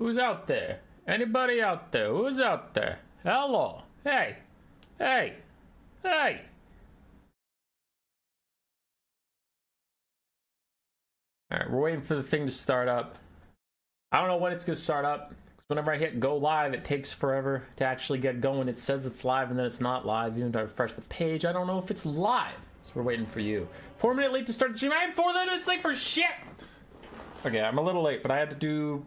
Who's out there? Anybody out there? Who's out there? Hello. Hey. Hey. Hey. Alright, we're waiting for the thing to start up. I don't know when it's going to start up. Whenever I hit go live, it takes forever to actually get going. It says it's live and then it's not live. Even if I refresh the page, I don't know if it's live. So we're waiting for you. 4 minutes late to start the stream. I had 4 minutes late for shit! Okay, I'm a little late, but I had to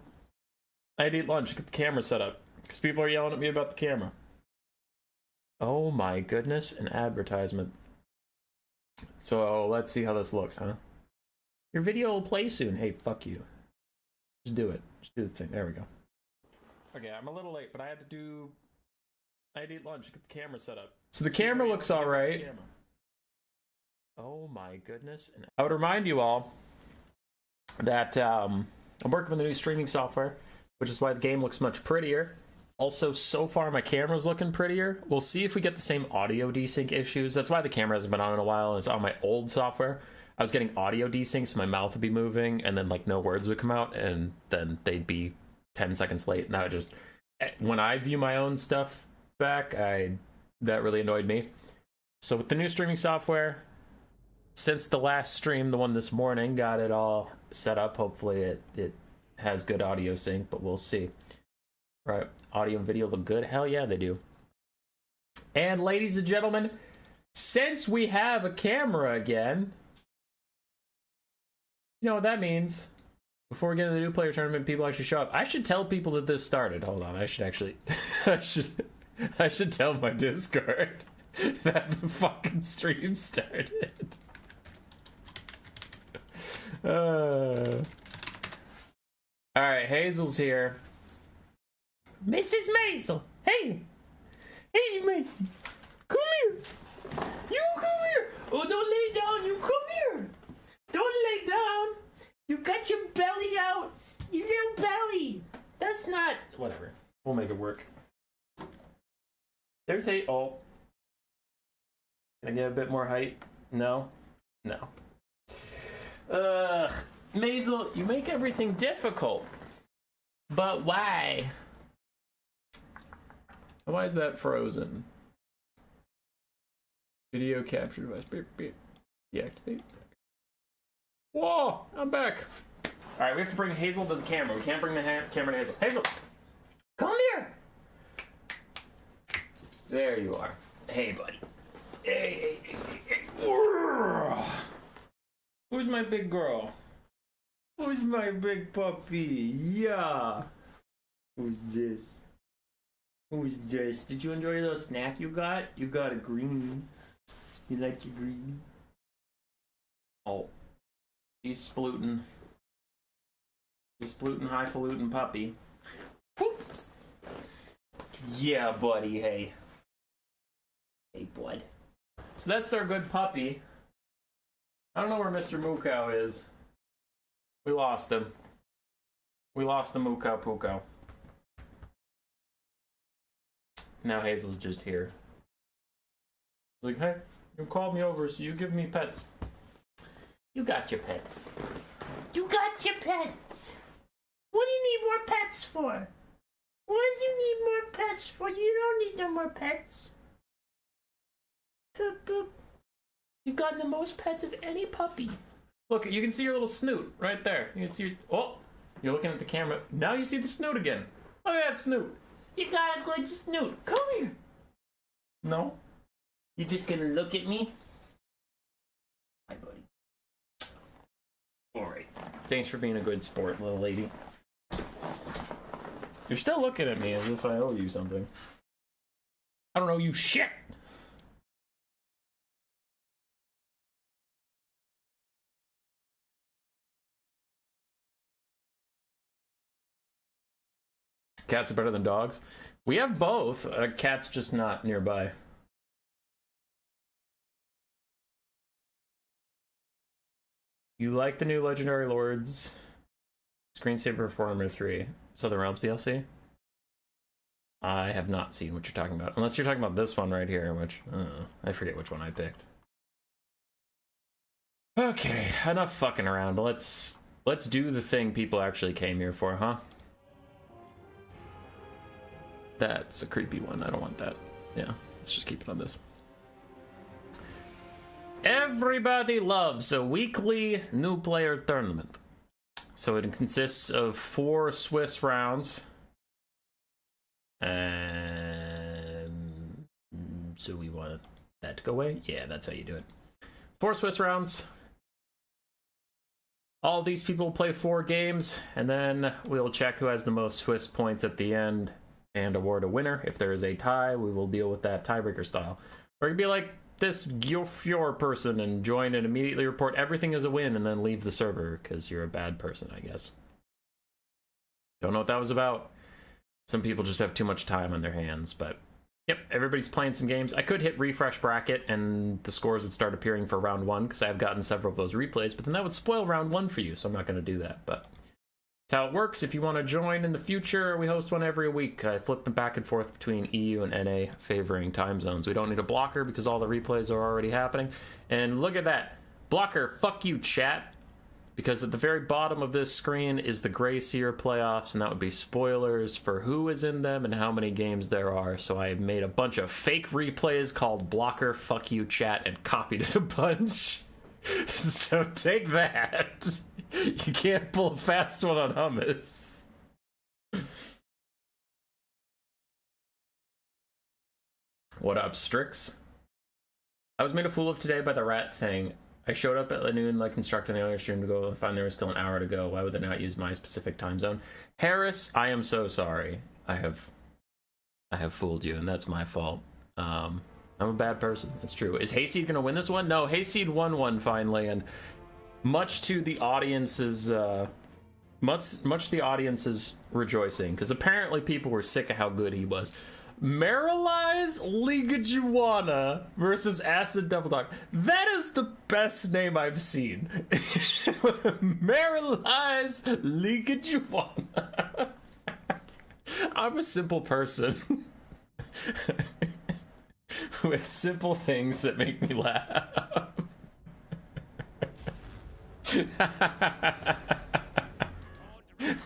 eat lunch, get the camera set up. Because people are yelling at me about the camera. Oh my goodness, an advertisement. So let's see how this looks, huh? Your video will play soon. Hey, fuck you. Just do it. Just do the thing. There we go. Okay, I'm a little late, but I had to eat lunch, get the camera set up. So the camera looks alright. Oh my goodness. And I would remind you all that I'm working with the new streaming software, which is why the game looks much prettier. Also, so far my camera's looking prettier. We'll see if we get the same audio desync issues. That's why the camera hasn't been on in a while. It's on my old software. I was getting audio desync, so my mouth would be moving, and then like no words would come out, and then they'd be 10 seconds late. Now just when I view my own stuff back, that really annoyed me. So with the new streaming software, since the last stream, the one this morning, got it all set up. Hopefully it has good audio sync, but we'll see. Right, audio and video look good. Hell yeah, they do. And ladies and gentlemen, since we have a camera again, you know what that means. Before we get into the new player tournament, people actually show up. I should tell people that this started. Hold on, I should actually... I should tell my Discord that the fucking stream started. Alright, Hazel's here. Mrs. Maisel! Hey! Hey, Maisel! Come here! You come here! Oh, don't lay down! You come here! Don't lay down! You got your belly out! You little belly! That's not... Whatever. We'll make it work. There's a... Oh. Can I get a bit more height? No? No. Maisel, you make everything difficult. But why? Why is that frozen? Video capture device. Beep, beep. Deactivate. Whoa! I'm back. Alright, we have to bring Hazel to the camera. We can't bring the camera to Hazel. Hazel! Come here! There you are. Hey, buddy. Hey, hey, hey, hey, hey. Who's my big girl? Who's my big puppy? Yeah. Who's this? Who's this? Did you enjoy the snack you got? You got a green. You like your green? Oh. He's splootin'. He's a splootin' highfalutin puppy. Whoop. Yeah, buddy, hey. Hey, bud. So that's our good puppy. I don't know where Mr. Mookow is. We lost him. We lost the Mookow Pookow. Now Hazel's just here. Like, hey, you called me over, so you give me pets. You got your pets. You got your pets. What do you need more pets for? What do you need more pets for? You don't need no more pets. Boop, boop. You've gotten the most pets of any puppy. Look, you can see your little snoot right there. You can see your... Oh, you're looking at the camera. Now you see the snoot again. Look at that snoot. You got a good snoot. Come here. No? You just gonna look at me? Hi, buddy. Alright. Thanks for being a good sport, little lady. You're still looking at me as if I owe you something. I don't owe you shit! Cats are better than dogs. We have both. A cat's just not nearby. You like the new Legendary Lords? Screensaver for Armor 3. Southern Realms DLC? I have not seen what you're talking about. Unless you're talking about this one right here, which... I forget which one I picked. Okay, enough fucking around. Let's do the thing people actually came here for, huh? That's a creepy one. I don't want that. Yeah, let's just keep it on this. Everybody loves a weekly new player tournament. So it consists of 4 Swiss rounds. So we want that to go away? Yeah, that's how you do it. 4 Swiss rounds. All these people play 4 games, and then we'll check who has the most Swiss points at the end and award a winner. If there is a tie, we will deal with that tiebreaker style. Or you could be like this Gilfjord person and join and immediately report everything as a win and then leave the server because you're a bad person, I guess. Don't know what that was about. Some people just have too much time on their hands, but yep, everybody's playing some games. I could hit refresh bracket and the scores would start appearing for round 1 because I have gotten several of those replays, but then that would spoil round 1 for you, so I'm not going to do that. But that's how it works. If you want to join in the future, we host one every week. I flip them back and forth between EU and NA, favoring time zones. We don't need a blocker because all the replays are already happening. And look at that. Blocker, fuck you, chat. Because at the very bottom of this screen is the Grey Seer playoffs, and that would be spoilers for who is in them and how many games there are. So I made a bunch of fake replays called Blocker, Fuck You Chat, and copied it a bunch. So take that. You can't pull a fast one on hummus. What up, Strix? I was made a fool of today by the rat thing. I showed up at noon like instructed in the earlier stream to go and find there was still an hour to go. Why would they not use my specific time zone? Harris, I am so sorry. I have fooled you, and that's my fault. I'm a bad person. It's true. Is Hayseed gonna win this one? No, Hayseed won one finally, and much to the audience's rejoicing, because apparently people were sick of how good he was. Marilyze Ligajuana versus Acid Devil Dog. That is the best name I've seen. Marilyze Ligajuana. I'm a simple person with simple things that make me laugh.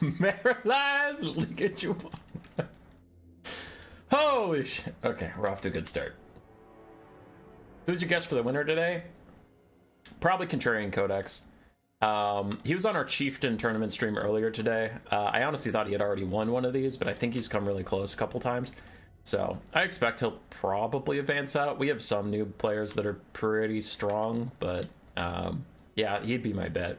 Marilyze Ligajuana. Holy shit. Okay, we're off to a good start. Who's your guest for the winner today? Probably Contrarian Codex. He was on our Chieftain tournament stream earlier today. I honestly thought he had already won one of these, but I think he's come really close a couple times. So I expect he'll probably advance out. We have some new players that are pretty strong, but yeah, he'd be my bet.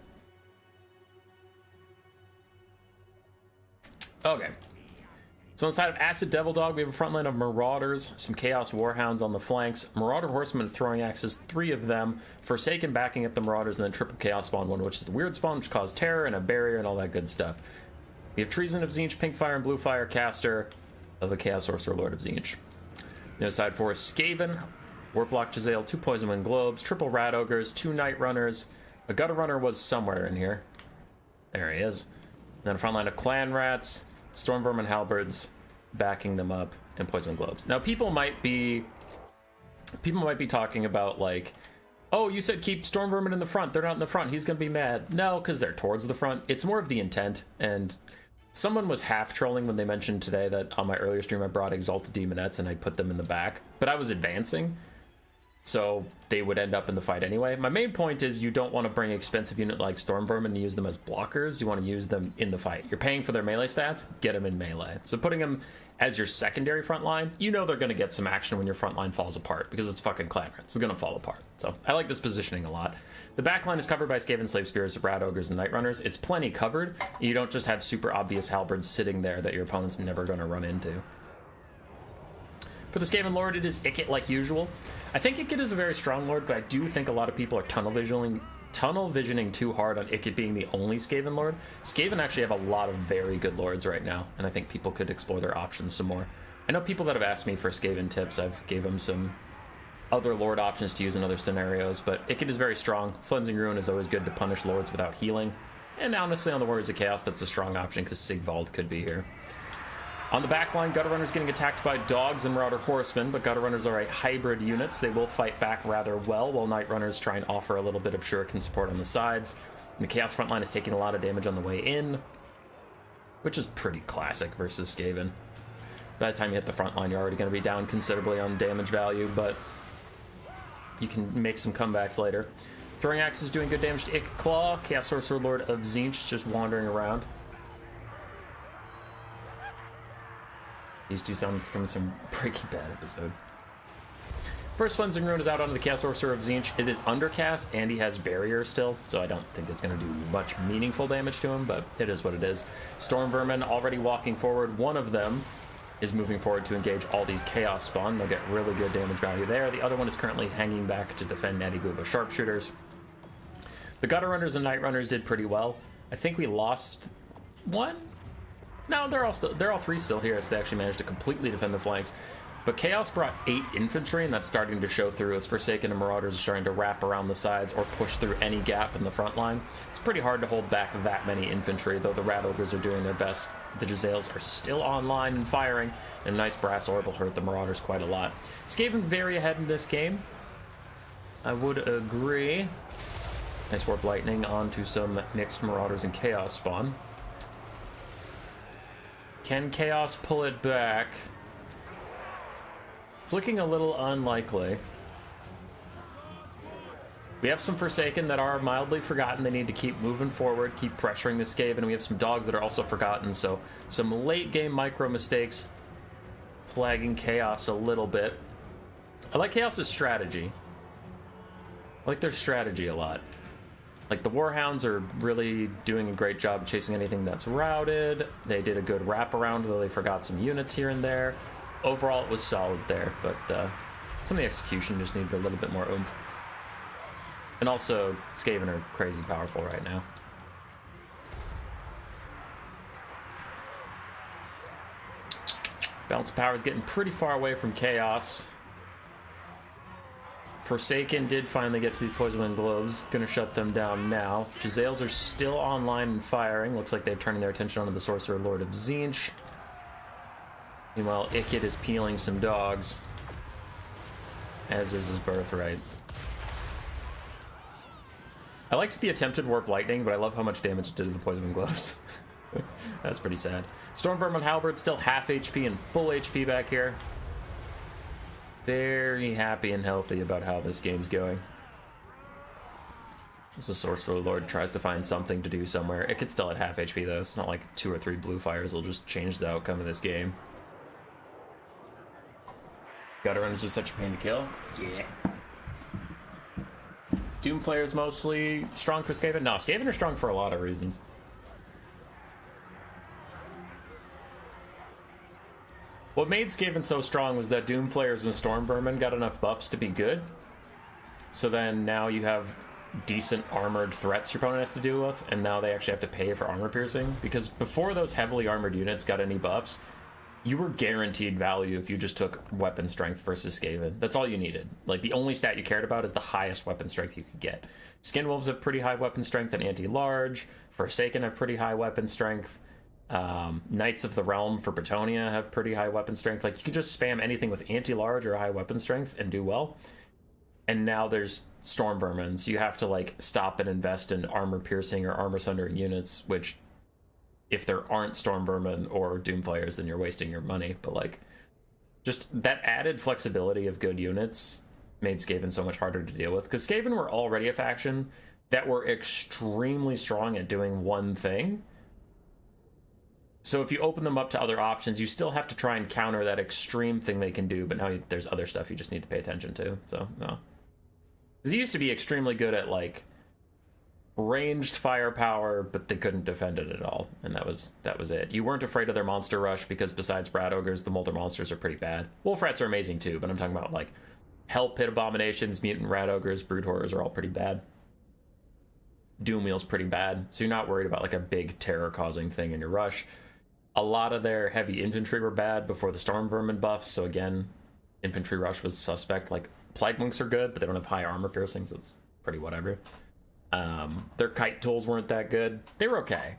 Okay. So on the side of Acid Devil Dog, we have a front line of Marauders, some Chaos Warhounds on the flanks, Marauder Horsemen with Throwing Axes, 3 of them, Forsaken backing up the Marauders, and then triple Chaos Spawn 1, which is the weird spawn which caused terror and a barrier and all that good stuff. We have Treason of Tzeentch, Pink Fire and Blue Fire caster of a Chaos Sorcerer, Lord of Tzeentch. The other side for Skaven, Warplock Jezzail, 2 Poison Wind Globes, triple Rat Ogres, 2 Night Runners, a Gutter Runner was somewhere in here. There he is. And then a front line of Clan Rats, Storm Vermin Halberds, backing them up, and Poison Globes. Now, people might be talking about, like, oh, you said keep Storm Vermin in the front. They're not in the front. He's gonna be mad. No, because they're towards the front. It's more of the intent. And someone was half trolling when they mentioned today that on my earlier stream I brought Exalted Demonettes and I put them in the back, but I was advancing, so they would end up in the fight anyway. My main point is you don't want to bring expensive unit like Storm Vermin and use them as blockers. You want to use them in the fight. You're paying for their melee stats, get them in melee. So putting them as your secondary front line, you know they're going to get some action when your front line falls apart because it's fucking Clan Rats. It's going to fall apart. So I like this positioning a lot. The back line is covered by Skaven, Slave Spears, Rat Ogres, and Night Runners. It's plenty covered. You don't just have super obvious halberds sitting there that your opponent's never going to run into. For the Skaven Lord, it is Ikit like usual. I think Ikit is a very strong Lord, but I do think a lot of people are tunnel visioning too hard on Ikit being the only Skaven Lord. Skaven actually have a lot of very good Lords right now, and I think people could explore their options some more. I know people that have asked me for Skaven tips. I've gave them some other Lord options to use in other scenarios, but Ikit is very strong. Cleansing Ruin is always good to punish Lords without healing. And honestly, on the Warriors of Chaos, that's a strong option because Sigvald could be here. On the back line, Gutter Runners getting attacked by Dogs and Marauder Horsemen, but Gutter Runners are a hybrid unit, so they will fight back rather well, while Night Runners try and offer a little bit of shuriken support on the sides. And the Chaos front line is taking a lot of damage on the way in, which is pretty classic versus Skaven. By the time you hit the front line, you're already going to be down considerably on damage value, but you can make some comebacks later. Throwing Axe is doing good damage to Claw. Chaos Sorcerer Lord of Tzeentch just wandering around. These two sound from some Breaking Bad episode. First Cleansing Rune is out onto the Chaos Sorcerer of Tzeentch. It is undercast, and he has Barrier still, so I don't think it's going to do much meaningful damage to him, but it is what it is. Storm Vermin already walking forward. One of them is moving forward to engage all these Chaos Spawn. They'll get really good damage value there. The other one is currently hanging back to defend Natty Booba Sharpshooters. The Gutter Runners and Night Runners did pretty well. I think we lost one? No, they're all three still here, so they actually managed to completely defend the flanks. But Chaos brought 8 infantry, and that's starting to show through as Forsaken and Marauders are starting to wrap around the sides or push through any gap in the front line. It's pretty hard to hold back that many infantry, though the Rat Ogres are doing their best. The Jezzails are still online and firing, and a nice Brass Orb will hurt the Marauders quite a lot. Skaven very ahead in this game. I would agree. Nice Warp Lightning onto some mixed Marauders and Chaos Spawn. Can Chaos pull it back? It's looking a little unlikely. We have some Forsaken that are mildly forgotten. They need to keep moving forward, keep pressuring the Skaven. We have some Dogs that are also forgotten, so some late game micro mistakes plaguing Chaos a little bit. I like Chaos's strategy. I like their strategy a lot. Like, the Warhounds are really doing a great job chasing anything that's routed. They did a good wraparound, though they forgot some units here and there. Overall, it was solid there, but some of the execution just needed a little bit more oomph. And also, Skaven are crazy powerful right now. Balance of Power is getting pretty far away from Chaos. Forsaken did finally get to these Poison Wind Globes. Gonna shut them down now. Jezzails are still online and firing. Looks like they're turning their attention onto the Sorcerer Lord of Tzeentch. Meanwhile, Ikit is peeling some dogs, as is his birthright. I liked the attempted Warp Lightning, but I love how much damage it did to the Poison Wind Globes. That's pretty sad. Storm Vermin Halberd still half HP and full HP back here. Very happy and healthy about how this game's going. As the Sorcerer Lord tries to find something to do somewhere. It could still at half HP though. It's not like 2 or 3 blue fires will just change the outcome of this game. Gutter Runners are such a pain to kill. Yeah. Doomflayer is mostly strong for Skaven. No, Skaven are strong for a lot of reasons. What made Skaven so strong was that Doomflayers and Storm Vermin got enough buffs to be good. So then now you have decent armored threats your opponent has to deal with, and now they actually have to pay for armor piercing. Because before those heavily armored units got any buffs, you were guaranteed value if you just took weapon strength versus Skaven. That's all you needed. Like, the only stat you cared about is the highest weapon strength you could get. Skinwolves have pretty high weapon strength and anti-large. Forsaken have pretty high weapon strength. Knights of the Realm for Bretonia have pretty high weapon strength. Like, you could just spam anything with anti-large or high weapon strength and do well. And now there's Storm Vermin, so you have to, like, stop and invest in armor piercing or armor sundering units, which, if there aren't Storm Vermin or Doomflayers, then you're wasting your money. But, like, just that added flexibility of good units made Skaven so much harder to deal with. Because Skaven were already a faction that were extremely strong at doing one thing. So if you open them up to other options, you still have to try and counter that extreme thing they can do, but now there's other stuff you just need to pay attention to. So, no. Because he used to be extremely good at, like, ranged firepower, but they couldn't defend it at all, and that was it. You weren't afraid of their monster rush because besides Brad Ogres, the Molder monsters are pretty bad. Wolf Rats are amazing too, but I'm talking about, like, Hell Pit Abominations, Mutant Rat Ogres, Brood Horrors are all pretty bad. Doomwheel's pretty bad, so you're not worried about, like, a big terror-causing thing in your rush. A lot of their heavy infantry were bad before the Storm Vermin buffs, so again, infantry rush was suspect. Like, Plague Monks are good, but they don't have high armor piercing, so it's pretty whatever. Their kite tools weren't that good. They were okay.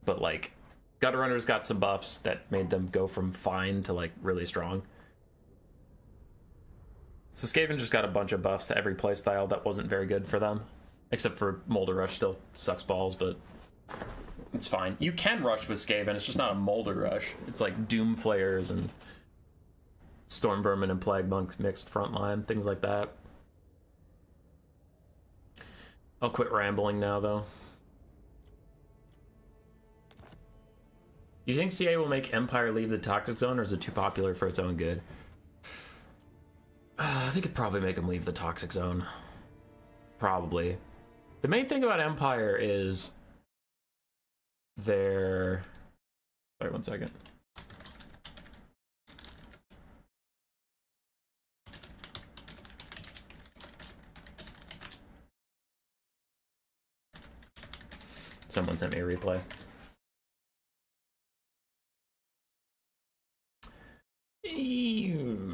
But, like, Gutter Runners got some buffs that made them go from fine to, like, really strong. So Skaven just got a bunch of buffs to every playstyle that wasn't very good for them. Except for Molder Rush still sucks balls, but It's fine. You can rush with Skaven, it's just not a Molder rush. It's like Doom Flayers and Storm Vermin and Plague Monks mixed frontline, things like that. I'll quit rambling now, though. Do you think CA will make Empire leave the toxic zone, or is it too popular for its own good? I think it'd probably make them leave the toxic zone. Probably. The main thing about Empire is their... Sorry, 1 second. Someone sent me a replay.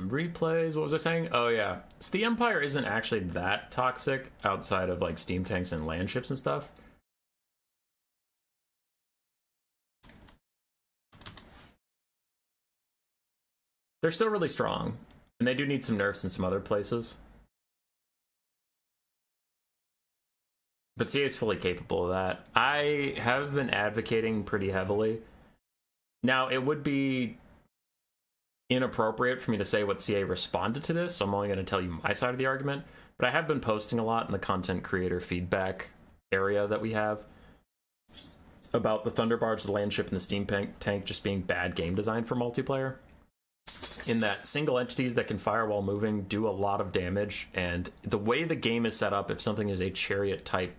Replays, what was I saying? Oh yeah, so the Empire isn't actually that toxic outside of like steam tanks and land ships and stuff. They're still really strong, and they do need some nerfs in some other places. But CA is fully capable of that. I have been advocating pretty heavily. Now, it would be inappropriate for me to say what CA responded to this, so I'm only going to tell you my side of the argument. But I have been posting a lot in the content creator feedback area that we have about the Thunderbarge, the land ship, and the steam tank just being bad game design for multiplayer. In that single entities that can fire while moving do a lot of damage, and the way the game is set up, if something is a chariot type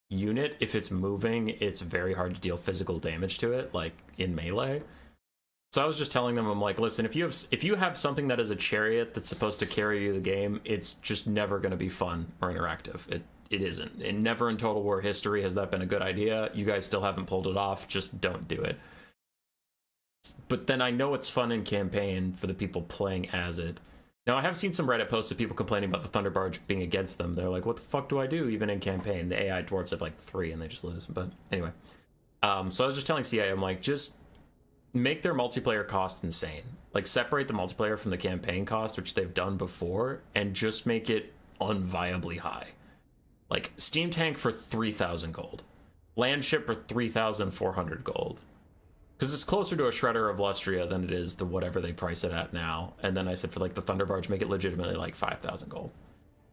unit, if it's moving, it's very hard to deal physical damage to it, like in melee. So I was just telling them, I'm like, listen, if you have something that is a chariot that's supposed to carry you the game, it's just never going to be fun or interactive. It isn't. And never in Total War history has that been a good idea. You guys still haven't pulled it off. Just don't do it. But then I know it's fun in campaign for the people playing as it. Now, I have seen some Reddit posts of people complaining about the Thunderbarge being against them. They're like, what the fuck do I do even in campaign? The AI dwarves have like 3 and they just lose. But anyway. So I was just telling CA, I'm like, just make their multiplayer cost insane. Like, separate the multiplayer from the campaign cost, which they've done before, and just make it unviably high. Like, Steam Tank for 3,000 gold. Landship for 3,400 gold. Because it's closer to a Shredder of Lustria than it is to whatever they price it at now. And then I said for like the Thunderbarge, make it legitimately like 5,000 gold.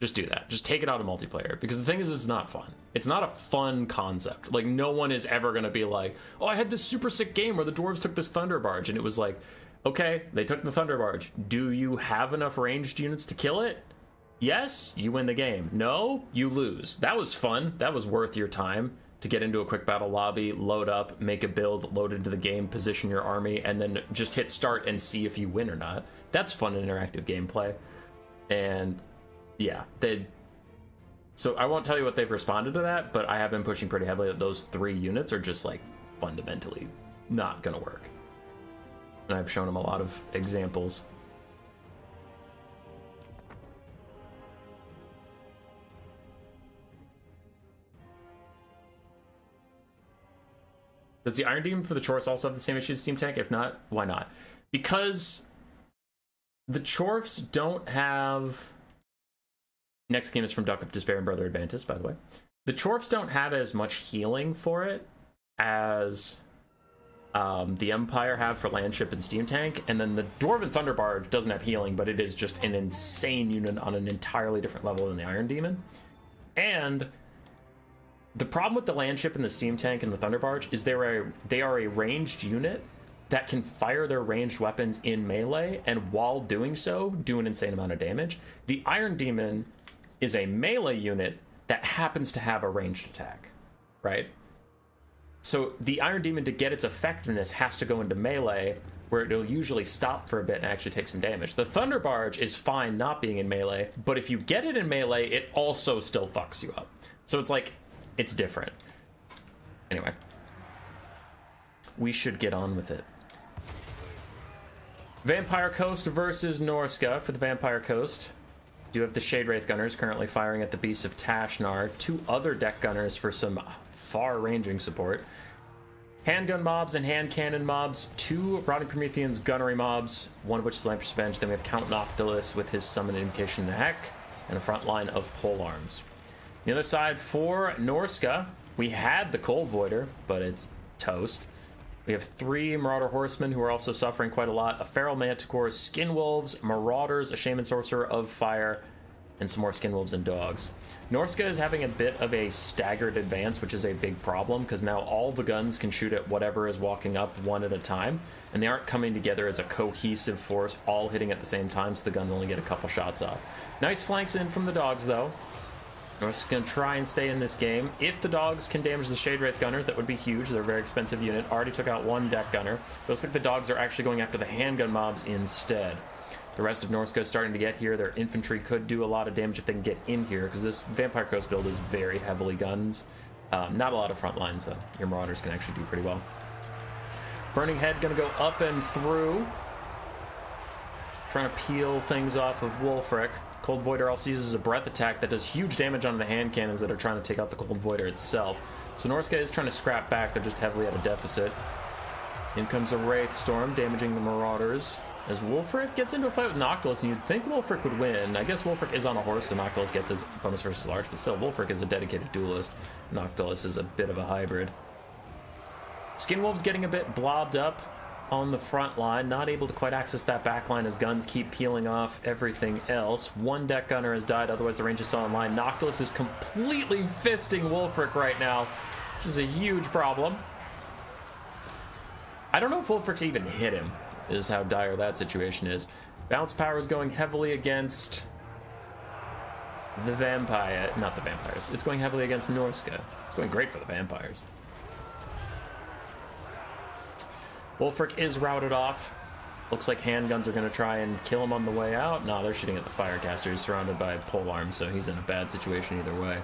Just do that. Just take it out of multiplayer. Because the thing is, it's not fun. It's not a fun concept. Like, no one is ever going to be like, oh, I had this super sick game where the dwarves took this Thunderbarge. And it was like, okay, they took the Thunderbarge. Do you have enough ranged units to kill it? Yes, you win the game. No, you lose. That was fun. That was worth your time to get into a quick battle lobby, load up, make a build, load into the game, position your army, and then just hit start and see if you win or not. That's fun interactive gameplay. And yeah, so I won't tell you what they've responded to that, but I have been pushing pretty heavily that those 3 units are just like fundamentally not gonna work. And I've shown them a lot of examples. Does the Iron Demon for the Chorfs also have the same issue as Steam Tank? If not, why not? Because the Chorfs don't have... Next game is from Duck of Despair and Brother Advantis, by the way. The Chorfs don't have as much healing for it as the Empire have for Landship and Steam Tank. And then the Dwarven Thunderbarge doesn't have healing, but it is just an insane unit on an entirely different level than the Iron Demon. And the problem with the Landship and the Steam Tank and the Thunderbarge is they are a ranged unit that can fire their ranged weapons in melee, and while doing so, do an insane amount of damage. The Iron Demon is a melee unit that happens to have a ranged attack, right? So the Iron Demon, to get its effectiveness, has to go into melee, where it'll usually stop for a bit and actually take some damage. The Thunderbarge is fine not being in melee, but if you get it in melee, it also still fucks you up. So it's like, it's different. Anyway, we should get on with it. Vampire Coast versus Norska. For the Vampire Coast, do have the Shade Wraith Gunners currently firing at the Beasts of Tashnar. 2 other deck gunners for some far-ranging support. Handgun mobs and hand cannon mobs. 2 Rotting Prometheans gunnery mobs, one of which is Lamprey's Bench. Then we have Count Noctilus with his summon invocation in the heck, and a front line of pole arms. The other side for Norska, We had the Cold Voider, but it's toast. We have 3 Marauder Horsemen who are also suffering quite a lot. A Feral Manticore, Skin Wolves, Marauders, a Shaman Sorcerer of Fire, and some more Skin Wolves and Dogs. Norska is having a bit of a staggered advance, which is a big problem, because now all the guns can shoot at whatever is walking up one at a time, and they aren't coming together as a cohesive force, all hitting at the same time, so the guns only get a couple shots off. Nice flanks in from the Dogs, though. Norska's going to try and stay in this game. If the Dogs can damage the Shade Wraith Gunners, that would be huge. They're a very expensive unit. Already took out 1 Deck Gunner. It looks like the Dogs are actually going after the handgun mobs instead. The rest of Norska is starting to get here. Their infantry could do a lot of damage if they can get in here, because this Vampire Coast build is very heavily guns. Not a lot of front line, so your Marauders can actually do pretty well. Burning Head going to go up and through. Trying to peel things off of Wulfric. Cold Voider also uses a breath attack that does huge damage on the hand cannons that are trying to take out the Cold Voider itself. So Norska is trying to scrap back. They're just heavily at a deficit. In comes a Wraith Storm, damaging the Marauders. As Wulfric gets into a fight with Noctilus, and you'd think Wulfric would win. I guess Wulfric is on a horse, so Noctilus gets his bonus versus large, but still, Wulfric is a dedicated duelist. Noctilus is a bit of a hybrid. Skinwolf's getting a bit blobbed up on the front line, not able to quite access that back line as guns keep peeling off everything else. 1 Deck Gunner has died, otherwise the range is still online. Noctilus is completely fisting Wulfric right now, which is a huge problem. I don't know if Wulfric's even hit him, is how dire that situation is. Bounce Power is going heavily against the vampire, not the vampires. It's going heavily against Norska. It's going great for the vampires. Wulfric is routed off. Looks like handguns are going to try and kill him on the way out. No, they're shooting at the Firecaster. He's surrounded by polearms, so he's in a bad situation either way.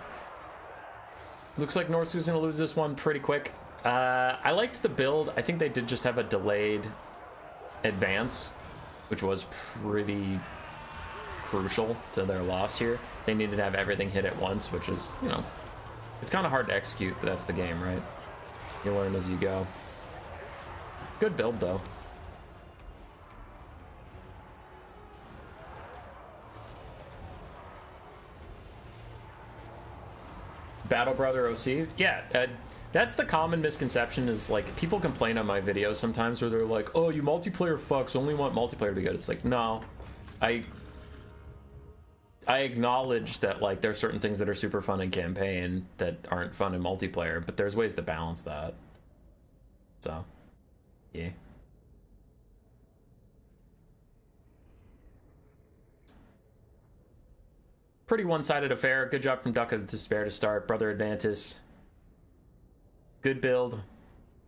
Looks like Norska's going to lose this one pretty quick. I liked the build. I think they did just have a delayed advance, which was pretty crucial to their loss here. They needed to have everything hit at once, which is, you know, it's kind of hard to execute, but that's the game, right? You learn as you go. Good build, though. Battle Brother OC? Yeah, that's the common misconception, is like people complain on my videos sometimes where they're like, oh, you multiplayer fucks only want multiplayer to be good. It's like, no, I acknowledge that like there's certain things that are super fun in campaign that aren't fun in multiplayer, but there's ways to balance that. So yeah. Pretty one-sided affair. Good job from Duck of Despair to start. Brother Advantis. Good build.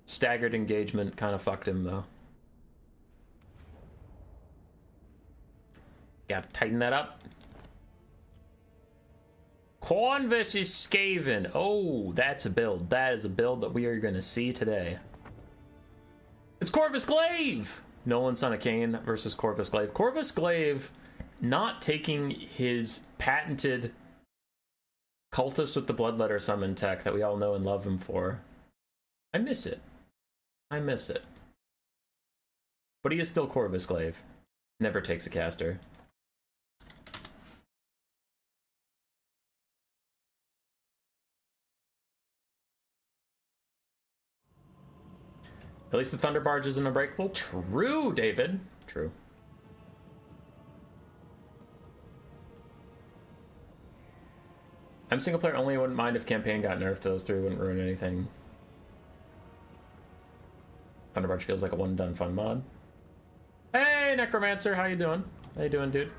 Staggered engagement. Kind of fucked him, though. Gotta tighten that up. Khorne versus Skaven. Oh, that's a build. That is a build that we are going to see today. It's Corvus Glaive! Nolan, Son of Cain versus Corvus Glaive. Corvus Glaive not taking his patented Cultist with the Bloodletter summon tech that we all know and love him for. I miss it. I miss it. But he is still Corvus Glaive. Never takes a caster. At least the Thunder Barge isn't unbreakable. True, David. True. I'm single player only. I wouldn't mind if campaign got nerfed. Those 3 wouldn't ruin anything. Thunder Barge feels like a one-done fun mod. Hey, Necromancer, how you doing? How you doing, dude?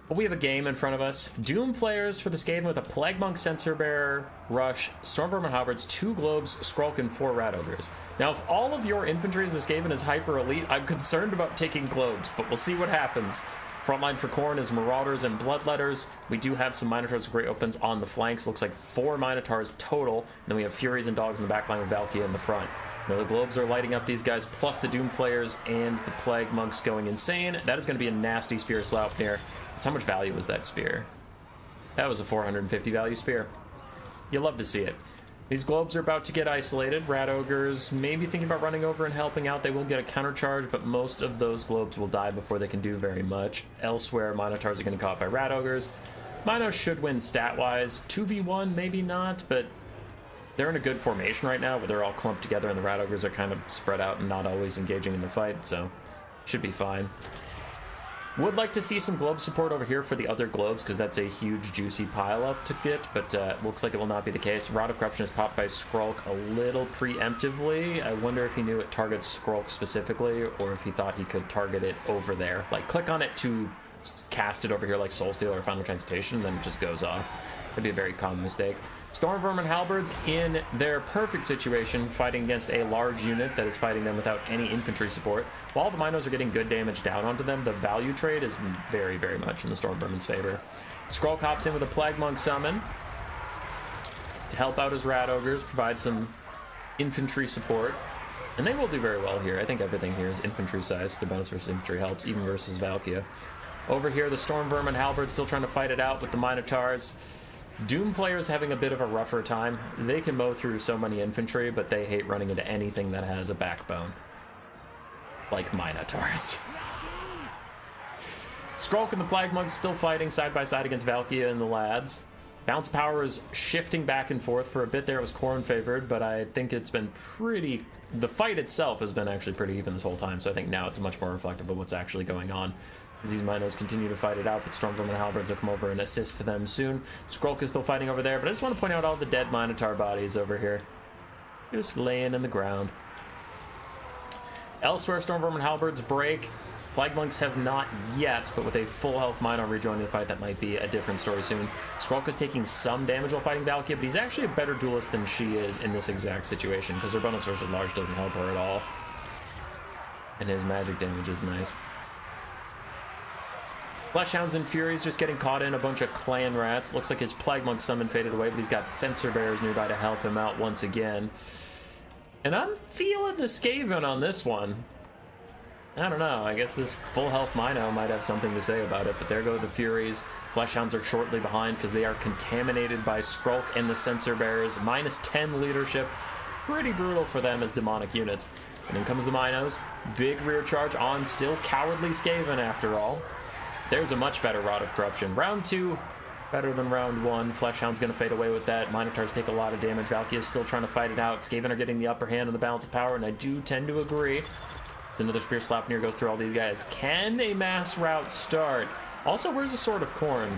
Well, we have a game in front of us. Doom players for the Skaven with a Plague Monk, Censor Bearer, Rush, Stormvermin Halberds, 2 Globes, Skrulk, 4 Rat Ogres. Now, if all of your infantry as a Skaven is hyper elite, I'm concerned about taking Globes, but we'll see what happens. Frontline for Khorne is Marauders and Bloodletters. We do have some Minotaurs with Great Opens on the flanks. Looks like 4 Minotaurs total. And then we have Furies and Dogs in the back line with Valkia in the front. Now the Globes are lighting up these guys, plus the Doom Flayers and the Plague Monks going insane. That is going to be a nasty Spear Sloughnir. How much value was that spear? That was a 450 value spear. You'll love to see it. These Globes are about to get isolated. Rat Ogres maybe thinking about running over and helping out. They will get a counter charge, but most of those Globes will die before they can do very much. Elsewhere, Minotaurs are getting caught by Rat Ogres. Mino should win stat-wise. 2v1, maybe not, but they're in a good formation right now, where they're all clumped together and the Rat Ogres are kind of spread out and not always engaging in the fight, so should be fine. Would like to see some globe support over here for the other globes, because that's a huge, juicy pile-up to get, but looks like it will not be the case. Rod of Corruption is popped by Skrulk a little preemptively. I wonder if he knew it targets Skrulk specifically, or if he thought he could target it over there. Like, click on it to cast it over here like Soulsteal or Final Transmutation, and then it just goes off. That'd be a very common mistake. Stormvermin Halberds in their perfect situation, fighting against a large unit that is fighting them without any infantry support. While the Minos are getting good damage down onto them, the value trade is very, very much in the Stormvermin's favor. Skrulk hops in with a Plague Monk summon to help out his Rat Ogres, provide some infantry support. And they will do very well here. I think everything here is infantry size. The bonus versus infantry helps, even versus Valkia. Over here, the Stormvermin Halberds still trying to fight it out with the Minotaurs. Doomflayer's having a bit of a rougher time. They can mow through so many infantry, but they hate running into anything that has a backbone. Like Minotaurs. Skrulk and the Plague Monks still fighting side by side against Valkia and the lads. Bounce power is shifting back and forth. For a bit there it was Khorne favored, but I think it's been pretty... The fight itself has been actually pretty even this whole time, so I think now it's much more reflective of what's actually going on. As these Minos continue to fight it out, but Stormvermin Halberds will come over and assist to them soon. Skrulk is still fighting over there, but I just want to point out all the dead Minotaur bodies over here. Just laying in the ground. Elsewhere, Stormvermin Halberds break. Plague Monks have not yet, but with a full health Mino rejoining the fight, that might be a different story soon. Skrulk is taking some damage while fighting Valkia, but he's actually a better duelist than she is in this exact situation, because her bonus versus large doesn't help her at all. And his magic damage is nice. Fleshhounds and Furies just getting caught in a bunch of clan rats. Looks like his Plague Monk summon faded away, but he's got Censor Bearers nearby to help him out once again. And I'm feeling the Skaven on this one. I don't know, I guess this full health Mino might have something to say about it, but there go the Furies. Fleshhounds are shortly behind because they are contaminated by Skrulk and the Censor Bearers. Minus 10 leadership. Pretty brutal for them as demonic units. And then comes the Minos. Big rear charge on still cowardly Skaven after all. There's a much better Rod of Corruption. Round 2, better than round 1. Fleshhound's going to fade away with that. Minotaurs take a lot of damage. Valkia is still trying to fight it out. Skaven are getting the upper hand in the balance of power, and I do tend to agree. It's another Spear Slap near goes through all these guys. Can a mass route start? Also, where's the Sword of Khorne?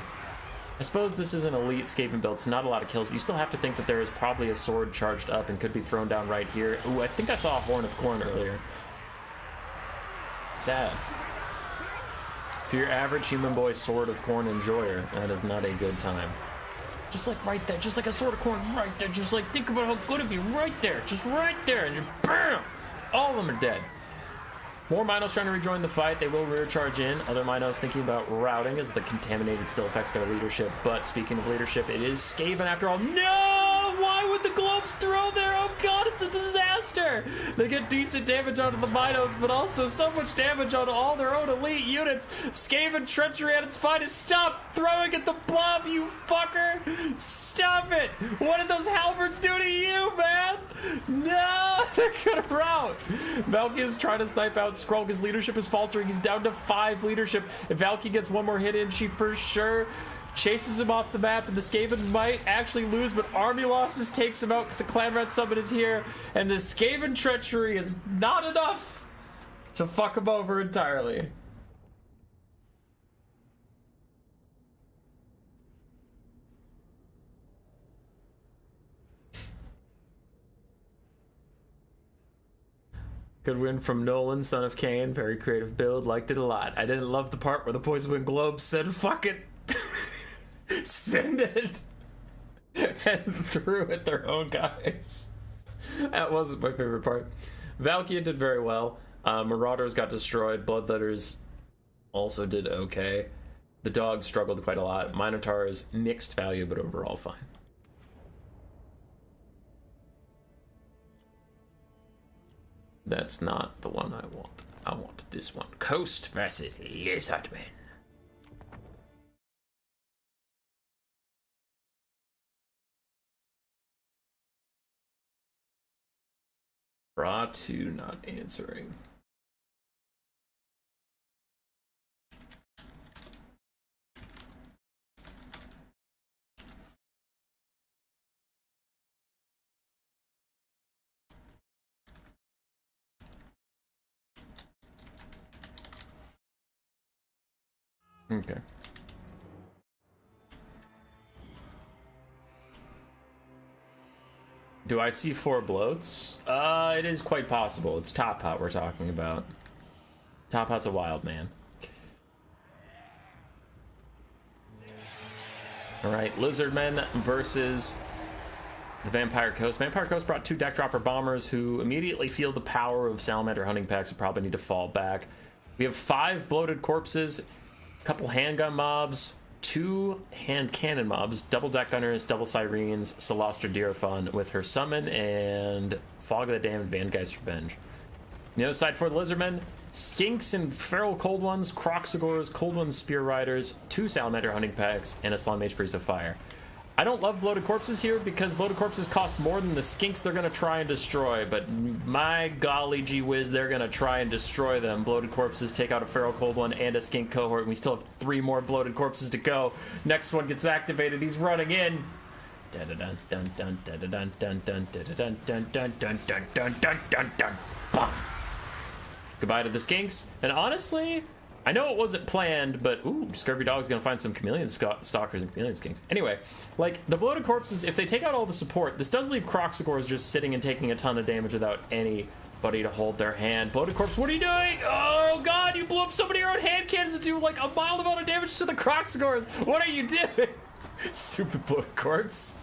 I suppose this is an elite Skaven build, so not a lot of kills, but you still have to think that there is probably a sword charged up and could be thrown down right here. Ooh, I think I saw a Horn of Khorne earlier. Sad. For your average human boy Sword of Khorne enjoyer, that is not a good time. Just like right there, just like a Sword of Khorne right there, just like think about how good it'd be right there, just right there, and just BAM! All of them are dead. More Minos trying to rejoin the fight. They will rear charge in. Other Minos thinking about routing as the contaminated still affects their leadership. But speaking of leadership, it is Skaven after all. No! Why would the globes throw there? Oh god, it's a disaster! They get decent damage out of the Minos, but also so much damage on all their own elite units. Skaven treachery at its finest. Stop throwing at the blob, you fucker! Stop it! What did those halberds do to you, man? No! They're gonna rout! Valkia is trying to snipe out Skrulk. His leadership is faltering. He's down to 5 leadership. If Valkia gets one more hit in, she for sure chases him off the map, and the Skaven might actually lose, but army losses takes him out because the Clan Rat Summit is here, and the Skaven treachery is not enough to fuck him over entirely. Good win from Nolan, son of Cain. Very creative build. Liked it a lot. I didn't love the part where the Poison Wind Globe said, fuck it. Send it. And threw at their own guys. That wasn't my favorite part. Valkia did very well. Marauders got destroyed. Bloodletters also did okay. The dogs struggled quite a lot. Minotaurs, mixed value, but overall fine. That's not the one I want. I want this one. Coast versus Lizardmen. Ratu not answering. Okay. Do I see 4 bloats? It is quite possible. It's Top Hat we're talking about. Top Hat's a wild man. Alright, Lizardmen versus the Vampire Coast. Vampire Coast brought 2 deck dropper bombers who immediately feel the power of Salamander hunting packs and probably need to fall back. We have 5 bloated corpses, a couple handgun mobs, 2 hand cannon mobs, double deck gunners, double sirens, Celostra Deerfun with her summon, and Fog of the Damned, Vangeist Revenge. On the other side for the Lizardmen, Skinks and Feral Cold Ones, Croxagors, Cold Ones Spear Riders, 2 Salamander hunting packs, and a Slan Mage Priest of Fire. I don't love bloated corpses here because bloated corpses cost more than the skinks they're going to try and destroy, but my golly gee whiz, they're going to try and destroy them. Bloated corpses take out a feral cold one and a skink cohort, and we still have 3 more bloated corpses to go. Next one gets activated, he's running in. Goodbye to the skinks, and honestly, I know it wasn't planned, but ooh, Scurvy Dog's gonna find some chameleon stalkers and chameleon skinks. Anyway, like, the bloated corpses, if they take out all the support, this does leave Croxagors just sitting and taking a ton of damage without anybody to hold their hand. Bloated corpse, what are you doing? Oh god, you blew up so many of your own hand cannons and do like a mild amount of damage to the Croxagors. What are you doing? Stupid bloated corpse.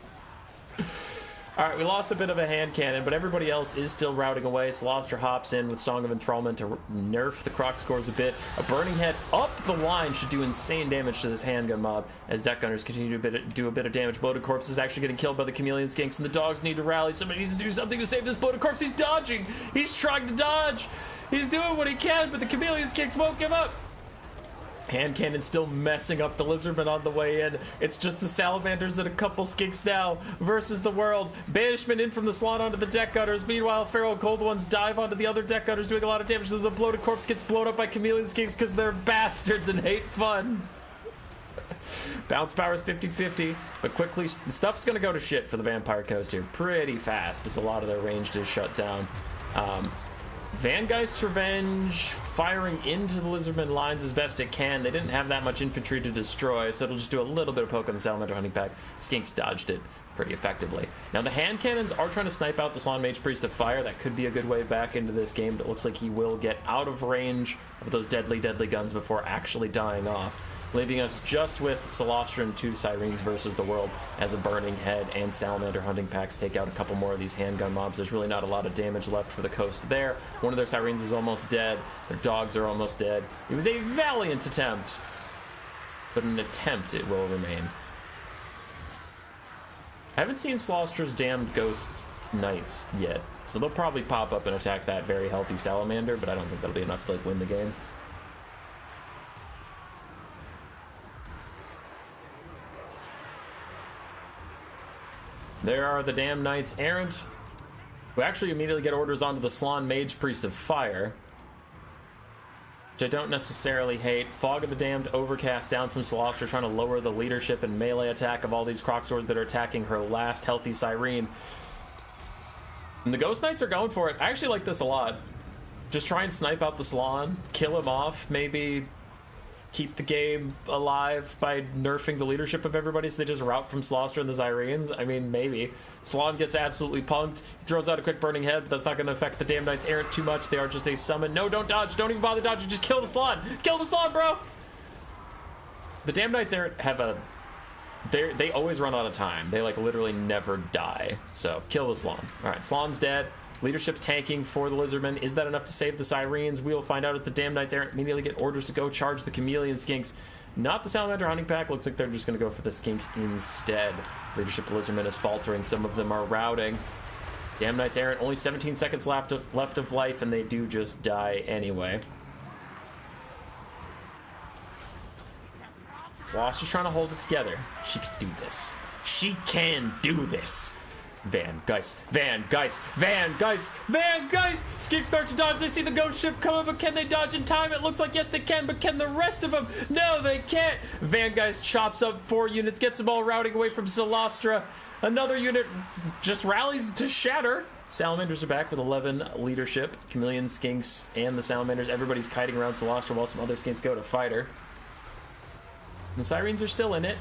Alright, we lost a bit of a hand cannon, but everybody else is still routing away. Celostra hops in with Song of Enthrallment to nerf the Croxagors a bit. A Burning Head up the line should do insane damage to this handgun mob as deck gunners continue to do a bit of damage. Bloated corpse is actually getting killed by the chameleon skinks, and the dogs need to rally. Somebody needs to do something to save this bloated corpse. He's dodging! He's trying to dodge! He's doing what he can, but the chameleon skinks won't give up! Hand cannon still messing up the Lizardmen on the way in. It's just the Salamanders and a couple skinks now versus the world. Banishment in from the slot onto the deck gunners. Meanwhile, Feral Cold Ones dive onto the other deck gunners, doing a lot of damage. So the bloated corpse gets blown up by chameleon skinks because they're bastards and hate fun. Bounce power is 50-50, but quickly stuff's gonna go to shit for the Vampire Coast here pretty fast as a lot of their range is shut down. Vangeist's Revenge firing into the Lizardmen lines as best it can. They didn't have that much infantry to destroy, so it'll just do a little bit of poke on the Salamander hunting pack. Skinks dodged it pretty effectively. Now the hand cannons are trying to snipe out the Slan Mage Priest of Fire. That could be a good way back into this game, but it looks like he will get out of range of those deadly guns before actually dying off, leaving us just with Celostra and 2 Sirens versus the world as a Burning Head and Salamander hunting packs take out a couple more of these handgun mobs. There's really not a lot of damage left for the coast there. One of their Sirens is almost dead. Their dogs are almost dead. It was a valiant attempt, but an attempt it will remain. I haven't seen Celostra's damned ghost knights yet, so they'll probably pop up and attack that very healthy Salamander, but I don't think that'll be enough to like win the game. There are the damn Knights Errant, who actually immediately get orders onto the Slan Mage Priest of Fire, which I don't necessarily hate. Fog of the Damned Overcast down from Celostra, trying to lower the leadership and melee attack of all these Croxagors that are attacking her last healthy Siren. And the Ghost Knights are going for it. I actually like this a lot. Just try and snipe out the Slan, kill him off, maybe keep the game alive by nerfing the leadership of everybody so they just route from Celostra and the Zyrines. I mean, maybe. Slan gets absolutely punked. He throws out a quick Burning Head, but that's not going to affect the damn Knights Errant too much. They are just a summon. No, don't dodge. Don't even bother dodging. Just kill the Slan. Kill the Slan, bro! The damn Knights Errant have a... They always run out of time. They, like, literally never die. So, kill the Slan. Alright, Slan's dead. Leadership's tanking for the Lizardmen. Is that enough to save the Sirens? We will find out if the damn Knights Errant immediately get orders to go charge the Chameleon Skinks. Not the Salamander hunting pack. Looks like they're just going to go for the Skinks instead. Leadership of the Lizardmen is faltering. Some of them are routing. Damn Knights Errant, only 17 seconds left of life, and they do just die anyway. Celostra trying to hold it together. She can do this. She can do this. Vangeist. Skinks start to dodge. They see the ghost ship coming, but can they dodge in time? It looks like yes they can, but can the rest of them? No, they can't. Vangeist chops up 4 units, gets them all routing away from Celostra. Another unit just rallies to shatter. Salamanders are back with 11 leadership. Chameleon Skinks and the Salamanders. Everybody's kiting around Celostra while some other Skinks go to fight her. The Sirens are still in it.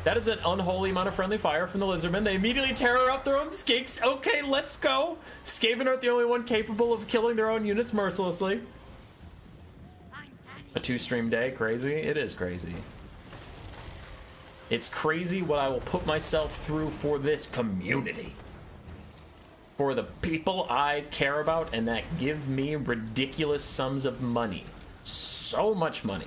That is an unholy amount of friendly fire from the Lizardmen. They immediately tear up their own skinks. Okay, let's go. Skaven aren't the only one capable of killing their own units mercilessly. A 2-stream day, crazy? It is crazy. It's crazy what I will put myself through for this community. For the people I care about and that give me ridiculous sums of money. So much money.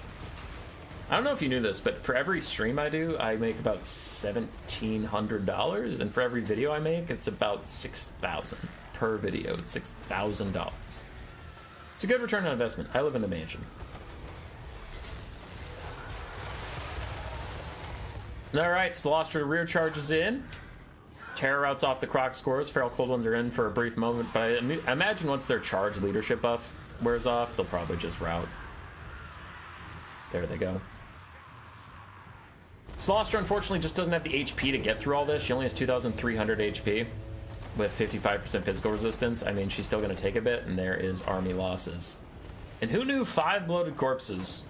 I don't know if you knew this, but for every stream I do, I make about $1,700, and for every video I make, it's about $6,000 per video. It's $6,000. It's a good return on investment. I live in a mansion. All right, Celestra rear charges in. Terror routes off the Croc scores. Feral Cold Ones are in for a brief moment, but I imagine once their charge leadership buff wears off, they'll probably just route. There they go. Celestra unfortunately just doesn't have the HP to get through all this. She only has 2,300 HP with 55% physical resistance. I mean, she's still going to take a bit, and there is army losses. And who knew 5 bloated corpses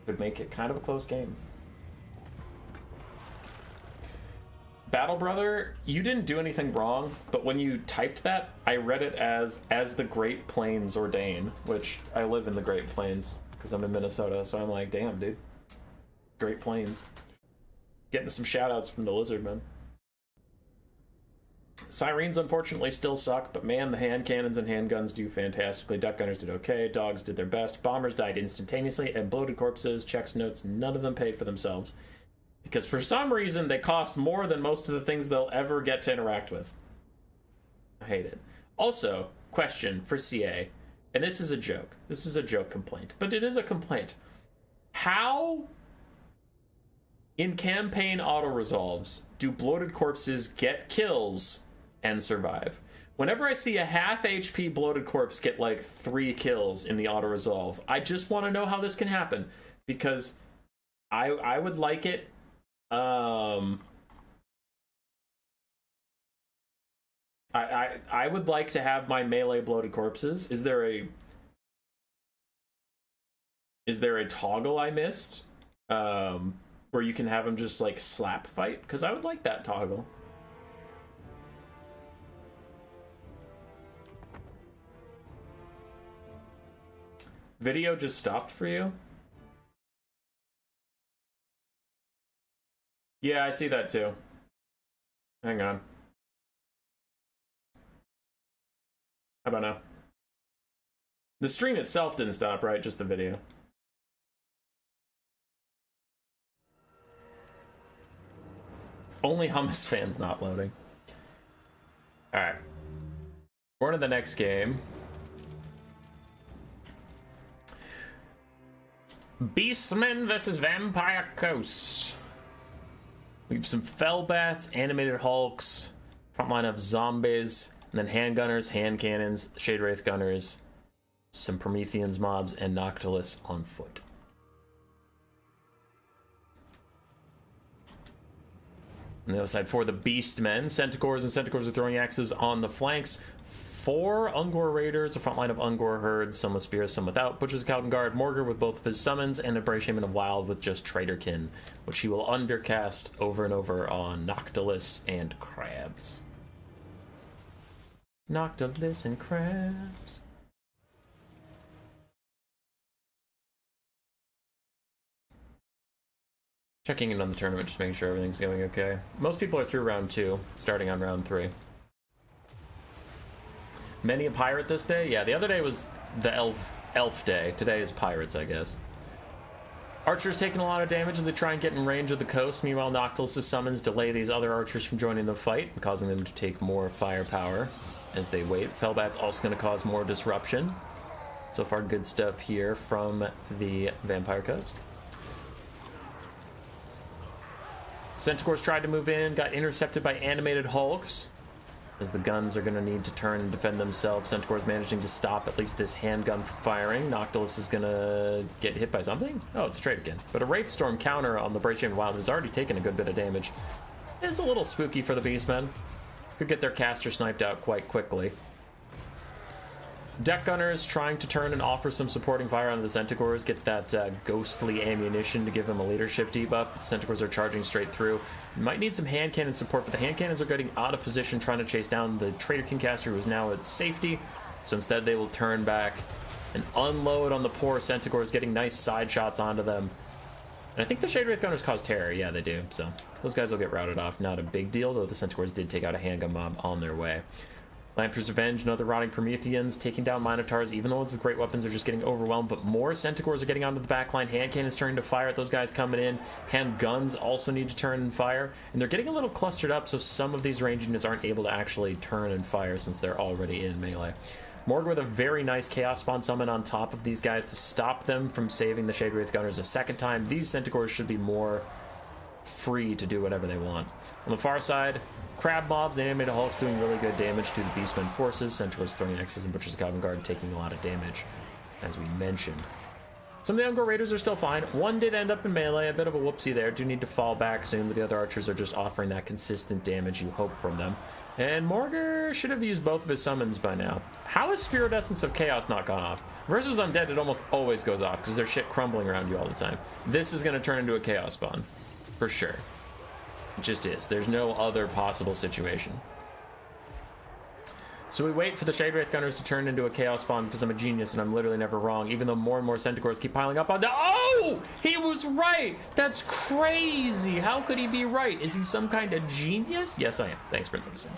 would make it kind of a close game? Battle Brother, you didn't do anything wrong, but when you typed that, I read it as the Great Plains ordain, which I live in the Great Plains because I'm in Minnesota, so I'm like, damn, dude. Great Plains. Getting some shoutouts from the Lizardmen. Sirens unfortunately still suck, but man, the hand cannons and handguns do fantastically. Duck gunners did okay, dogs did their best, bombers died instantaneously, and bloated corpses, checks, notes, none of them paid for themselves. Because for some reason, they cost more than most of the things they'll ever get to interact with. I hate it. Also, question for CA, and this is a joke. This is a joke complaint, but it is a complaint. How, in campaign auto-resolves, do bloated corpses get kills and survive? Whenever I see a half HP bloated corpse get like 3 kills in the auto-resolve, I just want to know how this can happen. Because I would like it. I would like to have my melee bloated corpses. Is there a toggle I missed? Where you can have them just like slap fight? Because I would like that toggle. Video just stopped for you? Yeah, I see that too. Hang on. How about now? The stream itself didn't stop, right? Just the video. Only hummus fans not loading. Alright. We're on to the next game. Beastmen versus Vampire Coast. We have some Fellbats, animated Hulks, front line of zombies, and then handgunners, hand cannons, Shade Wraith gunners, some Prometheans mobs, and Noctilus on foot. On the other side, for the Beastmen, Centaurs and Centaurs are throwing axes on the flanks. 4 Ungor Raiders, a front line of Ungor herds, some with spears, some without. Butcher's Cowden Guard, Morgar with both of his summons, and a Brave Shaman of Wild with just Traderkin, which he will undercast over and over on Noctilus and Crabs. Noctilus and Crabs. Checking in on the tournament, just making sure everything's going okay. Most people are through round 2, starting on round 3. Many a pirate this day? Yeah, the other day was the elf day. Today is pirates, I guess. Archers taking a lot of damage as they try and get in range of the coast. Meanwhile, Noctilus' summons delay these other archers from joining the fight, causing them to take more firepower as they wait. Fellbat's also going to cause more disruption. So far, good stuff here from the Vampire Coast. Centaurs tried to move in, got intercepted by animated Hulks. As the guns are going to need to turn and defend themselves, Centaur's managing to stop at least this handgun from firing. Noctilus is going to get hit by something? Oh, it's a Traderkin. But a Wraith Storm counter on the Brave Shaman Wild has already taken a good bit of damage. It's a little spooky for the Beastmen. Could get their caster sniped out quite quickly. Deck Gunners trying to turn and offer some supporting fire onto the Centaurs, get that ghostly ammunition to give them a leadership debuff. The Centaurs are charging straight through. You might need some hand cannon support, but the hand cannons are getting out of position trying to chase down the Traitor King caster, who is now at safety. So instead they will turn back and unload on the poor Centaurs, getting nice side shots onto them. And I think the Shade Wraith Gunners cause terror. Yeah, they do. So those guys will get routed off. Not a big deal, though the Centaurs did take out a handgun mob on their way. Lamprey's Revenge and other Rotting Prometheans taking down Minotaurs. Even the ones with great weapons are just getting overwhelmed, but more Centaurs are getting onto the back line. Hand cannons turning to fire at those guys coming in. Hand guns also need to turn and fire. And they're getting a little clustered up, so some of these range units aren't able to actually turn and fire since they're already in melee. Morg with a very nice Chaos Spawn summon on top of these guys to stop them from saving the Shade Wraith Gunners a second time. These Centaurs should be more free to do whatever they want. On the far side, Crab Mobs and Animated Hulks doing really good damage to the Beastmen forces. Centaurs throwing X's and Butchers of Calvin Guard taking a lot of damage, as we mentioned. Some of the Ungor Raiders are still fine. One did end up in melee, a bit of a whoopsie there. Do need to fall back soon, but the other archers are just offering that consistent damage you hope from them. And Morgar should have used both of his summons by now. How is Spirit Essence of Chaos not gone off? Versus Undead, it almost always goes off because there's shit crumbling around you all the time. This is going to turn into a Chaos Spawn. For sure. It just is. There's no other possible situation. So we wait for the Shade Wraith Gunners to turn into a Chaos Spawn because I'm a genius and I'm literally never wrong, even though more and more Centaurs keep piling up on the— Oh! He was right! That's crazy! How could he be right? Is he some kind of genius? Yes, I am. Thanks for noticing.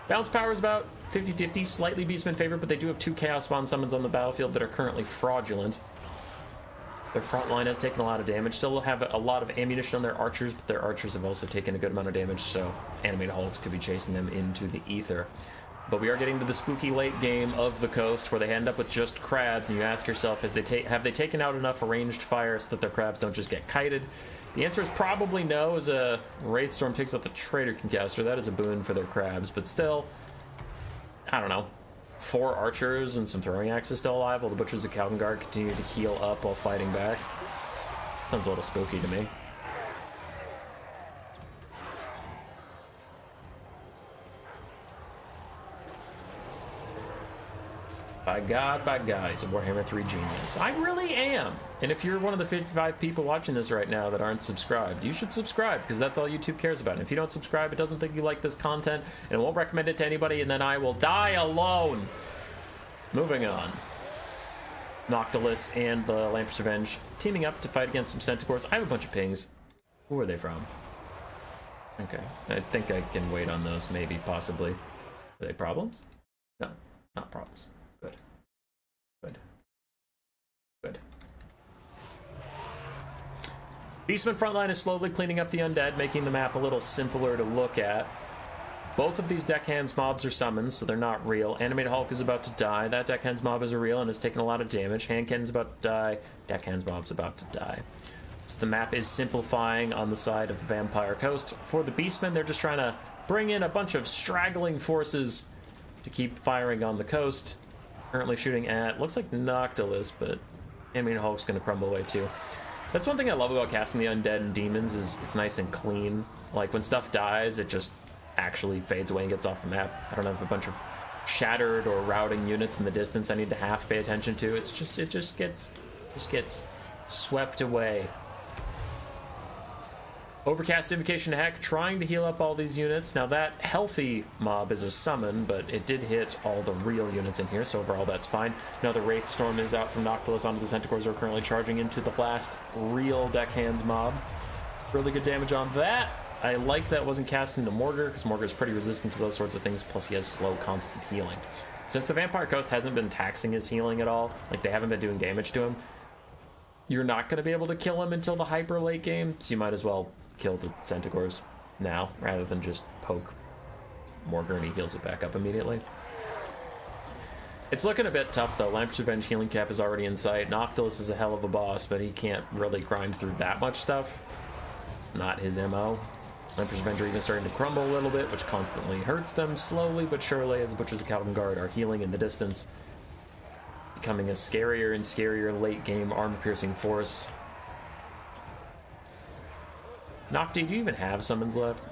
Balance power is about 50-50, slightly Beastman favorite, but they do have 2 Chaos Spawn summons on the battlefield that are currently fraudulent. Their front line has taken a lot of damage. Still have a lot of ammunition on their archers, but their archers have also taken a good amount of damage, so Animated Hulks could be chasing them into the ether. But we are getting to the spooky late game of the coast where they end up with just crabs, and you ask yourself, have they taken out enough ranged fire so that their crabs don't just get kited? The answer is probably no, as a Wraithstorm takes out the Traitor King caster. That is a boon for their crabs, but still, I don't know. 4 archers and some throwing axes still alive, while the Butchers of Calvin Guard continue to heal up while fighting back. Sounds a little spooky to me. By God, he's a Warhammer 3 genius. I really am. And if you're one of the 55 people watching this right now that aren't subscribed, you should subscribe, because that's all YouTube cares about. And if you don't subscribe, it doesn't think you like this content, and it won't recommend it to anybody, and then I will die alone. Moving on. Noctilus and the Lamprey's Revenge teaming up to fight against some Centaurs. I have a bunch of pings. Who are they from? Okay, I think I can wait on those, maybe, possibly. Are they problems? No, not problems. Good. Good. Good. Beastman frontline is slowly cleaning up the undead, making the map a little simpler to look at. Both of these deckhands mobs are summons, so they're not real. Animated Hulk is about to die. That deckhands mob is a real and has taken a lot of damage. Hand cannon's about to die. Deckhands mob's about to die. So the map is simplifying on the side of the Vampire Coast. For the Beastmen, they're just trying to bring in a bunch of straggling forces to keep firing on the coast. Currently shooting at, looks like Noctilus, but Animated Hulk's going to crumble away too. That's one thing I love about casting the undead and demons, is it's nice and clean. Like when stuff dies, it just actually fades away and gets off the map. I don't have a bunch of shattered or routing units in the distance I need to have to pay attention to. It just gets swept away. Overcast Invocation to Heck, trying to heal up all these units. Now that healthy mob is a summon, but it did hit all the real units in here, so overall that's fine. Another Wraithstorm is out from Noctilus onto the Centaurs, who are currently charging into the last real deckhands mob. Really good damage on that. I like that wasn't cast into Morgar, because Morgar is pretty resistant to those sorts of things, plus he has slow, constant healing. Since the Vampire Coast hasn't been taxing his healing at all, like they haven't been doing damage to him, you're not going to be able to kill him until the hyper late game, so you might as well kill the Centaurs now, rather than just poke Morgar and he heals it back up immediately. It's looking a bit tough though. Lamprey's Revenge healing cap is already in sight. Noctilus is a hell of a boss, but he can't really grind through that much stuff. It's not his MO. Lamprey's Revenge are even starting to crumble a little bit, which constantly hurts them slowly but surely, as the Butchers of Calvin Guard are healing in the distance, becoming a scarier and scarier late game armor-piercing force. Nocti, do you even have summons left?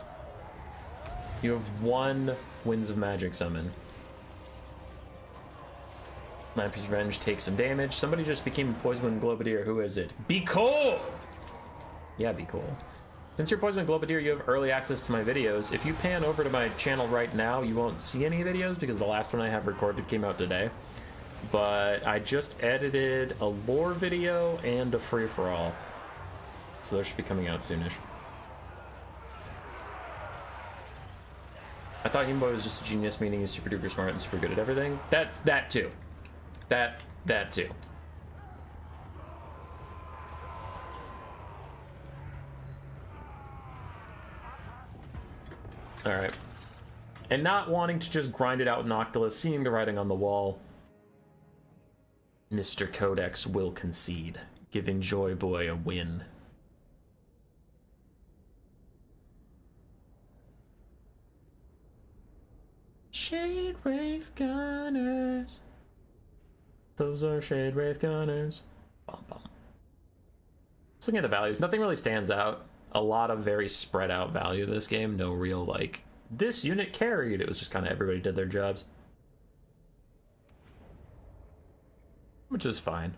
You have 1 Winds of Magic summon. Lamper's Revenge takes some damage. Somebody just became Poisoned Globadier. Who is it? Be cool! Yeah, be cool. Since you're Poisoned Globadier, you have early access to my videos. If you pan over to my channel right now, you won't see any videos because the last one I have recorded came out today. But I just edited a lore video and a free-for-all. So those should be coming out soonish. I thought Humbo was just a genius, meaning he's super duper smart and super good at everything. That too. That too. Alright. And not wanting to just grind it out with Noctilus, seeing the writing on the wall, Mr. Codex will concede, giving Joy Boy a win. Shade Wraith Gunners. Those are Shade Wraith Gunners. Bum, bum. Just looking at the values, nothing really stands out. A lot of very spread out value this game. No real, like, this unit carried. It was just kind of everybody did their jobs. Which is fine.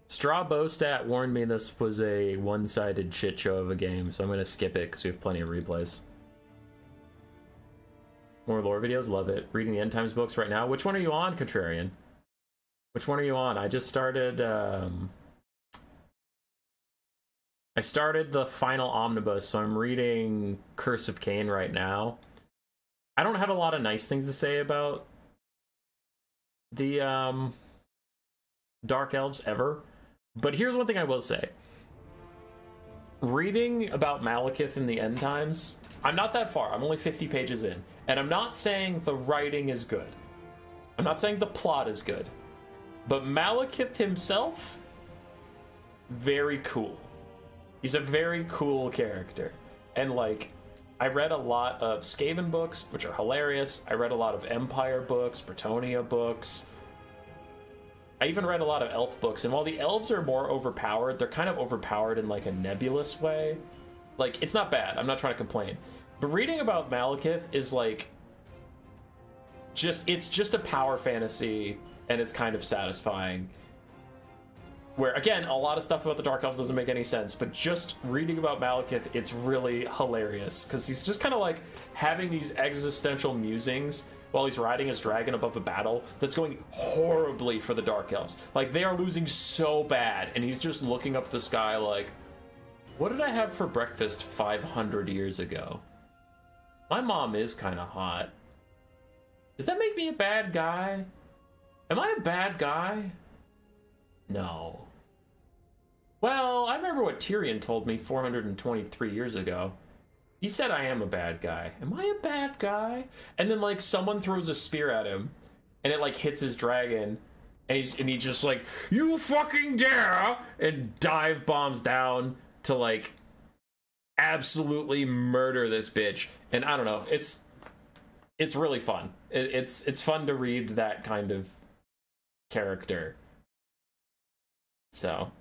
Straw Bowstat warned me this was a one-sided shit show of a game, so I'm going to skip it because we have plenty of replays. More lore videos, love it. Reading the End Times books right now. Which one are you on, Contrarian? Which one are you on? I just started, I started the final omnibus, so I'm reading Curse of Cain right now. I don't have a lot of nice things to say about the, Dark Elves ever. But here's one thing I will say. Reading about Malekith in the End Times, I'm not that far. I'm only 50 pages in. And I'm not saying the writing is good. I'm not saying the plot is good. But Malekith himself, very cool. He's a very cool character. And, like, I read a lot of Skaven books, which are hilarious. I read a lot of Empire books, Bretonnia books. I even read a lot of elf books, and while the elves are more overpowered, they're kind of overpowered in, like, a nebulous way. Like, it's not bad. I'm not trying to complain. But reading about Malekith is, like, it's just a power fantasy, and it's kind of satisfying. Where, again, a lot of stuff about the Dark Elves doesn't make any sense, but just reading about Malekith, it's really hilarious, because he's just kind of, like, having these existential musings while he's riding his dragon above a battle that's going horribly for the Dark Elves. Like, they are losing so bad, and he's just looking up at the sky like, what did I have for breakfast 500 years ago? My mom is kind of hot. Does that make me a bad guy? Am I a bad guy? No. Well, I remember what Tyrion told me 423 years ago. He said I am a bad guy. Am I a bad guy? And then, like, someone throws a spear at him, and it, like, hits his dragon, and he's just like, you fucking dare! And dive bombs down to, like, absolutely murder this bitch. And I don't know, it's really fun. It's fun to read that kind of character. So,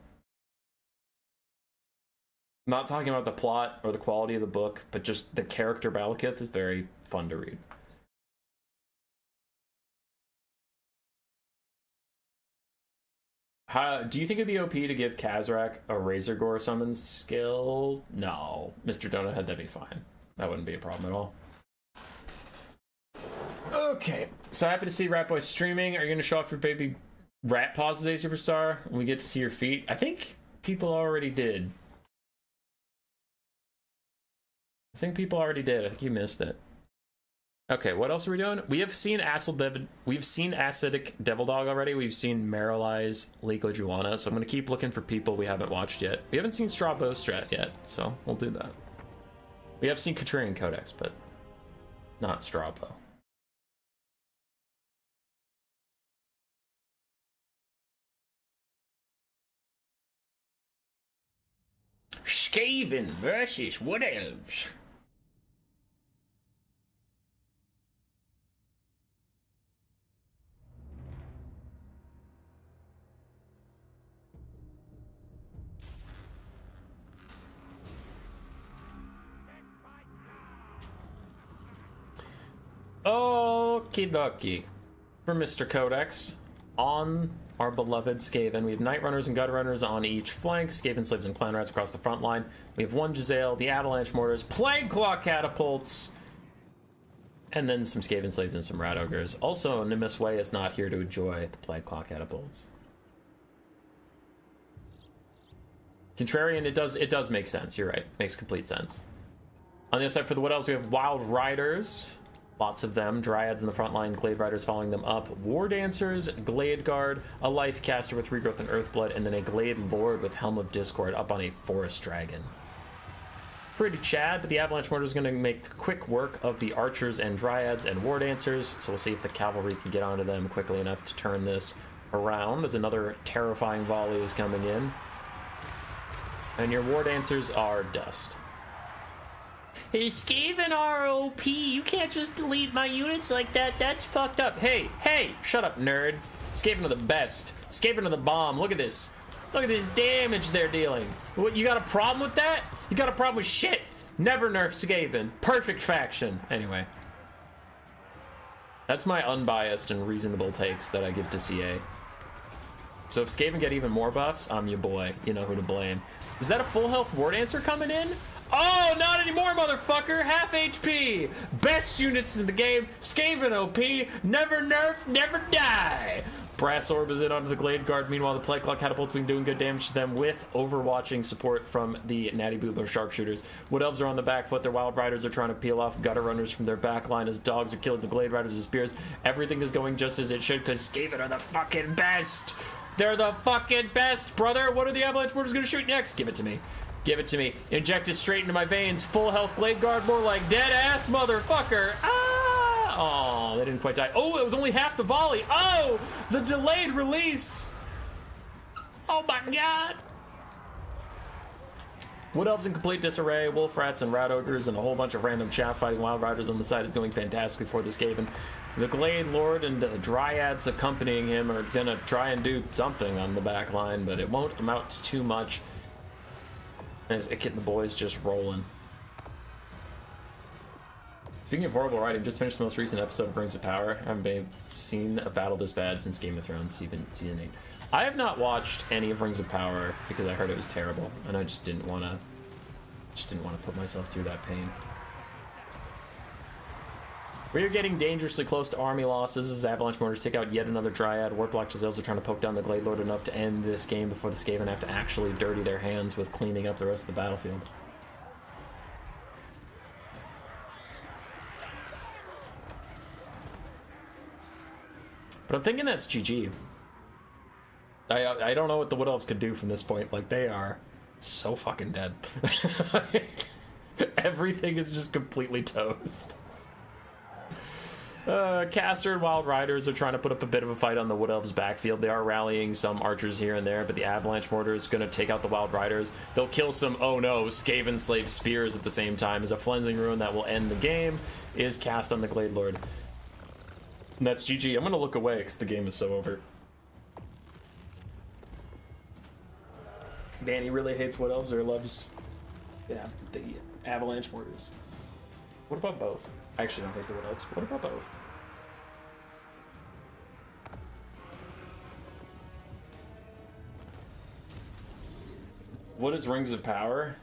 not talking about the plot or the quality of the book, but just the character Malekith is very fun to read. Do you think it'd be OP to give Khazrak a Razor Gore summon skill? No. Mr. Donut Head, that'd be fine. That wouldn't be a problem at all. Okay. So happy to see Ratboy streaming. Are you going to show off your baby rat paws today, Superstar? When we get to see your feet? I think people already did. I think you missed it. Okay, what else are we doing? We have seen we've seen Acidic Devil Dog already. We've seen Marilize Legal Juana, so I'm gonna keep looking for people we haven't watched yet. We haven't seen Straw Bow Strat yet, so we'll do that. We have seen Katurian Codex, but not Straw Bow. Skaven versus Wood Elves. Okie dokie. for Mr. Codex on our beloved Skaven. We have Night Runners and Gut Runners on each flank, Skaven Slaves and Clan Rats across the front line. We have one Giselle, the Avalanche Mortars, Plague Claw Catapults, and then some Skaven Slaves and some Rat Ogres. Also, Nimbus Way is not here to enjoy the Plague Claw Catapults. Contrarian, it does make sense. You're right. Makes complete sense. On the other side, for the Wood Elves, we have Wild Riders. Lots of them. Dryads in the front line, Glade Riders following them up. War Dancers, Glade Guard, a Life Caster with Regrowth and Earthblood, and then a Glade Lord with Helm of Discord up on a Forest Dragon. Pretty chad, but the Avalanche Mortar is going to make quick work of the Archers and Dryads and War Dancers, so we'll see if the Cavalry can get onto them quickly enough to turn this around as another terrifying volley is coming in. And your War Dancers are dust. Hey, Skaven ROP, you can't just delete my units like that. That's fucked up. Hey, shut up, nerd. Skaven are the best. Skaven are the bomb. Look at this. Look at this damage they're dealing. What, you got a problem with that? You got a problem with shit? Never nerf Skaven. Perfect faction. Anyway. That's my unbiased and reasonable takes that I give to CA. So if Skaven get even more buffs, I'm your boy. You know who to blame. Is that a full health War Dancer coming in? Oh, not anymore, motherfucker! Half HP! Best units in the game, Skaven OP, never nerf, never die! Brass Orb is in onto the Glade Guard. Meanwhile, the Plague Claw Catapult's been doing good damage to them with overwatching support from the Natty Boobler Sharpshooters. Wood Elves are on the back foot. Their Wild Riders are trying to peel off Gutter Runners from their back line as dogs are killing the Glade Riders with spears. Everything is going just as it should because Skaven are the fucking best! They're the fucking best, brother! What are the Avalanche Mortars gonna shoot next? Give it to me. Give it to me. Inject it straight into my veins. Full health Glade Guard, more like dead ass motherfucker. Ah! Oh, they didn't quite die. Oh, it was only half the volley. Oh, the delayed release. Oh my god. Wood Elves in complete disarray. Wolf Rats and Rat Ogres and a whole bunch of random chaff fighting Wild Riders on the side is going fantastically for this Skaven. The Glade Lord and the Dryads accompanying him are gonna try and do something on the back line, but it won't amount to too much. As It and the boys just rolling. Speaking of horrible writing, just finished the most recent episode of Rings of Power. I haven't seen a battle this bad since Game of Thrones season 8. I have not watched any of Rings of Power because I heard it was terrible, and I just didn't want to put myself through that pain. We are getting dangerously close to army losses as Avalanche Mortars take out yet another Dryad. Warplock Giselles are trying to poke down the Glade Lord enough to end this game before the Skaven have to actually dirty their hands with cleaning up the rest of the battlefield. But I'm thinking that's GG. I don't know what the Wood Elves could do from this point. Like, they are so fucking dead. Everything is just completely toast. Caster and Wild Riders are trying to put up a bit of a fight on the Wood Elves' backfield. They are rallying some archers here and there, but the Avalanche Mortar is going to take out the Wild Riders. They'll kill some, oh no, Skaven Slave Spears at the same time as a Flensing Ruin that will end the game is cast on the Glade Lord. And that's GG. I'm going to look away because the game is so over. Danny really hates Wood Elves or loves, yeah, the Avalanche Mortars. What about both? I actually don't hate the Wood Elves. What about both? What is Rings of Power?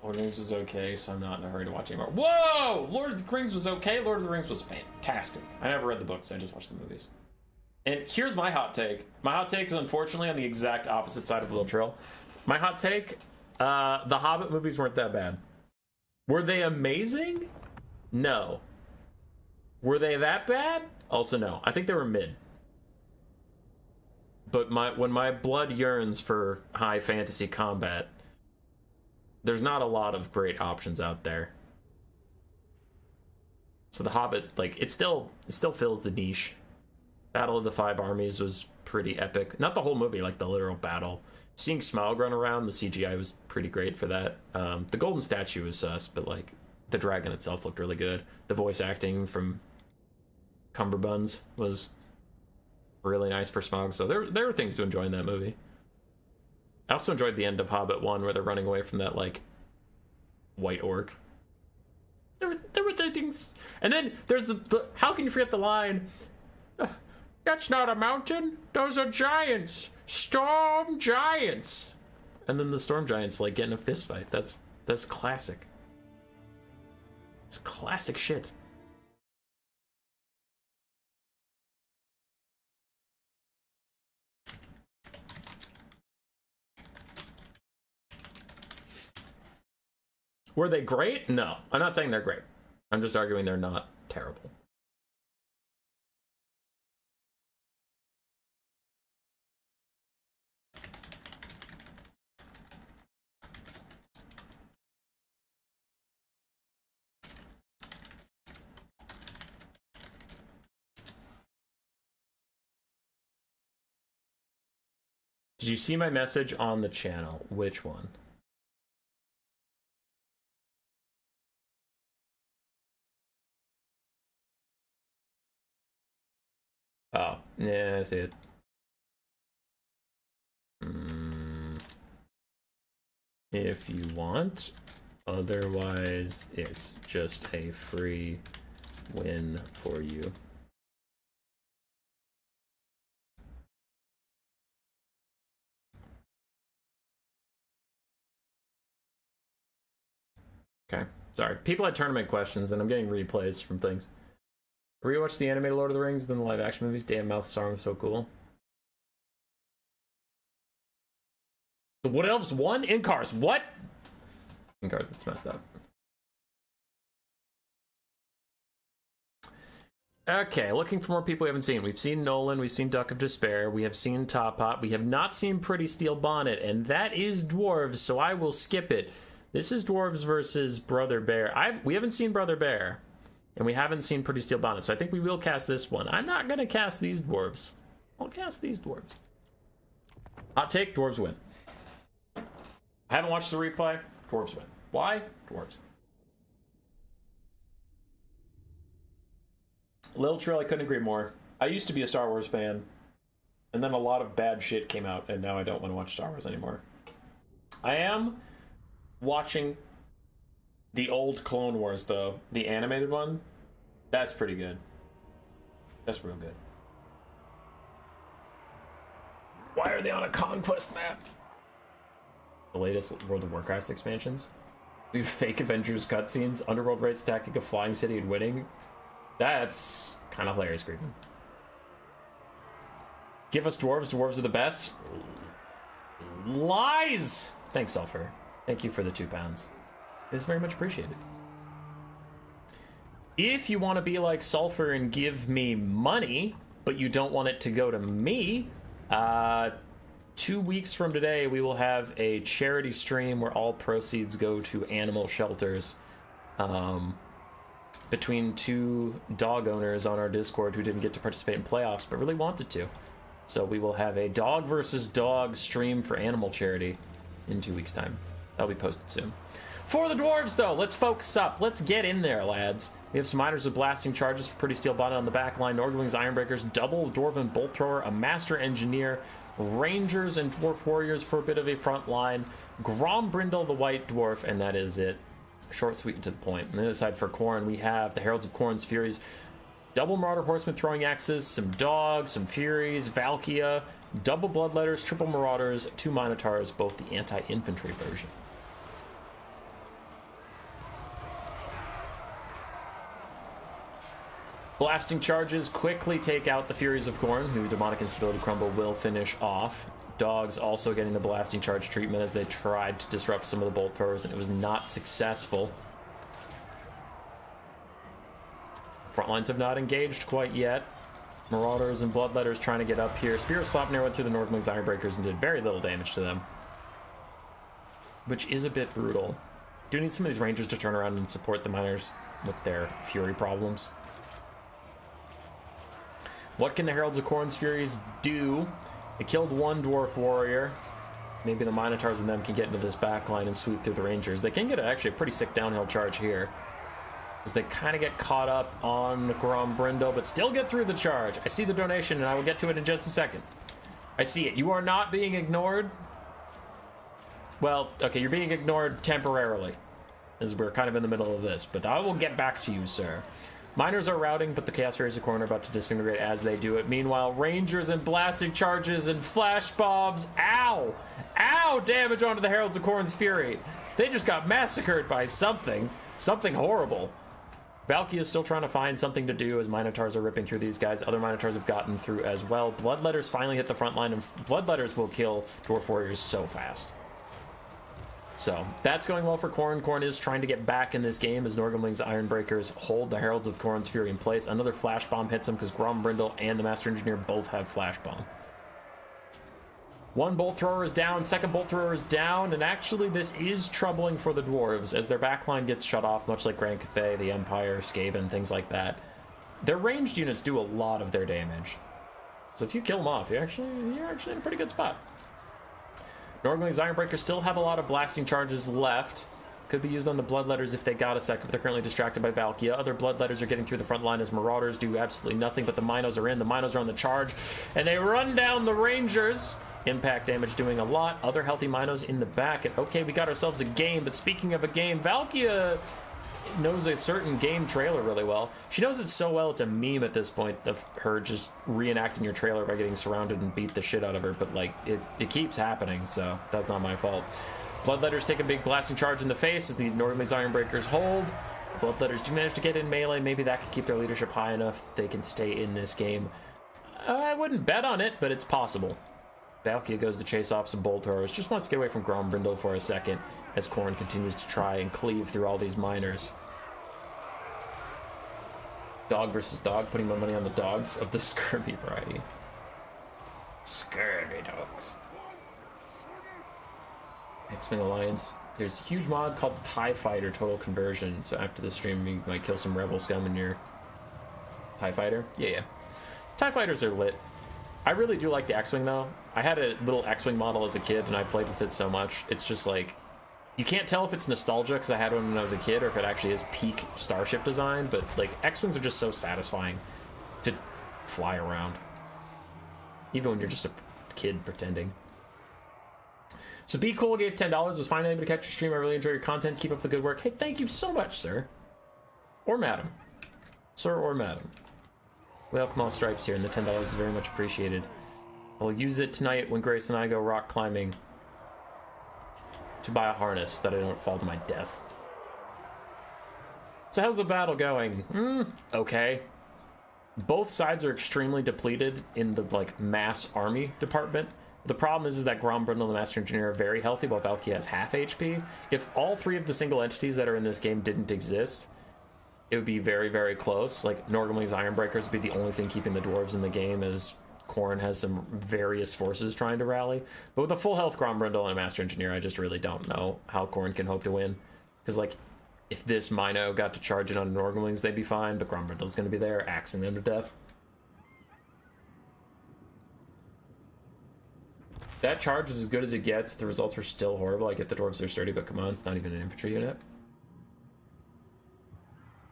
Lord of the Rings was okay, so I'm not in a hurry to watch anymore. Whoa! Lord of the Rings was okay. Lord of the Rings was fantastic. I never read the books. I just watched the movies. And here's my hot take. My hot take is unfortunately on the exact opposite side of Lil Trill. My hot take, the Hobbit movies weren't that bad. Were they amazing? No. Were they that bad? Also no. I think they were mid. But when my blood yearns for high fantasy combat, there's not a lot of great options out there. So the Hobbit, like, it still fills the niche. Battle of the Five Armies was pretty epic. Not the whole movie, like the literal battle. Seeing Smaug run around, the CGI was pretty great for that. The golden statue was sus, but like the dragon itself looked really good. The voice acting from Cumberbuns was really nice for Smaug. So there were things to enjoy in that movie. I also enjoyed the end of Hobbit 1 where they're running away from that like white orc. There were things. And then there's the how can you forget the line? That's not a mountain. Those are giants. Storm giants. And then the storm giants like get in a fist fight. That's classic. It's classic shit. Were they great? No, I'm not saying they're great. I'm just arguing they're not terrible. Did you see my message on the channel? Which one? Oh, yeah, I see it. If you want. Otherwise, it's just a free win for you. Okay, sorry. People had tournament questions, and I'm getting replays from things. Rewatch the animated Lord of the Rings, then the live action movies. Damn, Mouth Sauron was so cool. The Wood Elves won? Incars, what? Incars, that's messed up. Okay, looking for more people we haven't seen. We've seen Nolan, we've seen Duck of Despair, we have seen Top Hot, we have not seen Pretty Steel Bonnet, and that is Dwarves, so I will skip it. This is Dwarves versus Brother Bear. We haven't seen Brother Bear, and we haven't seen Pretty Steel Bonnet, so I think we will cast this one. I'm not going to cast these Dwarves. I'll cast these Dwarves. Hot take, Dwarves win. I haven't watched the replay. Dwarves win. Why? Dwarves. Lil Trill, I couldn't agree more. I used to be a Star Wars fan, and then a lot of bad shit came out, and now I don't want to watch Star Wars anymore. I am watching the old Clone Wars, though. The animated one. That's pretty good. That's real good. Why are they on a conquest map? The latest World of Warcraft expansions. We have fake Avengers cutscenes, Underworld race attacking a flying city and winning. That's kind of hilarious, Grievin. Give us dwarves. Dwarves are the best. Lies! Thanks, Sulfur. Thank you for the £2. It's very much appreciated. If you want to be like Sulfur and give me money, but you don't want it to go to me, 2 weeks from today, we will have a charity stream where all proceeds go to animal shelters. Between two dog owners on our Discord who didn't get to participate in playoffs but really wanted to. So we will have a dog versus dog stream for animal charity in 2 weeks' time. That'll be posted soon. For the dwarves, though, let's focus up. Let's get in there, lads. We have some miners with blasting charges for Pretty Steel Bonnet on the back line, Nordlings, Ironbreakers, double Dwarven Bolt Thrower, a Master Engineer, Rangers and Dwarf Warriors for a bit of a front line, Grombrindle the White Dwarf, and that is it. Short, sweet, and to the point. On the other side for Khorne, we have the Heralds of Khorne's Furies, double Marauder Horsemen throwing axes, some dogs, some Furies, Valkia, double Bloodletters, triple Marauders, 2 Minotaurs, both the anti-infantry version. Blasting charges quickly take out the Furies of Khorne, who Demonic Instability Crumble will finish off. Dogs also getting the blasting charge treatment as they tried to disrupt some of the bolt throwers, and it was not successful. Front lines have not engaged quite yet. Marauders and Bloodletters trying to get up here. Spirit Slapnir went through the Nordlings Ironbreakers and did very little damage to them, which is a bit brutal. Do need some of these Rangers to turn around and support the miners with their Fury problems. What can the Heralds of Khorne's Furies do? They killed one Dwarf Warrior. Maybe the Minotaurs and them can get into this back line and sweep through the Rangers. They can get actually a pretty sick downhill charge here, as they kind of get caught up on Grombrindle, but still get through the charge. I see the donation, and I will get to it in just a second. I see it. You are not being ignored. Well, okay, you're being ignored temporarily. as we're kind of in the middle of this, but I will get back to you, sir. Miners are routing, but the Chaos Fairies of Khorne are about to disintegrate as they do it. Meanwhile, Rangers and blasting charges and flash bombs. Ow! Ow! Damage onto the Heralds of Khorne's Fury. They just got massacred by something. Something horrible. Valky is still trying to find something to do as Minotaurs are ripping through these guys. Other Minotaurs have gotten through as well. Bloodletters finally hit the front line, and Bloodletters will kill Dwarf Warriors so fast. So, that's going well for Khorne. Khorne is trying to get back in this game as Norgamling's Ironbreakers hold the Heralds of Khorne's Fury in place. Another Flash Bomb hits him because Grombrindle and the Master Engineer both have Flash Bomb. One Bolt Thrower is down, second Bolt Thrower is down, and actually this is troubling for the Dwarves as their backline gets shut off, much like Grand Cathay, the Empire, Skaven, things like that. Their ranged units do a lot of their damage. So if you kill them off, you're actually in a pretty good spot. Norgamling's Ironbreakers still have a lot of blasting charges left. Could be used on the Bloodletters if they got a second, but they're currently distracted by Valkia. Other Bloodletters are getting through the front line as Marauders do absolutely nothing, but the Minos are in. The Minos are on the charge, and they run down the Rangers. Impact damage doing a lot. Other healthy Minos in the back, and okay, we got ourselves a game, but speaking of a game, Valkia knows a certain game trailer really well. She knows it so well it's a meme at this point of her just reenacting your trailer by getting surrounded and beat the shit out of her, but like it keeps happening, so that's not my fault. Bloodletters take a big blasting charge in the face as the Norgamling's Ironbreakers hold. Bloodletters do manage to get in melee. Maybe that could keep their leadership high enough they can stay in this game. I wouldn't bet on it, but it's possible. Valkia goes to chase off some bolt throwers. Just wants to get away from Grombrindle for a second as Khorne continues to try and cleave through all these miners. Dog versus dog, putting my money on the dogs of the scurvy variety. Scurvy dogs. X-Wing Alliance. There's a huge mod called the TIE Fighter Total Conversion, so after the stream you might kill some Rebel scum in your TIE Fighter. Yeah. TIE Fighters are lit. I really do like the X-Wing though. I had a little X-Wing model as a kid and I played with it so much. It's just like, you can't tell if it's nostalgia because I had one when I was a kid or if it actually is peak Starship design, but like X-Wings are just so satisfying to fly around. Even when you're just a kid pretending. So Be Cool gave $10, was finally able to catch your stream. I really enjoy your content. Keep up the good work. Hey, thank you so much, sir. Or madam. Sir or madam. Welcome all stripes here, and the $10 is very much appreciated. I'll use it tonight when Grace and I go rock climbing to buy a harness that I don't fall to my death. So how's the battle going? Okay. Both sides are extremely depleted in the like mass army department. The problem is that Grombrindle and the Master Engineer are very healthy while Valky has half HP. If all three of the single entities that are in this game didn't exist, it would be very, very close. Like, Norgamling's Ironbreakers would be the only thing keeping the dwarves in the game as Khorne has some various forces trying to rally. But with a full health Grombrindle and a Master Engineer, I just really don't know how Khorne can hope to win. Because, like, if this Mino got to charge it on Norgamlings, they'd be fine, but Grombrindle's going to be there, axing them to death. That charge was as good as it gets. The results were still horrible. I get the dwarves are sturdy, but come on, it's not even an infantry unit.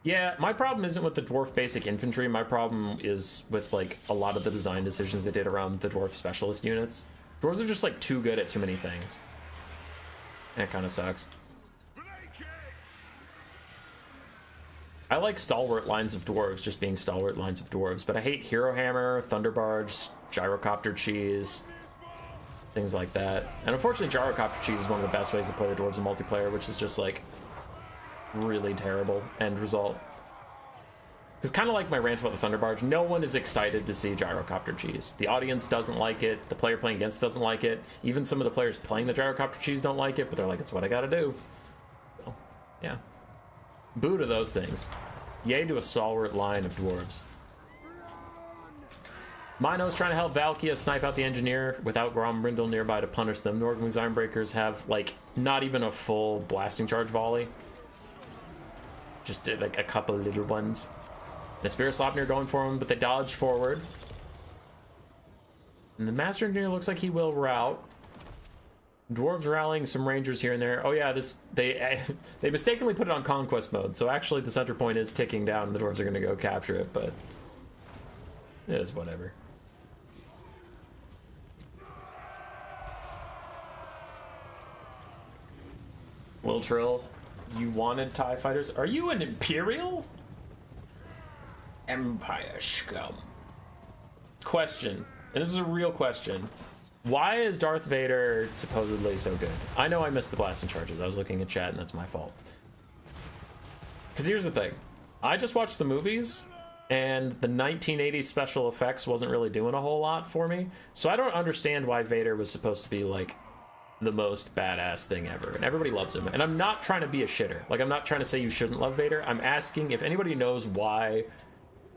Yeah, my problem isn't with the dwarf basic infantry. My problem is with like a lot of the design decisions they did around the dwarf specialist units. Dwarves are just like too good at too many things. And it kind of sucks. I like stalwart lines of dwarves just being stalwart lines of dwarves, but I hate Hero Hammer, Thunderbarge, Gyrocopter Cheese, things like that. And unfortunately, Gyrocopter Cheese is one of the best ways to play the dwarves in multiplayer, which is just like really terrible end result. Because kind of like my rant about the Thunderbarge, no one is excited to see Gyrocopter Cheese. The audience doesn't like it, the player playing against doesn't like it, even some of the players playing the Gyrocopter Cheese don't like it, but they're like, it's what I gotta do. So, yeah. Boo to those things. Yay to a stalwart line of dwarves. Mino's trying to help Valkia snipe out the engineer without Grombrindle nearby to punish them. Norgamling's Ironbreakers have, like, not even a full blasting charge volley. Just did, like, a couple of little ones. And a Spear Slopnir going for him, but they dodge forward. And the Master Engineer looks like he will rout. Dwarves rallying some Rangers here and there. Oh yeah, they mistakenly put it on Conquest mode, so actually the center point is ticking down and the Dwarves are going to go capture it, but it is whatever. Will Trill You wanted TIE fighters? Are you an Imperial? Empire scum. Question, and this is a real question. Why is Darth Vader supposedly so good? I know I missed the blasting charges. I was looking at chat and that's my fault. Because here's the thing. I just watched the movies and the 1980s special effects wasn't really doing a whole lot for me. So I don't understand why Vader was supposed to be like the most badass thing ever. And everybody loves him. And I'm not trying to be a shitter. Like, I'm not trying to say you shouldn't love Vader. I'm asking if anybody knows why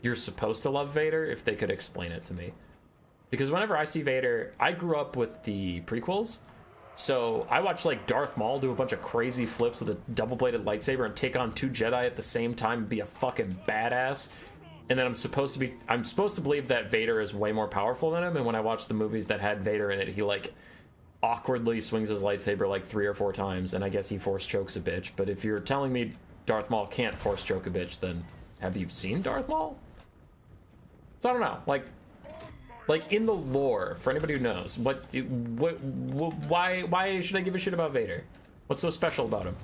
you're supposed to love Vader, if they could explain it to me. Because whenever I see Vader, I grew up with the prequels. So I watched like Darth Maul do a bunch of crazy flips with a double-bladed lightsaber and take on 2 Jedi at the same time and be a fucking badass. And then I'm supposed to believe that Vader is way more powerful than him. And when I watched the movies that had Vader in it, he like awkwardly swings his lightsaber like 3 or 4 times, and I guess he force chokes a bitch. But if you're telling me Darth Maul can't force choke a bitch, then have you seen Darth Maul? So I don't know, like in the lore, for anybody who knows, why should I give a shit about Vader? What's so special about him?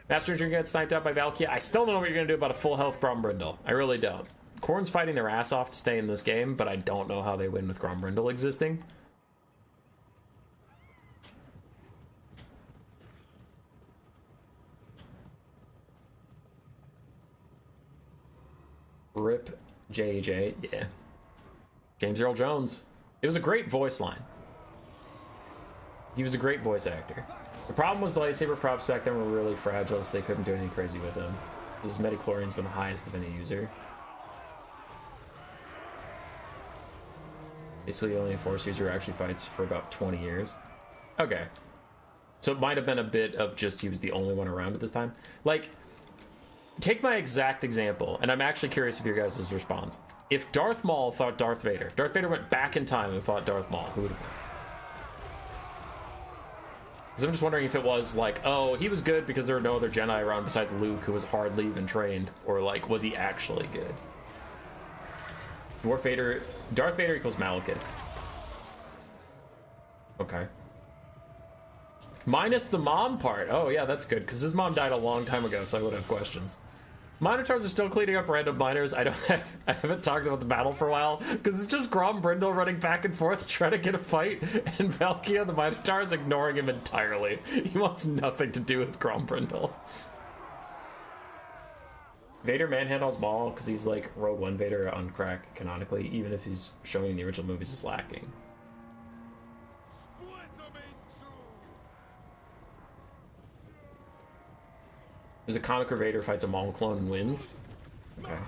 Master Engineer gets sniped out by Valkia. I still don't know what you're gonna do about a full health Grombrindle. I really don't. Khorne's fighting their ass off to stay in this game, but I don't know how they win with Grombrindle existing. Rip JJ, yeah. James Earl Jones. It was a great voice line. He was a great voice actor. The problem was the lightsaber props back then were really fragile, so they couldn't do anything crazy with them. His metachlorian's been the highest of any user. Basically, the only Force user who actually fights for about 20 years. Okay. So it might have been a bit of just he was the only one around at this time. Like, take my exact example, and I'm actually curious of your guys' response. If Darth Maul fought Darth Vader, if Darth Vader went back in time and fought Darth Maul, who would have won? Because I'm just wondering if it was like, oh, he was good because there were no other Jedi around besides Luke, who was hardly even trained, or like, was he actually good? Darth Vader equals Malekith. Okay. Minus the mom part. Oh yeah, that's good, because his mom died a long time ago, so I would have questions. Minotaurs are still cleaning up random miners. I haven't talked about the battle for a while, because it's just Grombrindle running back and forth trying to get a fight, and Valkia, the Minotaur, is ignoring him entirely. He wants nothing to do with Grombrindle. Vader manhandles Maul because he's like Rogue One Vader on crack canonically, even if he's showing the original movies is lacking. There's a comic where Vader fights a Maul clone and wins. Okay.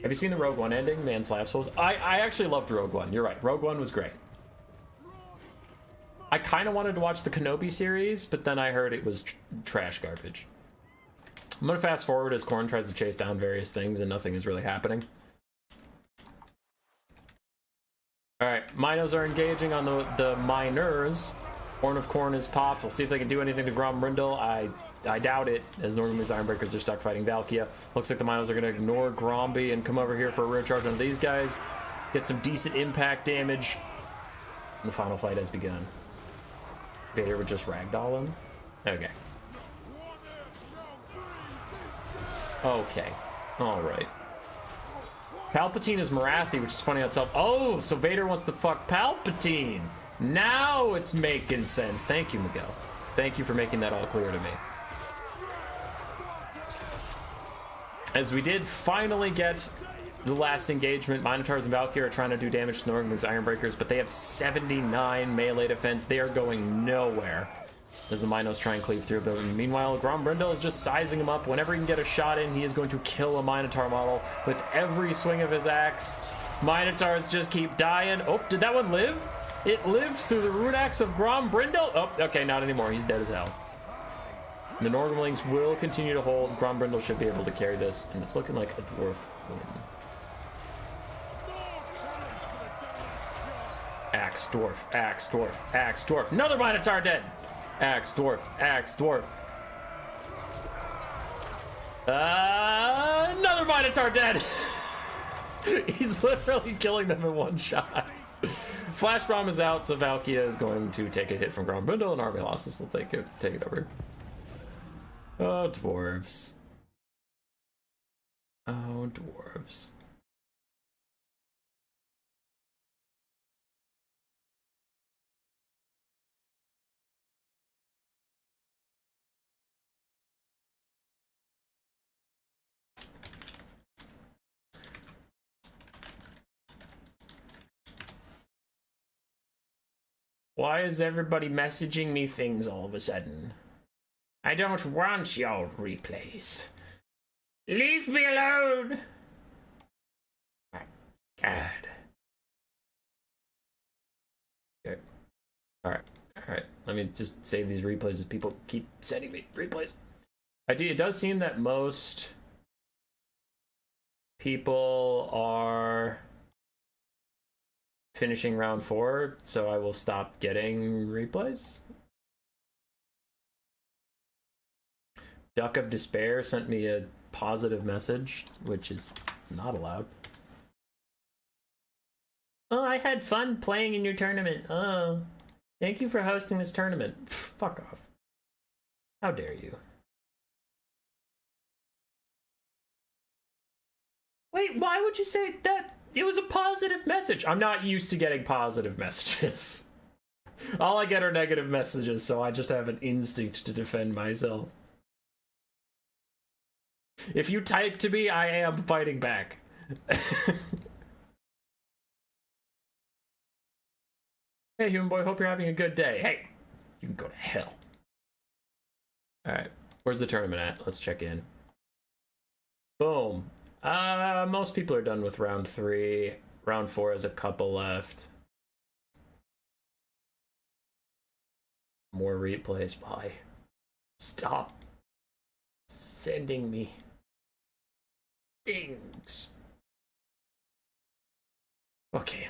Have you seen the Rogue One ending? Man slaps holes. I actually loved Rogue One. You're right. Rogue One was great. I kind of wanted to watch the Kenobi series, but then I heard it was trash garbage. I'm gonna fast forward as Khorne tries to chase down various things and nothing is really happening. Alright, Minos are engaging on the miners. Horn of Khorne is popped. We'll see if they can do anything to Grombrindle. I doubt it, as Norman's Ironbreakers are stuck fighting Valkia. Looks like the Minos are gonna ignore Gromby and come over here for a rear charge on these guys. Get some decent impact damage. And the final fight has begun. Vader would just ragdoll him? Okay. Okay. Alright. Palpatine is Marathi, which is funny on itself. Oh, so Vader wants to fuck Palpatine. Now it's making sense. Thank you, Miguel. Thank you for making that all clear to me. As we did finally get the last engagement, Minotaurs and Valkyrie are trying to do damage to Norman's Ironbreakers, but they have 79 melee defense. They are going nowhere as the Minos try and cleave through them. Meanwhile, Grombrindle is just sizing him up. Whenever he can get a shot in, he is going to kill a Minotaur model with every swing of his axe. Minotaurs just keep dying. Oh, did that one live? It lived through the rune axe of Grombrindle. Oh, okay, not anymore. He's dead as hell. The Norgamlings will continue to hold. Grombrindle should be able to carry this, and it's looking like a dwarf win. Axe dwarf, axe dwarf, axe dwarf. Another Minotaur dead. Axe dwarf, axe dwarf. Another Minotaur dead. He's literally killing them in one shot. Flash bomb is out, so Valkia is going to take a hit from ground bundle, and army losses will take it over. Oh, dwarves. Oh, dwarves. Why is everybody messaging me things all of a sudden? I don't want your replays. Leave me alone! My God. Okay. Alright. Let me just save these replays as people keep sending me replays. It does seem that most people are finishing round 4, so I will stop getting replays. Duck of Despair sent me a positive message, which is not allowed. Oh, I had fun playing in your tournament. Oh, thank you for hosting this tournament. Fuck off. How dare you? Wait, why would you say that? It was a positive message. I'm not used to getting positive messages. All I get are negative messages, so I just have an instinct to defend myself. If you type to me, I am fighting back. Hey, human boy, hope you're having a good day. Hey, you can go to hell. Alright, where's the tournament at? Let's check in. Boom. Most people are done with round 3. Round 4 has a couple left. More replays. Why? Stop sending me things. Okay.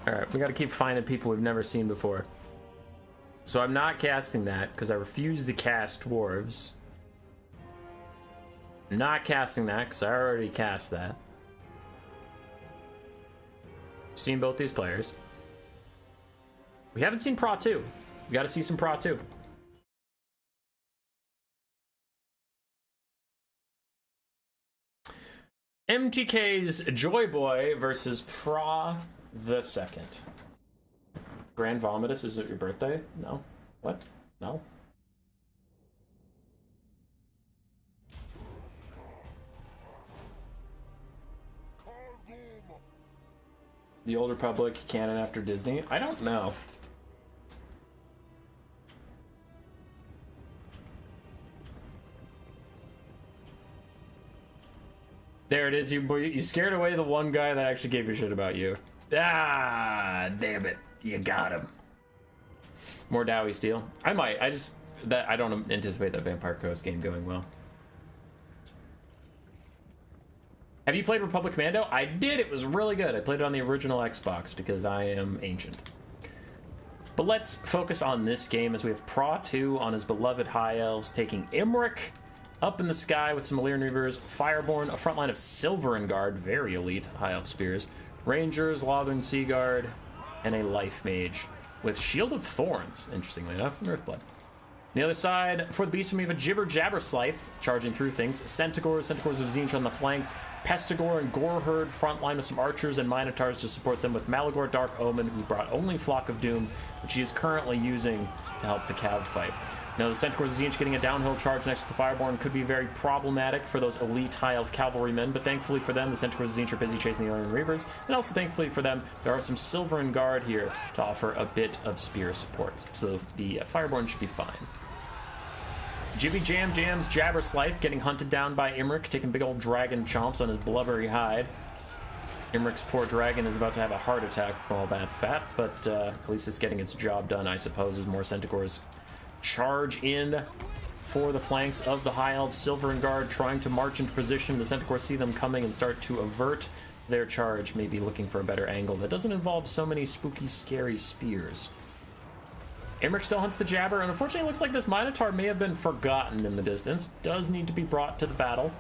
Alright, we gotta keep finding people we've never seen before. So I'm not casting that, because I refuse to cast dwarves. I'm not casting that, because I already cast that. We've seen both these players. We haven't seen Pro 2. We gotta see some Pro 2. MTK's Joy Boy versus Pra the Second. Grand Vomitus, is it your birthday? No. What? No. The Old Republic canon after Disney? I don't know. There it is, you scared away the one guy that actually gave a shit about you. Ah, damn it. You got him. More Dowie Steel. I might. I don't anticipate that Vampire Coast game going well. Have you played Republic Commando? I did. It was really good. I played it on the original Xbox because I am ancient. But let's focus on this game as we have Pra 2 on his beloved High Elves taking Imric up in the sky with some Illyrian Reavers, Fireborn, a front line of Silver Guard, very elite High Elf Spears, Rangers, Lothern Sea Guard, and a Life Mage with Shield of Thorns, interestingly enough, and Earthblood. On the other side, for the Beastmen, we have a Jibber Jabber Slife charging through things, Centaurs of Zinch on the flanks, Pestigore and Goreherd front line with some archers and Minotaurs to support them, with Malagor Dark Omen, who brought only Flock of Doom, which he is currently using to help the Cav fight. Now, the Centaurs of Zinch getting a downhill charge next to the Fireborn could be very problematic for those elite High Elf cavalrymen, but thankfully for them, the Centaurs of Zinch are busy chasing the Illyrian Reavers, and also thankfully for them, there are some Silver Guard here to offer a bit of spear support, so the Fireborn should be fine. Jibby Jam Jam's Jabber Slife getting hunted down by Imric, taking big old dragon chomps on his blubbery hide. Imric's poor dragon is about to have a heart attack from all that fat, but at least it's getting its job done, I suppose, as more Centaurs charge in for the flanks of the High Elves. Silver Guard trying to march into position. The Centaurs see them coming and start to avert their charge, maybe looking for a better angle that doesn't involve so many spooky, scary spears. Imric still hunts the Jabber, and unfortunately it looks like this Minotaur may have been forgotten in the distance. Does need to be brought to the battle.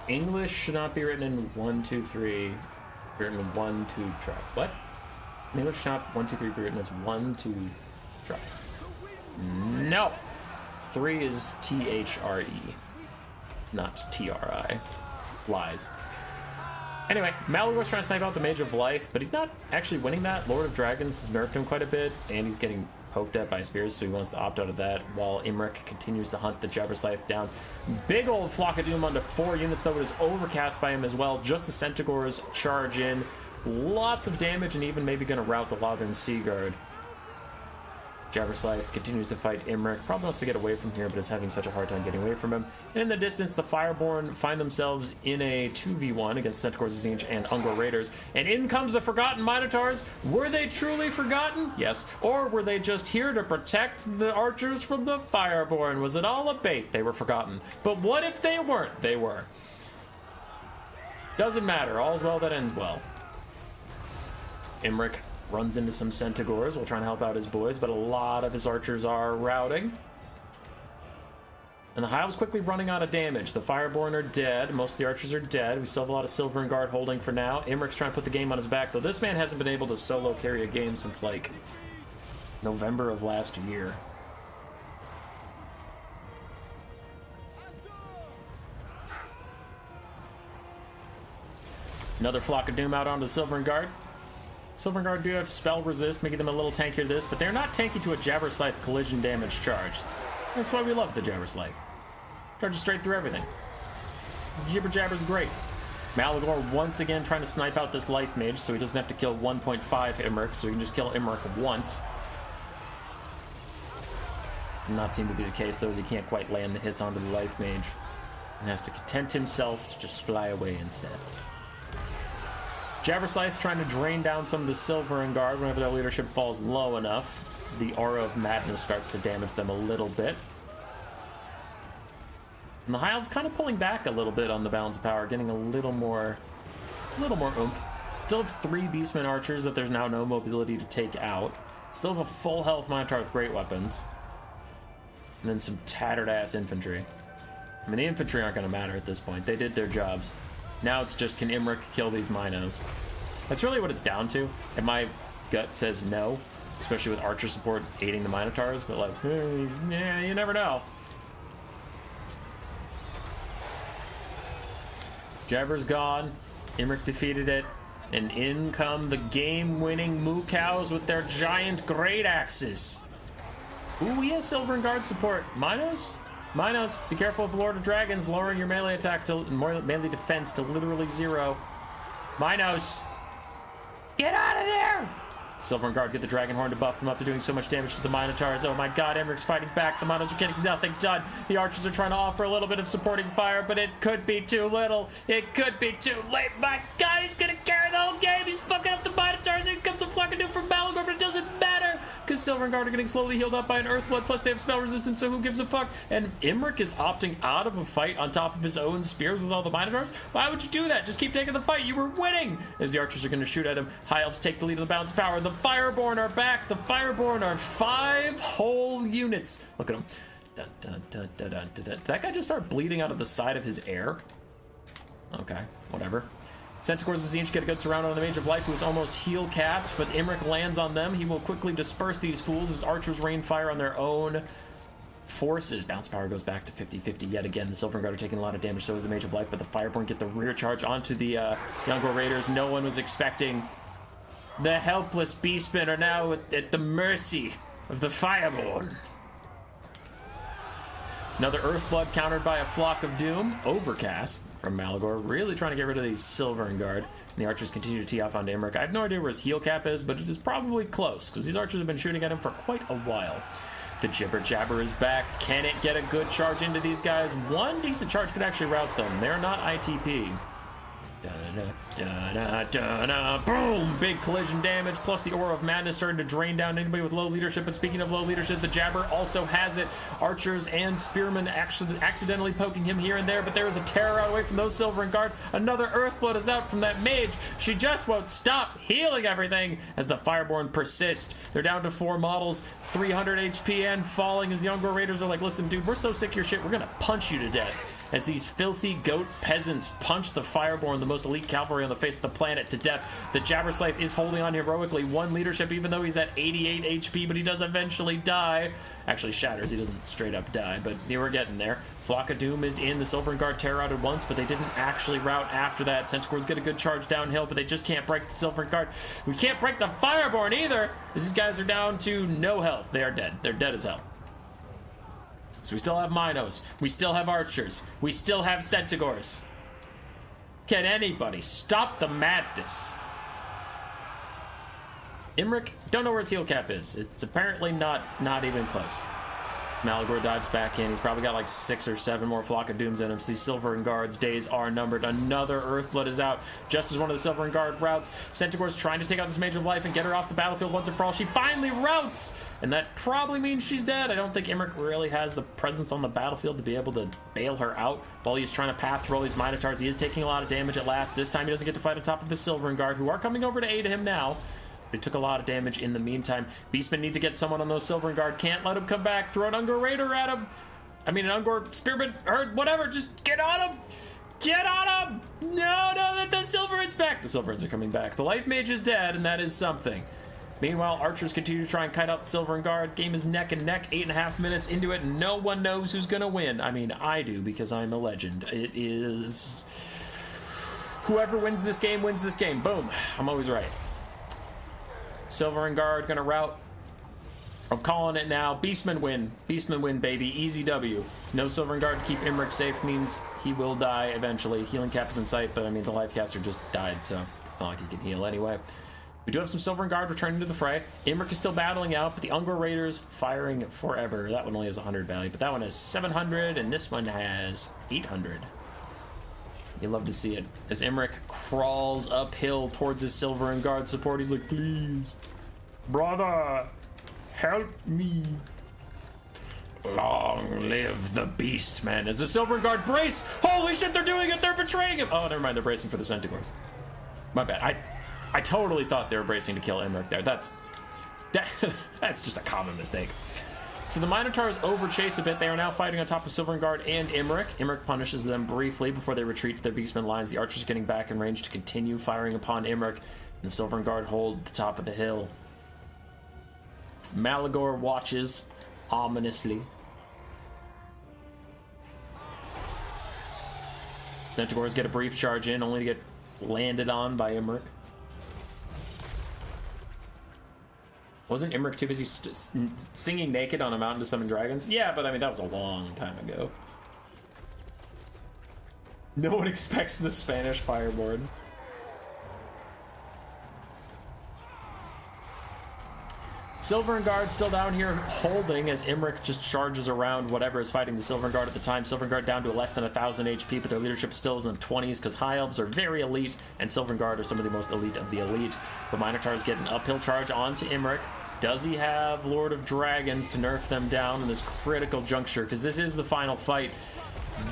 English should not be written in 1, 2, 3. Written in 1, 2, try. What? English should not 1, 2, 3 be written as 1, 2, try. No! 3 is T-H-R-E, not T-R-I. Lies. Anyway, Malagor's trying to snipe out the Mage of Life, but he's not actually winning that. Lord of Dragons has nerfed him quite a bit, and he's getting poked at by spears, so he wants to opt out of that, while Imric continues to hunt the Jabberscythe down. Big old Flock of Doom onto 4 units, though it is overcast by him as well. Just the Centaurs charge in. Lots of damage, and even maybe going to rout the Lothern Seaguard. Jabberscythe continues to fight Imric. Probably wants to get away from here, but is having such a hard time getting away from him. And in the distance, the Fireborn find themselves in a 2v1 against Centaurs of Zinj and Ungor Raiders. And in comes the Forgotten Minotaurs. Were they truly forgotten? Yes. Or were they just here to protect the archers from the Fireborn? Was it all a bait? They were forgotten. But what if they weren't? They were. Doesn't matter. All's well that ends well. Imric runs into some Centaurs while trying to help out his boys, but a lot of his archers are routing. And the Hive's quickly running out of damage. The Fireborn are dead. Most of the archers are dead. We still have a lot of Silver and Guard holding for now. Imric's trying to put the game on his back, though this man hasn't been able to solo carry a game since, like, November of last year. Another Flock of Doom out onto the Silver and Guard. Silver Guard do have spell resist, making them a little tankier to this, but they're not tanky to a Jabberscythe collision damage charge. That's why we love the Jabberscythe. Charges straight through everything. Jibber Jabber's great. Malagor once again trying to snipe out this Life Mage, so he doesn't have to kill 1.5 Imric, so he can just kill Imric once. Not seem to be the case, though, as he can't quite land the hits onto the Life Mage, and has to content himself to just fly away instead. Jabberscythe's trying to drain down some of the Silver and Guard whenever their leadership falls low enough. The Aura of Madness starts to damage them a little bit. And the High Elves kind of pulling back a little bit on the balance of power, getting a little more oomph. Still have 3 Beastmen archers that there's now no mobility to take out. Still have a full health Minotaur with great weapons. And then some tattered ass infantry. I mean, the infantry aren't going to matter at this point. They did their jobs. Now it's just, can Imric kill these Minos? That's really what it's down to. And my gut says no, especially with archer support aiding the Minotaurs, but like, yeah, you never know. Jabber's gone. Imric defeated it. And in come the game-winning Moo Cows with their giant great axes. Ooh, we have Silver and Guard support. Minos? Minos, be careful of Lord of Dragons, lowering your melee attack to melee defense to literally 0. Minos, get out of there! Silver and Guard get the Dragon Horn to buff them up. They're doing so much damage to the Minotaurs. Oh my god, Imric's fighting back. The Minos are getting nothing done. The archers are trying to offer a little bit of supporting fire, but it could be too little. It could be too late. My god, he's gonna carry the whole game. He's fucking up the Minotaurs. Here comes a Flock of Doom from Malagor, but it doesn't matter, because Silver and Guard are getting slowly healed up by an Earthblood, plus they have spell resistance, so who gives a fuck? And Imric is opting out of a fight on top of his own spears with all the Minotaurs? Why would you do that? Just keep taking the fight. You were winning! As the archers are going to shoot at him, High Elves take the lead of the balance of power. The Fireborn are back. The Fireborn are 5 whole units. Look at him. Dun, dun, dun, dun, dun, dun, dun. Did that guy just start bleeding out of the side of his air? Okay, whatever. Centaurs of Zinj get a good surround on the Mage of Life, who is almost heal capped, but Imric lands on them. He will quickly disperse these fools as archers rain fire on their own forces. Bounce power goes back to 50-50 yet again. The Silver and Guard are taking a lot of damage, so is the Mage of Life, but the Fireborn get the rear charge onto the Ungor Raiders. No one was expecting. The helpless Beastmen are now at the mercy of the Fireborn. Another Earthblood countered by a Flock of Doom. Overcast from Malagor, really trying to get rid of these Silver and Guard. And the archers continue to tee off onto Imric. I have no idea where his heal cap is, but it is probably close, because these archers have been shooting at him for quite a while. The Jibber Jabber is back. Can it get a good charge into these guys? One decent charge could actually rout them. They're not ITP. Boom! Big collision damage, plus the Aura of Madness starting to drain down anybody with low leadership. And speaking of low leadership, the Jabber also has it. Archers and Spearmen actually accidentally poking him here and there, but there is a terror out away from those Silvern Guard. Another Earthblood is out from that mage. She just won't stop healing everything as the Fireborn persist. They're down to 4 models, 300 HP and falling as the Ungor Raiders are like, listen, dude, we're so sick of your shit, we're gonna punch you to death. As these filthy goat peasants punch the Fireborn, the most elite cavalry on the face of the planet, to death. The Jabberslave is holding on heroically. 1 leadership, even though he's at 88 HP, but he does eventually die. Actually shatters, he doesn't straight up die, but we're getting there. Flock of Doom is in. The Silvern Guard terror routed once, but they didn't actually rout after that. Centaurs get a good charge downhill, but they just can't break the Silvern Guard. We can't break the Fireborn either, as these guys are down to no health. They are dead. They're dead as hell. So we still have Minos, we still have Archers, we still have Centaurs. Can anybody stop the madness? Imric, don't know where his heal cap is. It's apparently not even close. Malagor dives back in. He's probably got like 6 or 7 more Flock of Dooms in him. So these Silvern Guards' days are numbered. Another Earthblood is out, just as one of the Silvern Guard routes. Centaur's trying to take out this Mage of Life and get her off the battlefield once and for all. She finally routs, and that probably means she's dead. I don't think Imric really has the presence on the battlefield to be able to bail her out while he's trying to path through all these Minotaurs. He is taking a lot of damage at last. This time he doesn't get to fight on top of his Silvern Guard, who are coming over to aid him now. They took a lot of damage in the meantime. Beastmen need to get someone on those Silvern Guard. Can't let him come back. Throw an Ungor Raider at him. I mean, an Ungor Spearman, or whatever. Just get on him. Get on him. No, the Silverhead's back. The Silverheads are coming back. The Life Mage is dead, and that is something. Meanwhile, Archers continue to try and kite out the Silvern Guard. Game is neck and neck. 8.5 minutes into it. No one knows who's going to win. I mean, I do, because I'm a legend. It is... whoever wins this game wins this game. Boom. I'm always right. Silvern Guard gonna rout. I'm calling it now. Beastmen win. Beastmen win, baby. Easy W. No Silvern Guard to keep Imric safe means he will die eventually. Healing cap is in sight, but I mean, the life caster just died, so it's not like he can heal anyway. We do have some Silvern Guard returning to the fray. Imric is still battling out, but the Ungor Raiders firing forever. That one only has 100 value, but that one has 700, and this one has 800. You love to see it. As Imric crawls uphill towards his Silvern Guard support, he's like, please, brother, help me. Long live the Beastmen. As the Silvern Guard brace, holy shit, they're doing it, they're betraying him. Oh, never mind, they're bracing for the Centaurs. My bad. I totally thought they were bracing to kill Imric there. That's just a common mistake. So the Minotaurs overchase a bit. They are now fighting on top of Silvern Guard and Imric. Imric punishes them briefly before they retreat to their Beastmen lines. The Archers getting back in range to continue firing upon Imric. And the Silvern Guard hold the top of the hill. Malagor watches ominously. Centaurs get a brief charge in, only to get landed on by Imric. Wasn't Imric too busy singing naked on a mountain to summon dragons? Yeah, but I mean, that was a long time ago. No one expects the Spanish Fireborn. Silvern Guard still down here holding as Imric just charges around whatever is fighting the Silvern Guard at the time. Silvern Guard down to less than 1,000 HP, but their leadership still is in the 20s because High Elves are very elite and Silvern Guard are some of the most elite of the elite. The Minotaurs get an uphill charge onto Imric. Does he have Lord of Dragons to nerf them down in this critical juncture? Because this is the final fight.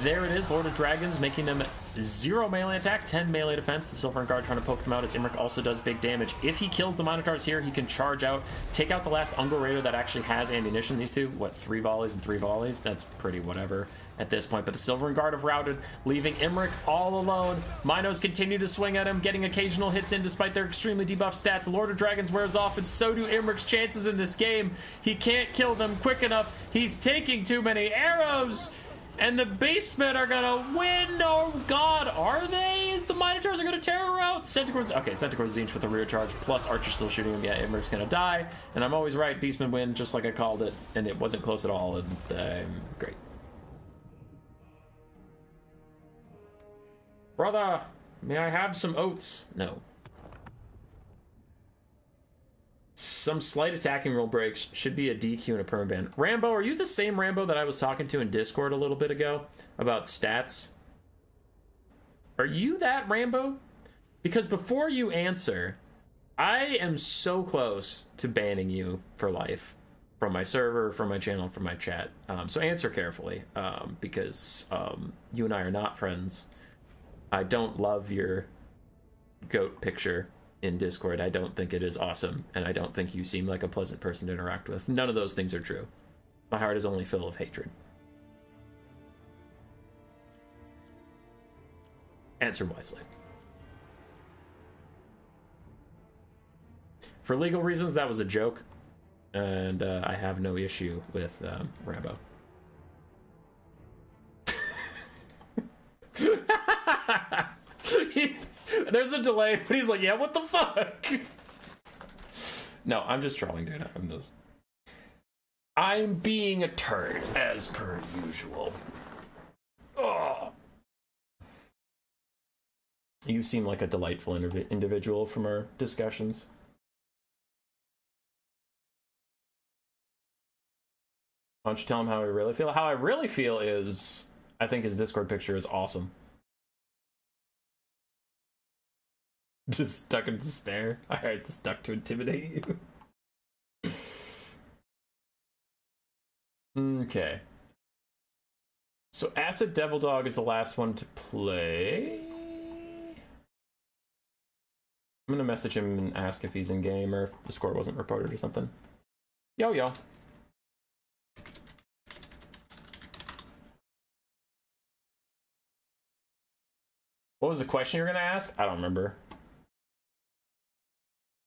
There it is, Lord of Dragons, making them 0 melee attack, 10 melee defense. The Silvern Guard trying to poke them out as Imric also does big damage. If he kills the Minotaurs here, he can charge out, take out the last Ungor Raider that actually has ammunition. These two, what, 3 volleys and 3 volleys? That's pretty whatever at this point. But the Silvern Guard have routed, leaving Imric all alone. Minos continue to swing at him, getting occasional hits in despite their extremely debuffed stats. Lord of Dragons wears off, and so do Imric's chances in this game. He can't kill them quick enough. He's taking too many arrows. And the Beastmen are gonna win. Oh god, are they? Is the Minotaurs are gonna terror out? Centaurs, okay, Centaurs Zinch with a rear charge, plus Archer still shooting him. Yeah, Imric's gonna die. And I'm always right, Beastmen win, just like I called it. And it wasn't close at all, and great. Brother, may I have some oats? No. Some slight attacking roll breaks should be a DQ and a permaban. Rambo, are you the same Rambo that I was talking to in Discord a little bit ago about stats? Are you that Rambo? Because before you answer, I am so close to banning you for life from my server, from my channel, from my chat. So answer carefully, because you and I are not friends. I don't love your goat picture in Discord. I don't think it is awesome, and I don't think you seem like a pleasant person to interact with. None of those things are true. My heart is only full of hatred. Answer wisely. For legal reasons, that was a joke, and I have no issue with Rambo. There's a delay, but he's like, yeah, what the fuck? No, I'm just trolling, dude. I'm being a turd, as per usual. Oh. You seem like a delightful individual from our discussions. Why don't you tell him how I really feel? How I really feel is, I think his Discord picture is awesome. Just stuck in despair. Alright, stuck to intimidate you. Okay. So Acid Devil Dog is the last one to play. I'm gonna message him and ask if he's in game or if the score wasn't reported or something. Yo. What was the question you were gonna ask? I don't remember.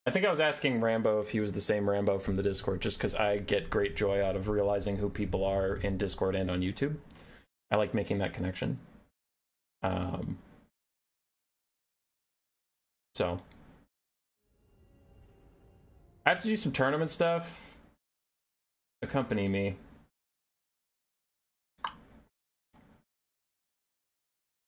I think I was asking Rambo if he was the same Rambo from the Discord, just because I get great joy out of realizing who people are in Discord and on YouTube. I like making that connection. So I have to do some tournament stuff. Accompany me.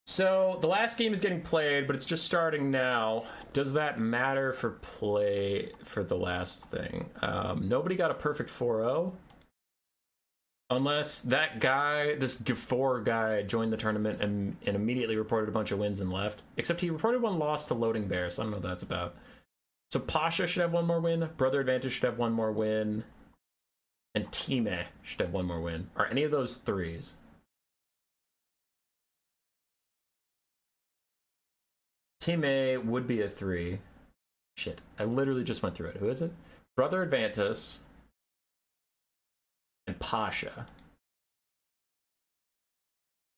So the last game is getting played, but it's just starting now. Does that matter for play for the last thing? Nobody got a perfect 4-0. Unless that guy, this Gafor guy, joined the tournament and immediately reported a bunch of wins and left. Except he reported one loss to Loading Bear, so I don't know what that's about. So Pasha should have one more win. Brother Advantage should have one more win. And Time should have one more win. Are any of those threes? Time would be a 3. Shit, I literally just went through it. Who is it? Brother Advantus and Pasha.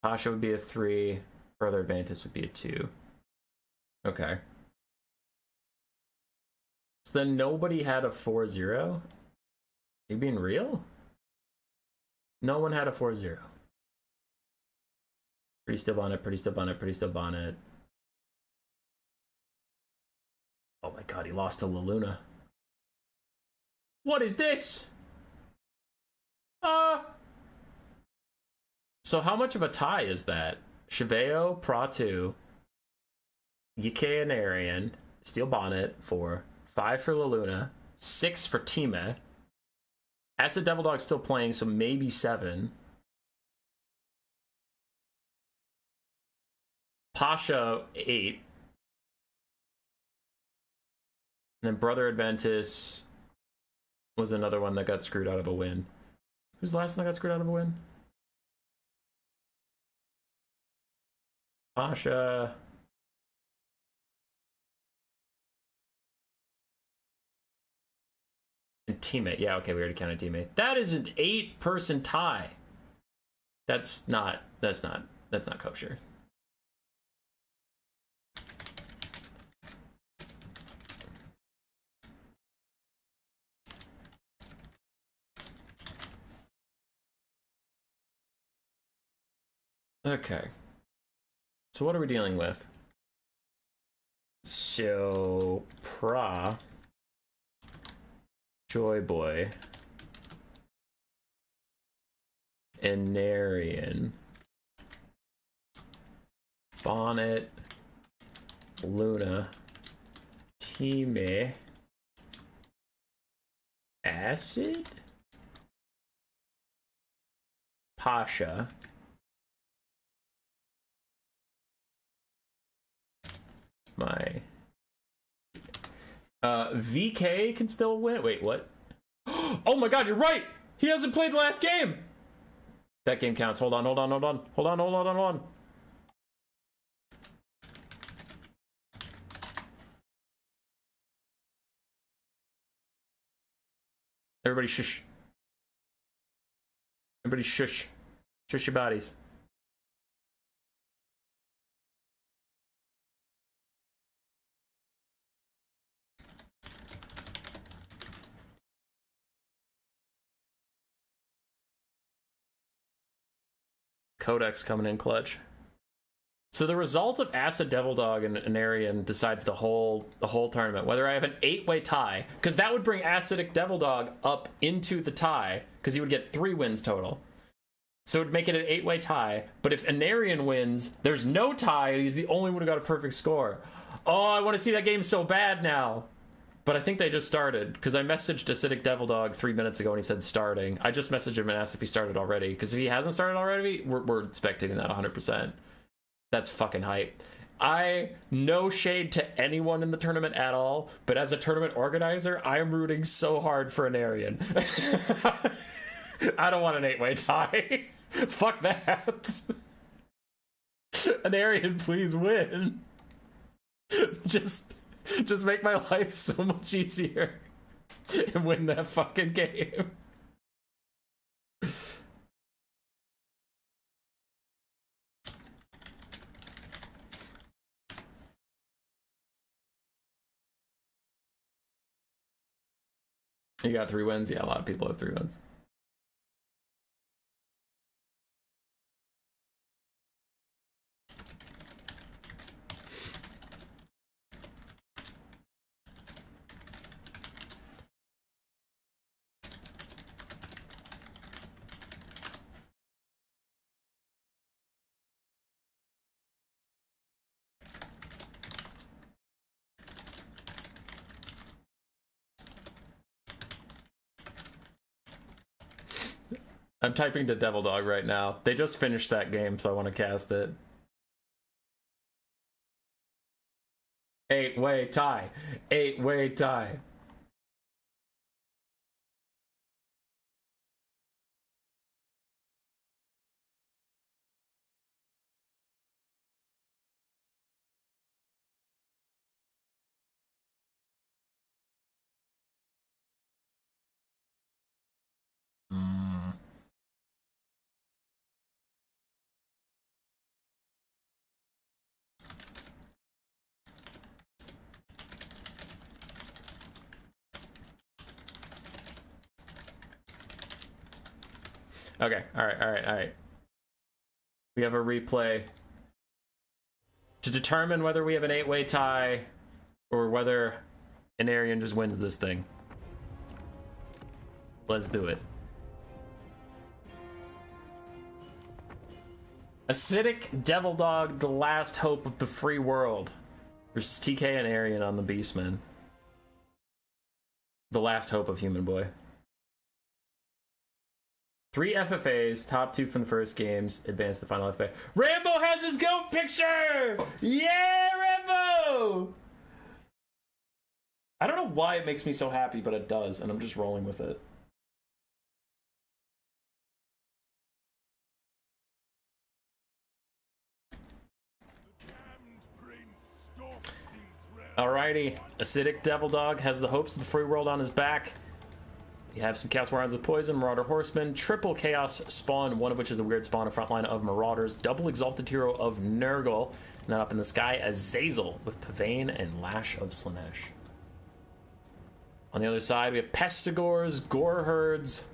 Pasha would be a 3. Brother Advantus would be a 2. Okay. So then nobody had a 4-0? Are you being real? No one had a 4-0. Pretty still bonnet, pretty still bonnet, pretty still bonnet. Oh my god, he lost to La Luna. What is this? So how much of a tie is that? Cheveo, Pratu, Yike and Arian, Steel Bonnet for 5 for La Luna, 6 for Time. Acid Devil Dog's still playing, so maybe 7. Pasha, 8. And then Brother Adventus was another one that got screwed out of a win. Who's the last one that got screwed out of a win? Pasha. And teammate. Yeah, okay, we already counted teammate. That is an 8-person tie. That's not kosher. Okay. So what are we dealing with? So Pra, Joy Boy, Enarian, Bonnet, Luna, Time, Acid, Pasha, my... VK can still win. Wait, what? Oh my god, you're right! He hasn't played the last game! That game counts. Hold on. Everybody shush. Everybody shush. Shush your bodies. Codex coming in clutch. So the result of Acid Devil Dog and Anarian decides the whole tournament. Whether I have an 8-way tie, because that would bring Acidic Devil Dog up into the tie, because he would get 3 wins total. So it would make it an 8-way tie. But if Anarian wins, there's no tie, and he's the only one who got a perfect score. Oh, I want to see that game so bad now. But I think they just started, because I messaged Acidic Devil Dog 3 minutes ago and he said starting. I just messaged him and asked if he started already, because if he hasn't started already, we're spectating that 100%. That's fucking hype. No shade to anyone in the tournament at all, but as a tournament organizer, I am rooting so hard for Anarian. I don't want an 8-way tie. Fuck that. Anarian, please win. Just make my life so much easier and win that fucking game. You got 3 wins? Yeah, a lot of people have 3 wins. I'm typing to Devil Dog right now. They just finished that game, so I want to cast it. 8-way tie. 8-way tie. Okay, alright. We have a replay to determine whether we have an 8-way tie or whether Anarian just wins this thing. Let's do it. Acidic Devil Dog, the last hope of the free world, versus TK and Arian on the Beastmen. The last hope of Human Boy. 3 FFAs, top 2 from the first games, advance to the final FFA. Rambo has his GOAT picture! Yeah, Rambo! I don't know why it makes me so happy, but it does, and I'm just rolling with it. Alrighty, Acidic Devil Dog has the hopes of the free world on his back. You have some Chaos Warhounds with Poison, Marauder Horsemen, triple Chaos Spawn, one of which is a weird spawn, a frontline of Marauders, double Exalted Hero of Nurgle, and then up in the sky, Hazel with Pavane and Lash of Slanesh. On the other side, we have Pestigors, Gore Herds,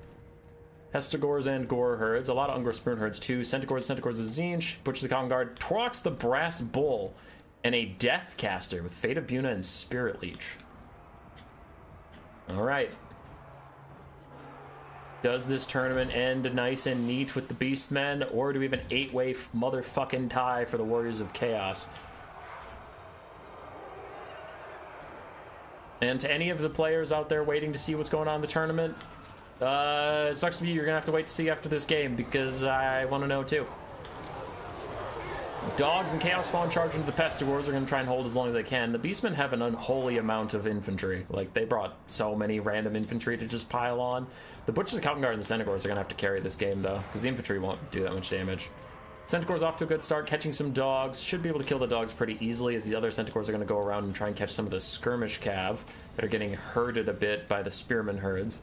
Pestigors and Gore Herds, a lot of Ungor Spoon Herds too, Centaurs of Zinch, Butchers the Common Guard, Torx the Brass Bull, and a Deathcaster with Fate of Buna and Spirit Leech. Alright. Does this tournament end nice and neat with the Beastmen, or do we have an 8-way motherfucking tie for the Warriors of Chaos? And to any of the players out there waiting to see what's going on in the tournament, it sucks to be you're gonna have to wait to see after this game, because I want to know too. Dogs and Chaos Spawn charge into the Pestigores are going to try and hold as long as they can. The Beastmen have an unholy amount of infantry. Like, they brought so many random infantry to just pile on. The Butchers, the Calvin Guard, and the Centaurs are going to have to carry this game, though, because the infantry won't do that much damage. Centaurs off to a good start, catching some dogs. Should be able to kill the dogs pretty easily, as the other Centaurs are going to go around and try and catch some of the skirmish cav that are getting herded a bit by the Spearman herds.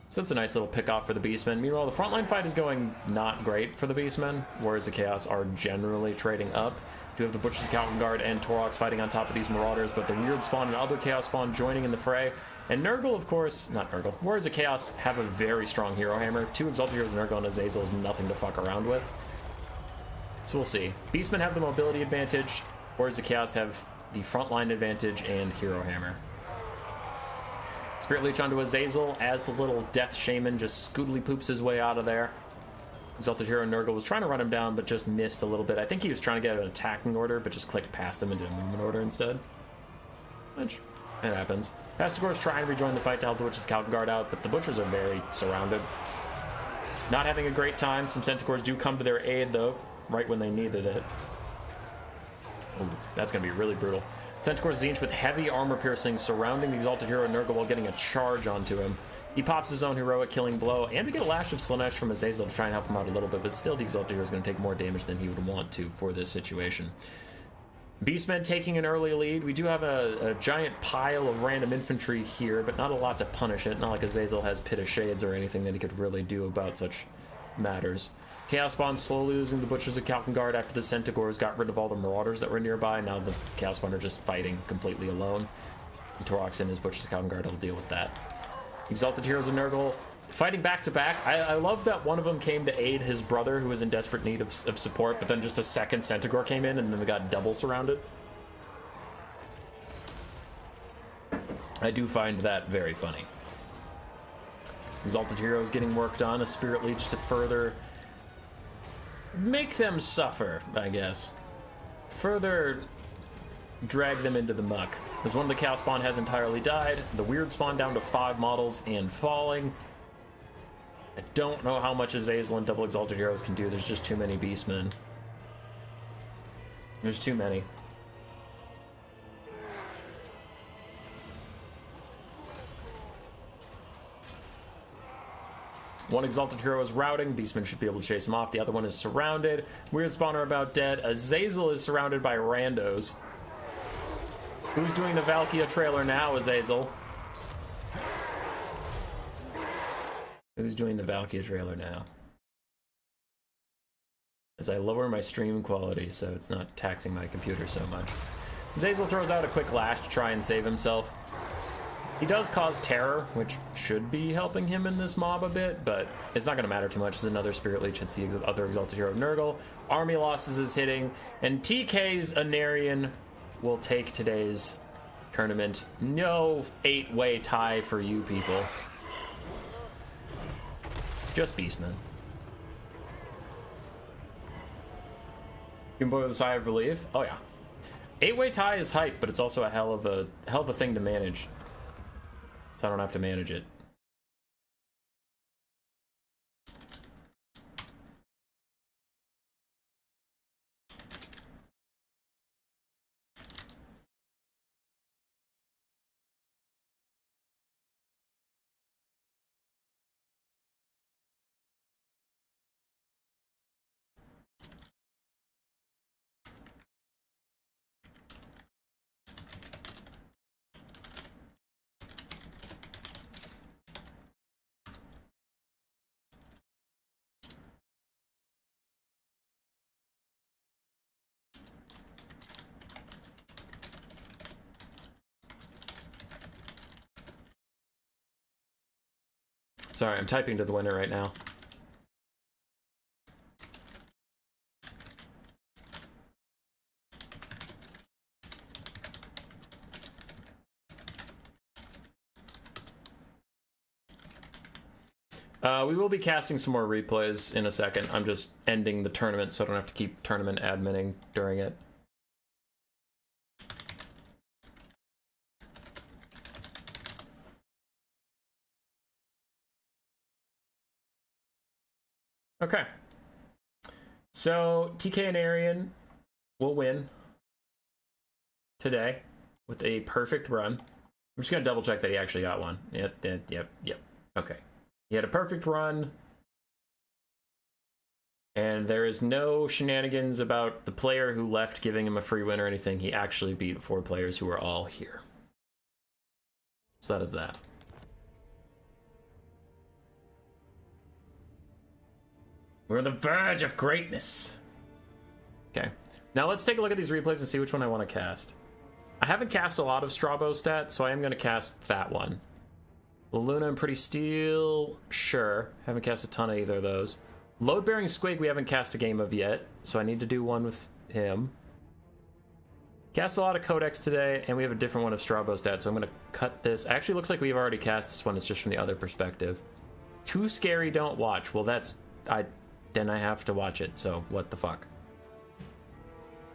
So that's a nice little pick off for the Beastmen. Meanwhile, the frontline fight is going not great for the Beastmen, whereas the Chaos are generally trading up. Do have the Butchers, the Calvin Guard, and Torox fighting on top of these Marauders, but the Weird Spawn and other Chaos Spawn joining in the fray. And Nurgle, of course, not Nurgle, Warriors of Chaos have a very strong Hero Hammer. 2 Exalted Heroes, Nurgle, and Hazel is nothing to fuck around with. So we'll see. Beastmen have the mobility advantage, Warriors of Chaos have the frontline advantage and Hero Hammer. Spirit Leech onto Azazel as the little Death Shaman just scootily poops his way out of there. Exalted Hero Nurgle was trying to run him down, but just missed a little bit. I think he was trying to get an attacking order, but just clicked past him into a movement order instead. Which, it happens. Pestigores try and rejoin the fight to help the Witches Calvin Guard out, but the Butchers are very surrounded. Not having a great time. Some Centaurs do come to their aid, though, right when they needed it. Ooh, that's going to be really brutal. Centaur's Zinch with heavy armor piercing surrounding the Exalted Hero Nurgle while getting a charge onto him. He pops his own heroic killing blow, and we get a Lash of Slanesh from Azazel to try and help him out a little bit, but still the Exalted Hero is going to take more damage than he would want to for this situation. Beastmen taking an early lead. We do have a giant pile of random infantry here, but not a lot to punish it. Not like Azazel has Pit of Shades or anything that he could really do about such matters. Chaos Spawn slowly losing the Butchers of Calvin Guard after the Centaurs got rid of all the Marauders that were nearby. Now the Chaos Spawn are just fighting completely alone. And Torox and his Butchers of Calvin Guard will deal with that. Exalted Heroes of Nurgle fighting back to back. I love that one of them came to aid his brother who was in desperate need of support, but then just a second Centaur came in and then we got double surrounded. I do find that very funny. Exalted Heroes getting worked on, a Spirit Leech to further make them suffer, I guess. Further drag them into the muck. As one of the Chaos Spawn has entirely died, the Weird Spawn down to 5 models and falling. I don't know how much Azazel and Double Exalted Heroes can do. There's just too many Beastmen. There's too many. One Exalted Hero is routing. Beastmen should be able to chase him off. The other one is surrounded. Weird Spawn are about dead. Azazel is surrounded by randos. Who's doing the Valkia trailer now, Azazel? Who's doing the Valkia trailer now? As I lower my stream quality so it's not taxing my computer so much. Azazel throws out a quick lash to try and save himself. He does cause terror, which should be helping him in this mob a bit, but it's not going to matter too much as another Spirit Leech hits the other Exalted Hero Nurgle. Army losses is hitting, and TK's Anarian will take today's tournament. No 8-way tie for you people. Just Beastmen. You can blow with a sigh of relief. Oh yeah. 8-way tie is hype, but it's also a hell of a thing to manage. So I don't have to manage it. Sorry, I'm typing to the winner right now. We will be casting some more replays in a second. I'm just ending the tournament so I don't have to keep tournament adminning during it. Okay. So TK and Arian will win today with a perfect run. I'm just gonna double check that he actually got one. Yep. Okay. He had a perfect run. And there is no shenanigans about the player who left giving him a free win or anything. He actually beat 4 players who were all here. So that is that. We're on the verge of greatness. Okay. Now let's take a look at these replays and see which one I want to cast. I haven't cast a lot of Strabo stats, so I am going to cast that one. Luna and Pretty Steel, sure. Haven't cast a ton of either of those. Load-bearing Squig we haven't cast a game of yet, so I need to do one with him. Cast a lot of Codex today, and we have a different one of Strabo stats, so I'm going to cut this. Actually, looks like we've already cast this one. It's just from the other perspective. Too scary, don't watch. Well, then I have to watch it, so what the fuck.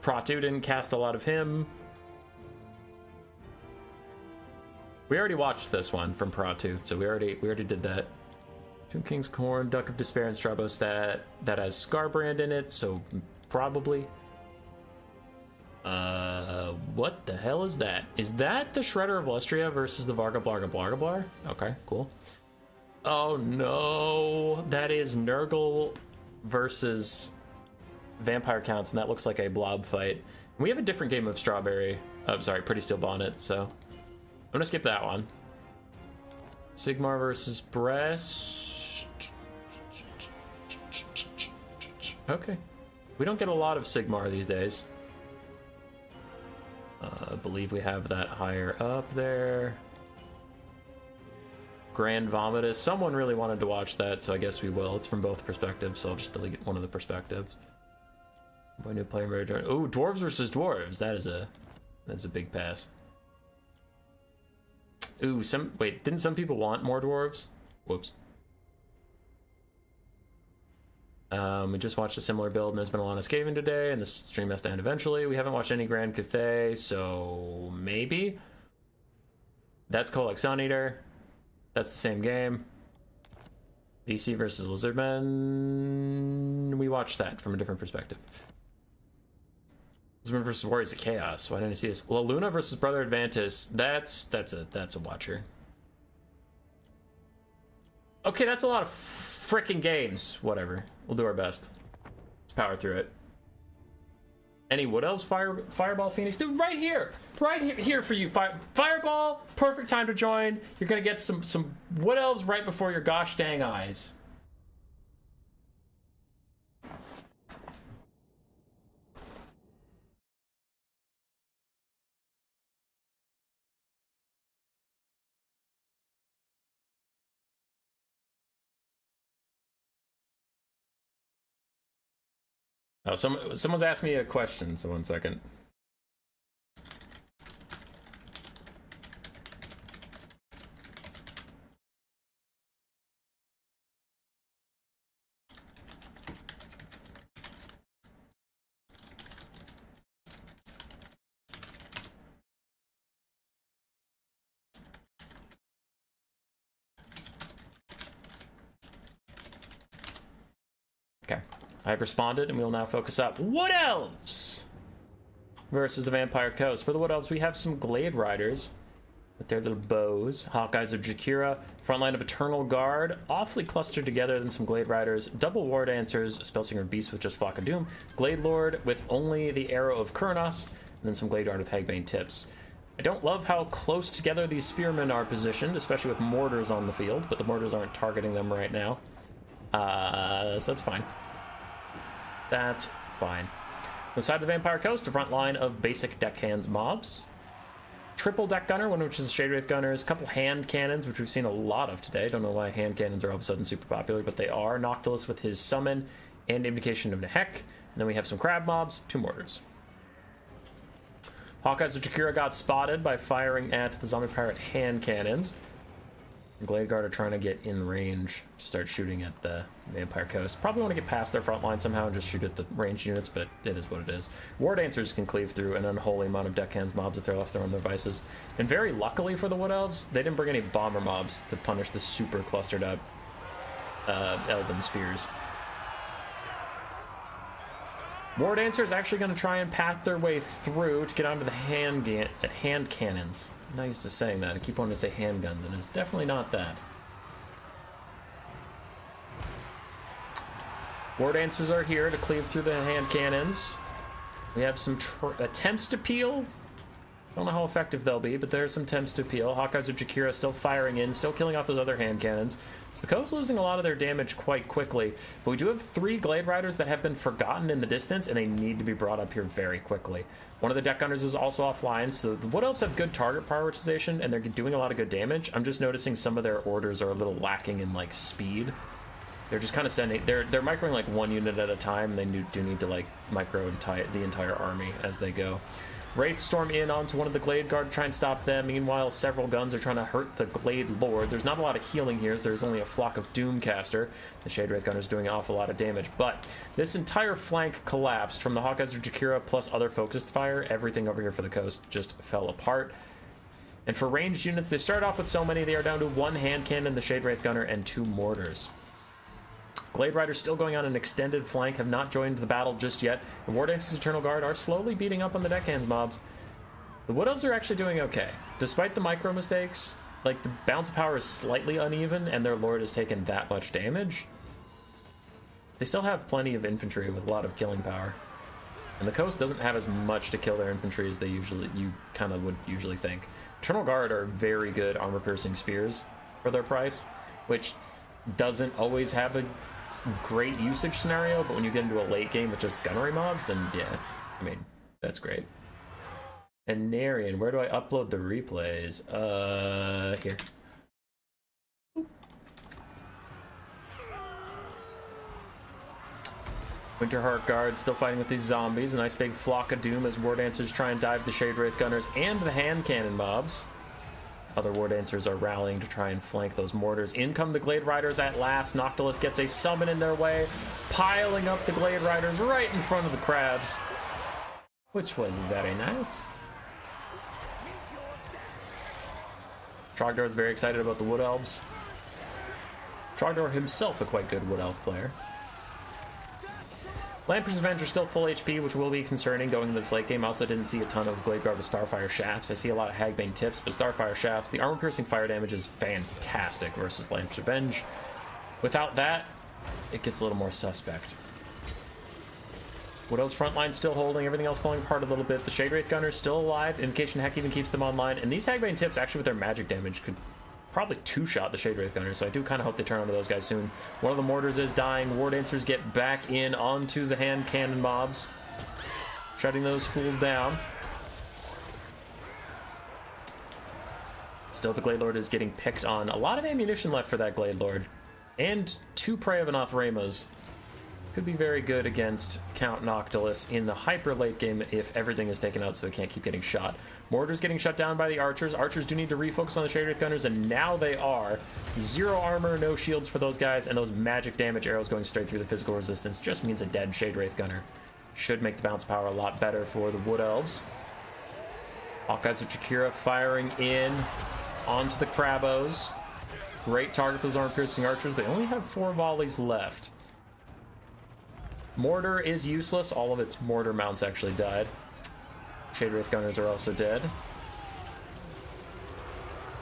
Pratu didn't cast a lot of him. We already watched this one from Pratu, so we already did that. Tomb King's Khorne, Duck of Despair, and Strabo stat that has Scarbrand in it, so probably. What the hell is that? Is that the Shredder of Lustria versus the Varga Blarga Blarga Blar? Okay, cool. Oh no, that is Nurgle versus Vampire Counts, and that looks like a blob fight. We have a different game of Pretty Steel Bonnet, so I'm gonna skip that one. Sigmar versus Brest. Okay. We don't get a lot of Sigmar these days. I believe we have that higher up there. Grand Vomitus. Someone really wanted to watch that, so I guess we will. It's from both perspectives, so I'll just delete one of the perspectives. My new player return. Oh, Dwarves versus Dwarves. That's a big pass. Ooh, didn't some people want more Dwarves? Whoops. We just watched a similar build, and there's been a lot of Skaven today, and the stream has to end eventually. We haven't watched any Grand Cathay, so maybe. That's Kolak Sun Eater. That's the same game. DC versus Lizardmen. We watched that from a different perspective. Lizardmen versus Warriors of Chaos. Why didn't I see this? Luna versus Brother Advantis. That's a watcher. Okay, that's a lot of freaking games. Whatever. We'll do our best. Let's power through it. Any Wood Elves Fireball Phoenix? Dude, right here for you. Fireball, perfect time to join. You're gonna get some Wood Elves right before your gosh dang eyes. Oh, someone's asked me a question, so 1 second. Okay. I've responded, and we will now focus up. Wood Elves versus the Vampire Coast. For the Wood Elves, we have some Glade Riders with their little bows. Hawkeyes of Jakira, frontline of Eternal Guard, awfully clustered together than some Glade Riders. Double War Dancers, Spellsinger Beast with just Flock of Doom. Glade Lord with only the Arrow of Kurnos, and then some Glade Guard with Hagbane Tips. I don't love how close together these Spearmen are positioned, especially with mortars on the field, but the mortars aren't targeting them right now. So that's fine. That's fine. On the side of the Vampire Coast, a front line of basic deckhands mobs. Triple deck gunner, one of which is the Shade Wraith Gunners. A couple hand cannons, which we've seen a lot of today. Don't know why hand cannons are all of a sudden super popular, but they are. Noctilus with his summon and Invocation of Nehek. And then we have some crab mobs, 2 mortars. Hawkeyes of Jakira got spotted by firing at the zombie pirate hand cannons. Glade Guard are trying to get in range to start shooting at the Vampire Coast. Probably want to get past their front line somehow and just shoot at the ranged units, but it is what it is. War Dancers can cleave through an unholy amount of deckhands mobs if they're left there on their vices. And very luckily for the Wood Elves, they didn't bring any bomber mobs to punish the super clustered up Elven Spears. War Dancer is actually going to try and path their way through to get onto the hand cannons. I'm not used to saying that. I keep wanting to say handguns, and it's definitely not that. War Dancers are here to cleave through the hand cannons. We have some attempts to peel. Don't know how effective they'll be, but there's some attempts to peel. Hawkeyes of Jakira still firing in, still killing off those other hand cannons. So the coast's losing a lot of their damage quite quickly, but we do have 3 Glade Riders that have been forgotten in the distance, and they need to be brought up here very quickly. One of the Deck Gunners is also offline, so the Wood Elves have good target prioritization, and they're doing a lot of good damage. I'm just noticing some of their orders are a little lacking in, like, speed. They're just kind of sending... They're microing, like, 1 unit at a time, and they do need to, like, micro the entire army as they go. Wraiths storm in onto one of the Glade Guard to try and stop them. Meanwhile, several guns are trying to hurt the Glade Lord. There's not a lot of healing here, as there's only a flock of Doomcaster. The Shade Wraith Gunner's doing an awful lot of damage, but this entire flank collapsed from the Hawkeyes of Jakira plus other focused fire. Everything over here for the coast just fell apart. And for ranged units, they start off with so many, they are down to 1 hand cannon, the Shade Wraith Gunner, and 2 mortars. Glade Riders still going on an extended flank, have not joined the battle just yet, and War Dance's Eternal Guard are slowly beating up on the deckhands mobs. The Wood Elves are actually doing okay. Despite the micro mistakes, like, the bounce of power is slightly uneven, and their Lord has taken that much damage. They still have plenty of infantry with a lot of killing power. And the coast doesn't have as much to kill their infantry as you kind of would usually think. Eternal Guard are very good armor-piercing spears for their price, which doesn't always have a great usage scenario, but when you get into a late game with just gunnery mobs, then yeah, I mean, that's great. And Narian, where do I upload the replays? Here. Winterheart Guard still fighting with these zombies. A nice big flock of doom as War Dancers try and dive the Shade Wraith Gunners and the hand cannon mobs. Other War Dancers are rallying to try and flank those mortars. In come the Glade Riders at last. Noctilus gets a summon in their way, piling up the Glade Riders right in front of the crabs, which was very nice. Trogdor is very excited about the Wood Elves. Trogdor himself a quite good Wood Elf player. Lamper's Revenge are still full HP, which will be concerning going into this late game. I also didn't see a ton of Glade Guard with Starfire Shafts. I see a lot of Hagbane Tips, but Starfire Shafts, the armor-piercing fire damage is fantastic versus Lamper's Revenge. Without that, it gets a little more suspect. Wood Elves frontline still holding, everything else falling apart a little bit. The Shade Wraith Gunner still alive, indication Heck even keeps them online, and these Hagbane Tips, actually with their magic damage, could probably 2-shot the Shade Wraith Gunner, so I do kind of hope they turn onto those guys soon. One of the mortars is dying. War Dancers get back in onto the hand cannon mobs, shutting those fools down. Still, the Glade Lord is getting picked on. A lot of ammunition left for that Glade Lord, and 2 Prey of Anathramas. Could be very good against Count Noctilus in the hyper late game if everything is taken out so it can't keep getting shot. Mortars getting shut down by the archers. Archers do need to refocus on the Shade Wraith Gunners, and now they are. 0 armor, no shields for those guys, and those magic damage arrows going straight through the physical resistance just means a dead Shade Wraith Gunner. Should make the bounce power a lot better for the Wood Elves. Hawkeyes of Jakira firing in onto the Crabos. Great target for those armor-piercing archers, but they only have 4 volleys left. Mortar is useless. All of its mortar mounts actually died. Shade Wraith Gunners are also dead.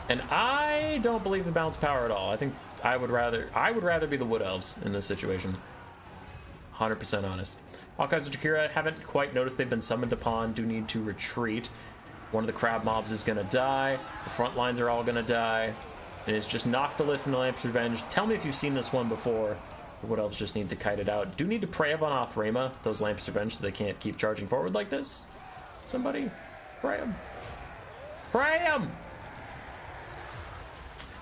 And I don't believe the bounce power at all. I think I would rather be the Wood Elves in this situation. 100% honest. Hawkeyes of Jakira haven't quite noticed they've been summoned upon. Do need to retreat. One of the crab mobs is gonna die. The front lines are all gonna die. And it's just Noctilus and the Lamper's Revenge. Tell me if you've seen this one before. The Wood Elves just need to kite it out. Do need to Prey of Anathrema, those Lamper's Revenge, so they can't keep charging forward like this. Somebody, pray him. Pray him!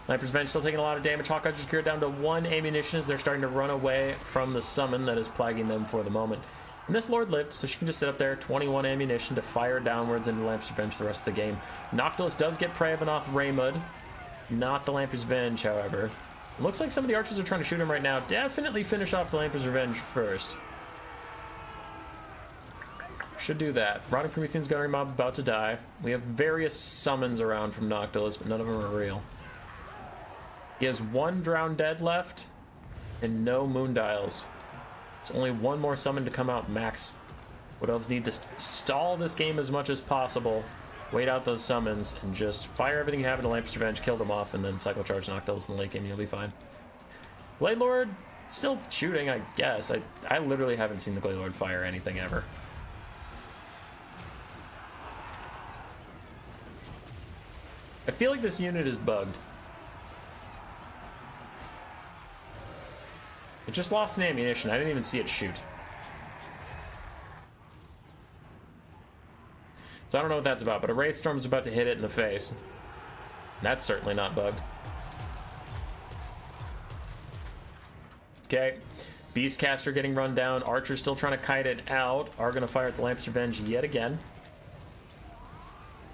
Lamper's Revenge still taking a lot of damage. Hawkeyes are secured down to 1 ammunition as they're starting to run away from the summon that is plaguing them for the moment. And this Lord lived, so she can just sit up there, 21 ammunition to fire downwards into Lamper's Revenge for the rest of the game. Noctilus does get Prey of Anathrema, not the Lamper's Revenge, however. It looks like some of the archers are trying to shoot him right now. Definitely finish off the Lamper's Revenge first. Should do that. Rotting Promethean's Gunnery Mob about to die. We have various summons around from Noctilus, but none of them are real. He has 1 Drowned Dead left, and no Moondials. There's only 1 more summon to come out max. Wood Elves need to stall this game as much as possible, wait out those summons, and just fire everything you have into Lamper's Revenge, kill them off, and then cycle charge Knocked Elves in the late game, and you'll be fine. Glade Lord, still shooting, I guess. I literally haven't seen the Glade Lord fire anything ever. I feel like this unit is bugged. It just lost an ammunition. I didn't even see it shoot. So I don't know what that's about, but a Wraith Storm's about to hit it in the face. That's certainly not bugged. Okay. Beastcaster getting run down. Archer's still trying to kite it out. Are going to fire at the Lamper's Revenge yet again.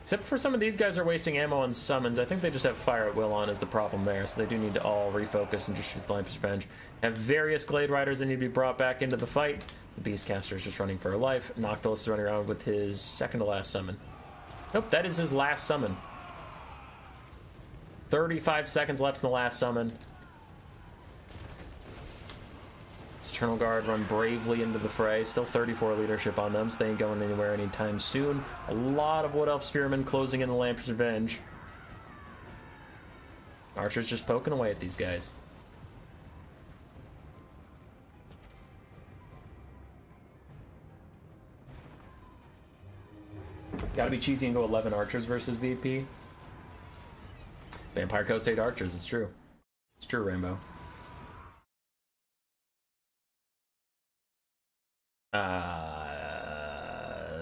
Except for some of these guys are wasting ammo on summons. I think they just have Fire at Will on is the problem there, so they do need to all refocus and just shoot the Lamper's Revenge. Have various Glade Riders that need to be brought back into the fight. The Beastcaster is just running for her life. Noctilus is running around with his second to last summon. Nope, that is his last summon. 35 seconds left in the last summon. Eternal Guard run bravely into the fray. Still 34 leadership on them, so they ain't going anywhere anytime soon. A lot of Wood Elf Spearmen closing in the Lamper's Revenge. Archer's just poking away at these guys. Gotta be cheesy and go 11 Archers versus VP. Vampire Coast 8 Archers, it's true. It's true, Rainbow.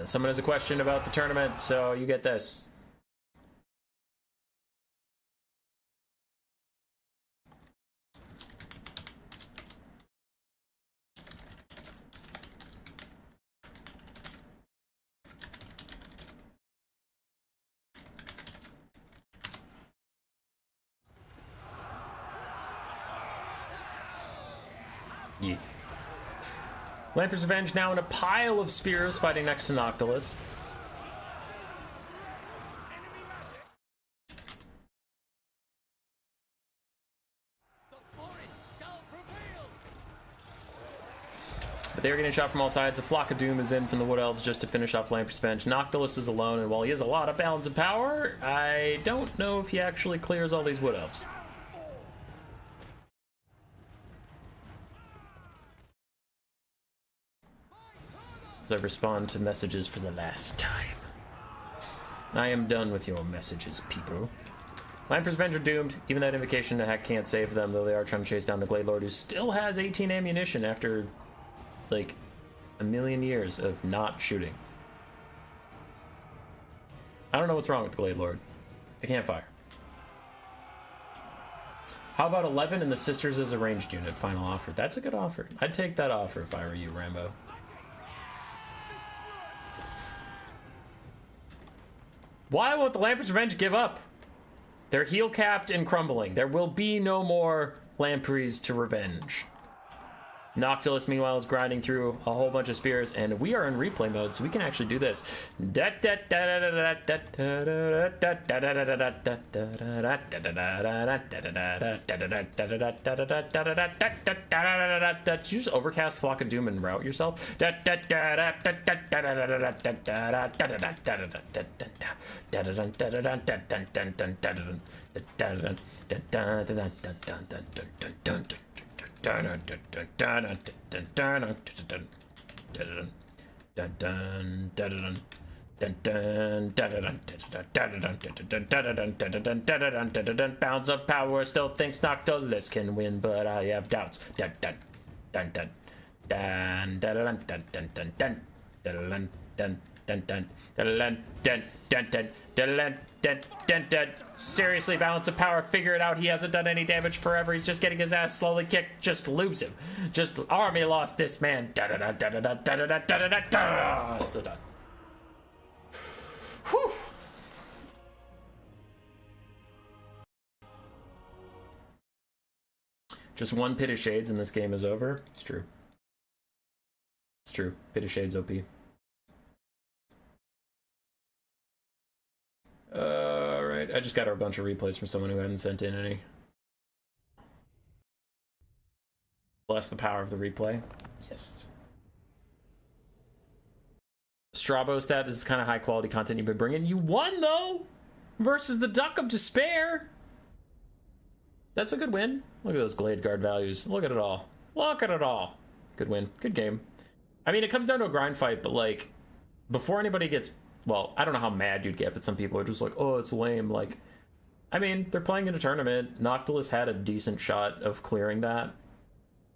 Someone has a question about the tournament, so you get this. Yeah. Lamper's Revenge now in a pile of spears fighting next to Noctilus. But they're getting shot from all sides. A Flock of Doom is in from the Wood Elves just to finish off Lamper's Revenge. Noctilus is alone, and while he has a lot of balance of power, I don't know if he actually clears all these Wood Elves. As I respond to messages for the last time. I am done with your messages, people. Lamper's Revenge are doomed. Even that invocation attack can't save them, though they are trying to chase down the Glade Lord, who still has 18 ammunition after, like, a million years of not shooting. I don't know what's wrong with the Glade Lord. They can't fire. How about 11 and the Sisters as a ranged unit? Final offer. That's a good offer. I'd take that offer if I were you, Rambo. Why won't the Lamper's Revenge give up? They're heel capped and crumbling. There will be no more Lampreys to revenge. Noctilus, meanwhile, is grinding through a whole bunch of spears, and we are in replay mode, so we can actually do this. Did you just overcast Flock of Doom and route yourself? Bounds of power still thinks Noctilus can win, but I have doubts. Seriously, balance of power, figure it out. He hasn't done any damage forever. He's just getting his ass slowly kicked. Just lose him. Just army lost this man. It's so done. Whew. Just one Pit of Shades and this game is over. It's true. It's true. Pit of Shades OP. Alright, I just got a bunch of replays from someone who hadn't sent in any. Bless the power of the replay. Yes. Strabo stat. This is kind of high quality content you've been bringing. You won though, versus the Duck of Despair. That's a good win. Look at those Glade Guard values. Look at it all. Look at it all. Good win. Good game. I mean, it comes down to a grind fight, but like, before anybody gets, well, I don't know how mad you'd get, but some people are just like, oh, it's lame. Like, I mean, they're playing in a tournament. Noctilus had a decent shot of clearing that.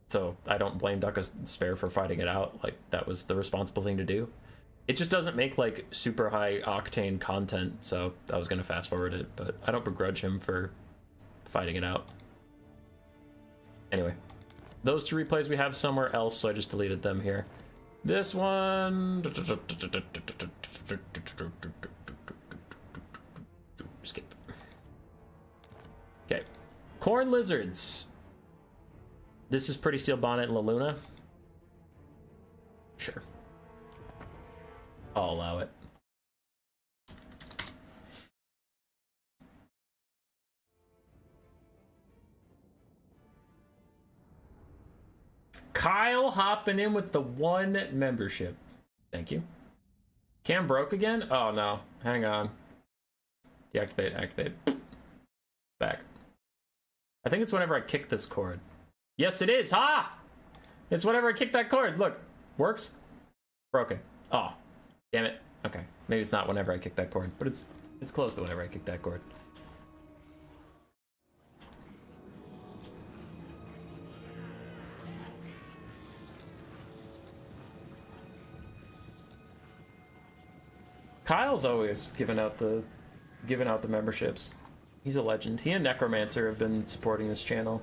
So I don't blame Duck of Despair for fighting it out. Like, that was the responsible thing to do. It just doesn't make like super high octane content, so I was gonna fast forward it, but I don't begrudge him for fighting it out. Anyway, those two replays we have somewhere else, so I just deleted them here. This one, skip. Okay, Khorne Lizards. This is Pretty Steel Bonnet and La Luna. Sure. I'll allow it. Kyle hopping in with the 1 membership. Thank you. Cam broke again? Oh no. Hang on. Deactivate, activate. Back. I think it's whenever I kick this cord. Yes, it is. Ha! It's whenever I kick that cord. Look. Works? Broken. Oh. Damn it. Okay. Maybe it's not whenever I kick that cord, but it's close to whenever I kick that cord. Kyle's always giving out the memberships. He's a legend. He and Necromancer have been supporting this channel,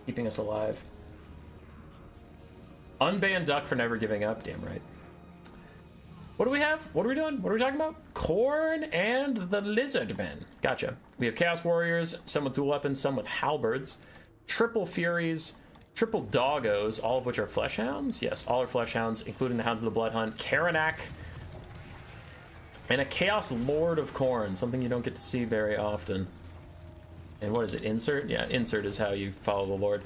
keeping us alive. Unban Duck for never giving up. Damn right. What do we have? What are we doing? What are we talking about? Khorne and the Lizardmen. Gotcha. We have Chaos Warriors, some with dual weapons, some with halberds, triple Furies, triple Doggos, all of which are Flesh Hounds. Yes, all are Flesh Hounds, including the Hounds of the Blood Hunt, Karanak, and a Chaos Lord of Khorne, something you don't get to see very often. And what is it, insert? Yeah, insert is how you follow the Lord.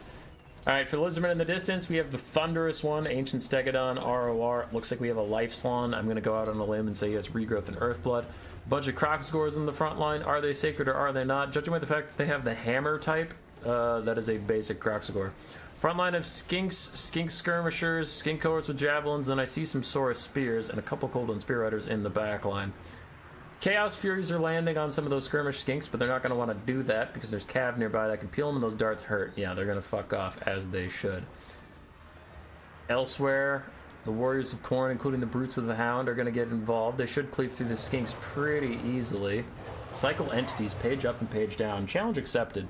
Alright, for the Lizardmen in the distance, we have the Thunderous One, Ancient Stegodon, ROR. Looks like we have a Life Salon. I'm going to go out on a limb and say he has Regrowth and Earthblood. Bunch of Crocsgores in the front line. Are they sacred or are they not? Judging by the fact that they have the Hammer type, that is a basic Crocsgore. Front line of Skinks, Skink Skirmishers, Skink Cohorts with Javelins, and I see some Saurus Spears and a couple Coldon Spear Riders in the back line. Chaos Furies are landing on some of those skirmish skinks, but they're not going to want to do that because there's Cav nearby that can peel them and those darts hurt. Yeah, they're going to fuck off as they should. Elsewhere, the Warriors of Khorne, including the Brutes of the Hound, are going to get involved. They should cleave through the skinks pretty easily. Cycle entities, page up and page down. Challenge accepted.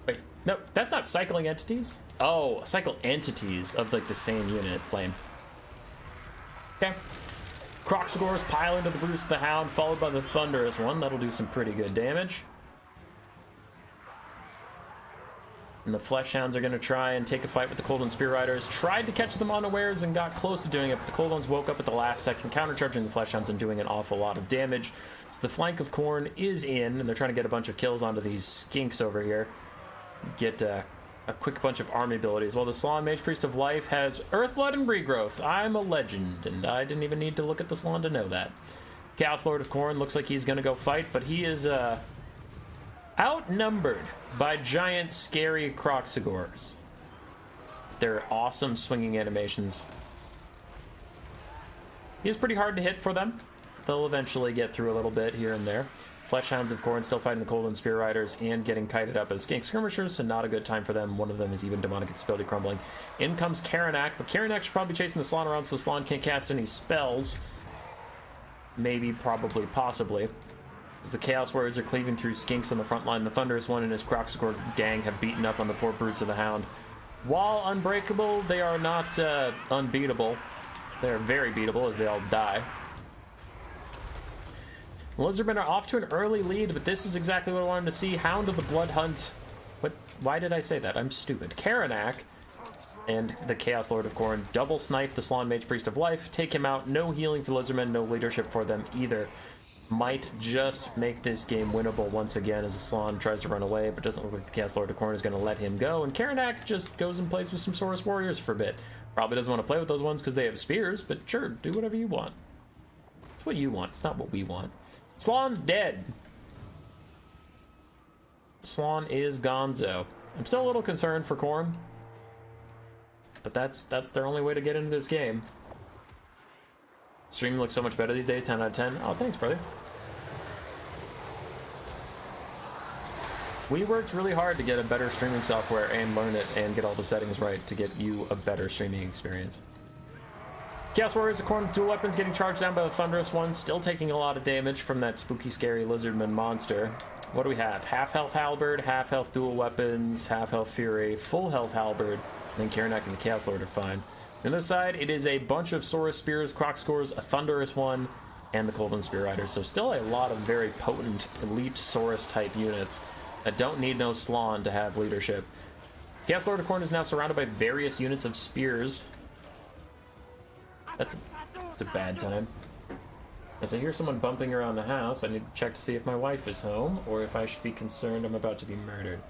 Wait, no, that's not cycling entities. Oh, cycle entities of like the same unit. Lame. Okay. Crocsgores pile into the Brutes of the Hound, followed by the Thunderous One. That'll do some pretty good damage. And the Flesh Hounds are going to try and take a fight with the Coldon Spear Riders. Tried to catch them unawares and got close to doing it, but the Coldons woke up at the last second, countercharging the Flesh Hounds and doing an awful lot of damage. So the flank of Khorne is in, and they're trying to get a bunch of kills onto these skinks over here. Get a quick bunch of army abilities. While the Salon Mage Priest of Life has Earthblood and Regrowth. I'm a legend, and I didn't even need to look at the Salon to know that. Chaos Lord of Khorne looks like he's going to go fight, but he is outnumbered by giant, scary Crocsgores. They're awesome swinging animations. He is pretty hard to hit for them. They'll eventually get through a little bit here and there. Flesh Hounds of Khorne still fighting the Coldon Spear Riders and getting kited up as Skink Skirmishers, so not a good time for them. One of them is even Demonic Instability crumbling. In comes Karanak, but Karanak should probably be chasing the Salon around so the Salon can't cast any spells. Maybe, probably, possibly. As the Chaos Warriors are cleaving through skinks on the front line, the Thunderous One and his Crocsgore gang have beaten up on the poor Brutes of the Hound. While unbreakable, they are not unbeatable. They are very beatable as they all die. Lizardmen are off to an early lead, but this is exactly what I wanted to see. Hound of the Blood Hunt. What? Why did I say that? I'm stupid. Karanak and the Chaos Lord of Khorne double snipe the Salon Mage Priest of Life, take him out. No healing for Lizardmen, no leadership for them either. might just make this game winnable once again as Aslan tries to run away, but doesn't look like the Chaos Lord of Khorne is going to let him go, and Karanak just goes and plays with some Saurus Warriors for a bit. Probably doesn't want to play with those ones because they have spears, but sure, do whatever you want. It's what you want, it's not what we want. Slan's dead. Slan is gonzo. I'm still a little concerned for Khorne, but that's their only way to get into this game. Stream looks so much better these days, 10 out of 10. Oh, thanks, brother. We worked really hard to get a better streaming software and learn it and get all the settings right to get you a better streaming experience. Chaos Warriors of Khorne dual weapons getting charged down by the Thunderous One, still taking a lot of damage from that spooky, scary Lizardmen monster. What do we have? Half health Halberd, half health dual weapons, half health Fury, full health Halberd, and then Karanak and the Chaos Lord are fine. On the other side, it is a bunch of Saurus Spears, Croc Scores, a Thunderous One, and the Golden Spear Riders. So still a lot of very potent, elite Saurus-type units that don't need no Slan to have leadership. Chaos Lord of Khorne is now surrounded by various units of spears. That's a bad time. As I hear someone bumping around the house, I need to check to see if my wife is home, or if I should be concerned I'm about to be murdered.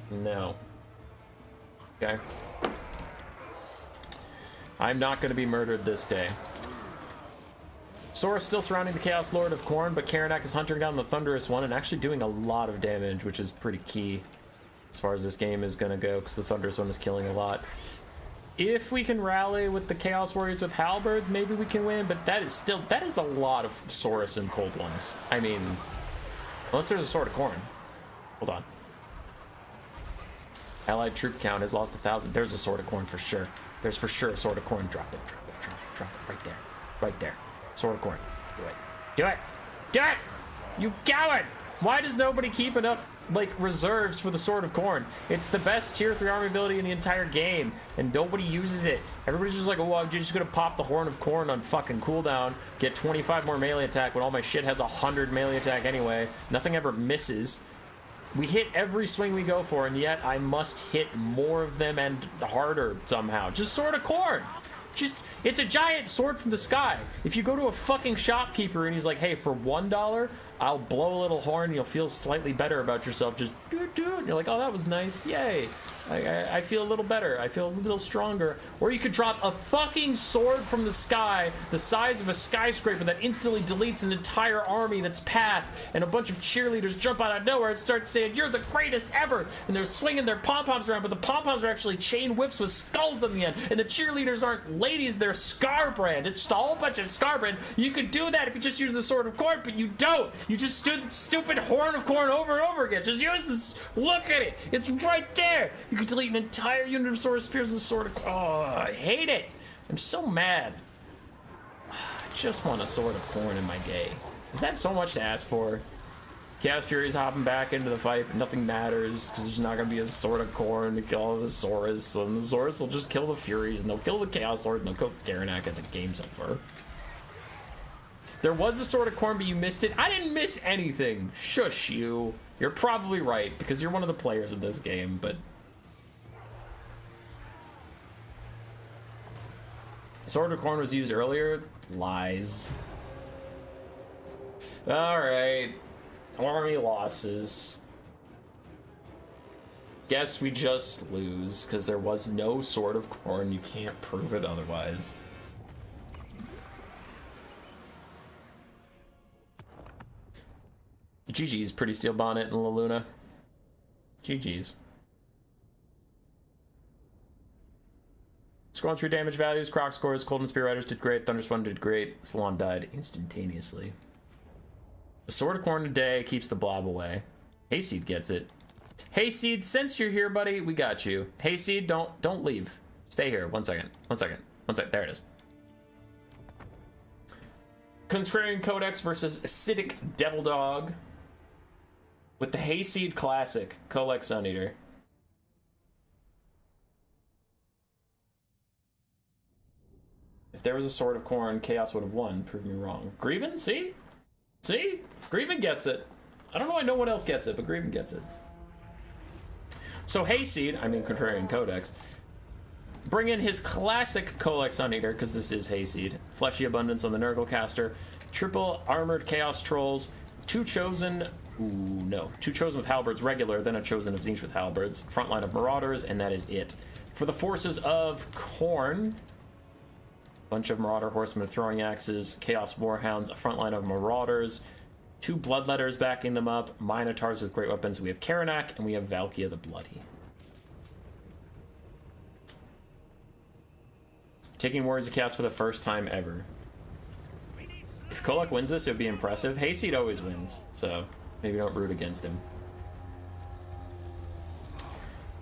No. Okay. I'm not going to be murdered this day. Sora still surrounding the Chaos Lord of Khorne, but Karanak is hunting down the Thunderous One and actually doing a lot of damage, which is pretty key as far as this game is going to go, because the Thunderous One is killing a lot. If we can rally with the Chaos Warriors with Halberds, maybe we can win, but that is a lot of Saurus and Cold Ones. I mean, unless there's a Sword of Khorne. Hold on. Allied troop count has lost 1,000. There's a Sword of Khorne for sure. There's for sure a Sword of Khorne. Drop it, drop it, drop it, drop it. Right there. Right there. Sword of Khorne. Do it. Do it! Do it! You coward! Why does nobody keep enough, like, reserves for the Sword of Khorne? It's the best tier 3 army ability in the entire game, and nobody uses it. Everybody's just like, oh, I'm just gonna pop the Horn of Khorne on fucking cooldown, get 25 more melee attack when all my shit has 100 melee attack anyway. Nothing ever misses. We hit every swing we go for, and yet I must hit more of them and harder somehow. Just Sword of Khorne! Just, it's a giant sword from the sky. If you go to a fucking shopkeeper and he's like, hey, for $1, I'll blow a little horn and you'll feel slightly better about yourself. Just do it. And you're like, oh, that was nice. Yay. I feel a little better. I feel a little stronger. Or you could drop a fucking sword from the sky the size of a skyscraper that instantly deletes an entire army in its path, and a bunch of cheerleaders jump out of nowhere and start saying, you're the greatest ever, and they're swinging their pom-poms around, but the pom-poms are actually chain whips with skulls on the end, and the cheerleaders aren't ladies, they're Scarbrand. It's just a whole bunch of Scarbrand. You could do that if you just use the Sword of Khorne, but you don't. You just do the stupid Horn of Khorne over and over again. Just use this. Look at it. It's right there. You could delete an entire unit of Saurus Spears with Sword of Khorne. Oh, I hate it. I'm so mad. I just want a Sword of Khorne in my day. Is that so much to ask for? Chaos Fury's hopping back into the fight, but nothing matters because there's not going to be a Sword of Khorne to kill all the Saurus, and the Saurus will just kill the Furies, and they'll kill the Chaos Lord, and they'll kill Karanak, and the game's over. There was a Sword of Khorne, but you missed it. I didn't miss anything. Shush you. You're probably right, because you're one of the players of this game, but... Sword of Khorne was used earlier? Lies. Alright. Army losses. Guess we just lose, because there was no Sword of Khorne. You can't prove it otherwise. GG's, Pretty Steel Bonnet and La Luna. GG's. Scrolling through damage values, Croc scores, Cold and Spear Riders did great, Thunderous One did great, Salon died instantaneously. The Sword of Khorne today keeps the blob away. Hayseed gets it. Hayseed, since you're here, buddy, we got you. Hayseed, don't leave. Stay here. 1 second. 1 second. 1 second. There it is. Contrarian Codex versus Acidic Devil Dog with the Hayseed Classic Kolek Sun Eater. If there was a Sword of Khorne, Chaos would have won. Prove me wrong. Greven, see? See? Greven gets it. I don't know I know what else gets it, but Greven gets it. So Hayseed, I mean Contrarian Codex, bring in his classic Kolek Suneater, because this is Hayseed. Fleshy Abundance on the Nurgle caster. Triple Armored Chaos Trolls. 2 Chosen... Ooh, no. 2 Chosen with Halberds regular, then a Chosen of Tzeentch with Halberds. Front line of Marauders, and that is it. For the forces of Khorne, bunch of Marauder Horsemen with Throwing Axes, Chaos Warhounds, a front line of Marauders, 2 Bloodletters backing them up, Minotaurs with great weapons. We have Karanak, and we have Valkia the Bloody. Taking Warriors of Chaos for the first time ever. If Kolek wins this, it would be impressive. Hayseed always wins, so maybe don't root against him.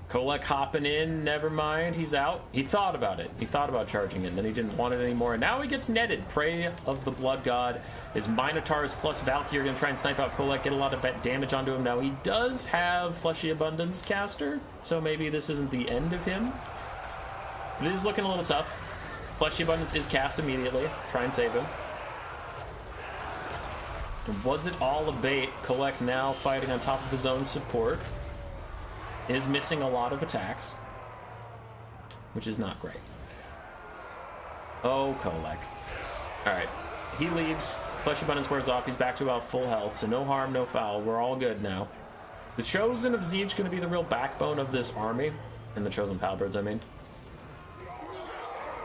Kolek hopping in, never mind, he's out. He thought about it. He thought about charging it, and then he didn't want it anymore. And now he gets netted. Prey of the Blood God. His Minotaurs plus Valkyrie are going to try and snipe out Kolek, get a lot of damage onto him. Now he does have Fleshy Abundance caster, so maybe this isn't the end of him. It is looking a little tough. Fleshy Abundance is cast immediately. Try and save him. Was it all a bait? Kolek now fighting on top of his own support. Is missing a lot of attacks, which is not great. Oh, Kolek. Alright. He leaves. Fleshy Abundance wears off. He's back to about full health, so no harm, no foul. We're all good now. The Chosen of Tzeentch going to be the real backbone of this army. And the Chosen Halberds, I mean.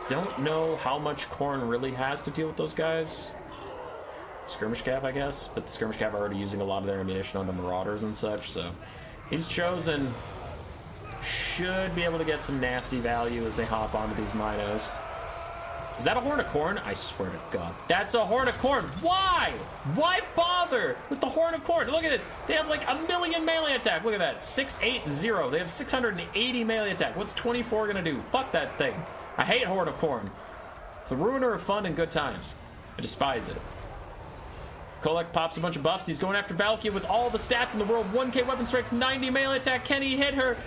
Don't know how much Khorne really has to deal with those guys. Skirmish Cav, I guess, but the Skirmish Cav are already using a lot of their ammunition on the Marauders and such, so he's Chosen. Should be able to get some nasty value as they hop onto these Minos. Is that a Horn of Khorne? I swear to God. That's a Horn of Khorne. Why? Why bother with the Horn of Khorne? Look at this. They have like 1,000,000 melee attack. Look at that. 680. They have 680 melee attack. What's 24 gonna do? Fuck that thing. I hate Horn of Khorne. It's the ruiner of fun and good times. I despise it. Kolek pops a bunch of buffs. He's going after Valkia with all the stats in the world. 1k weapon strength, 90 melee attack. Can he hit her?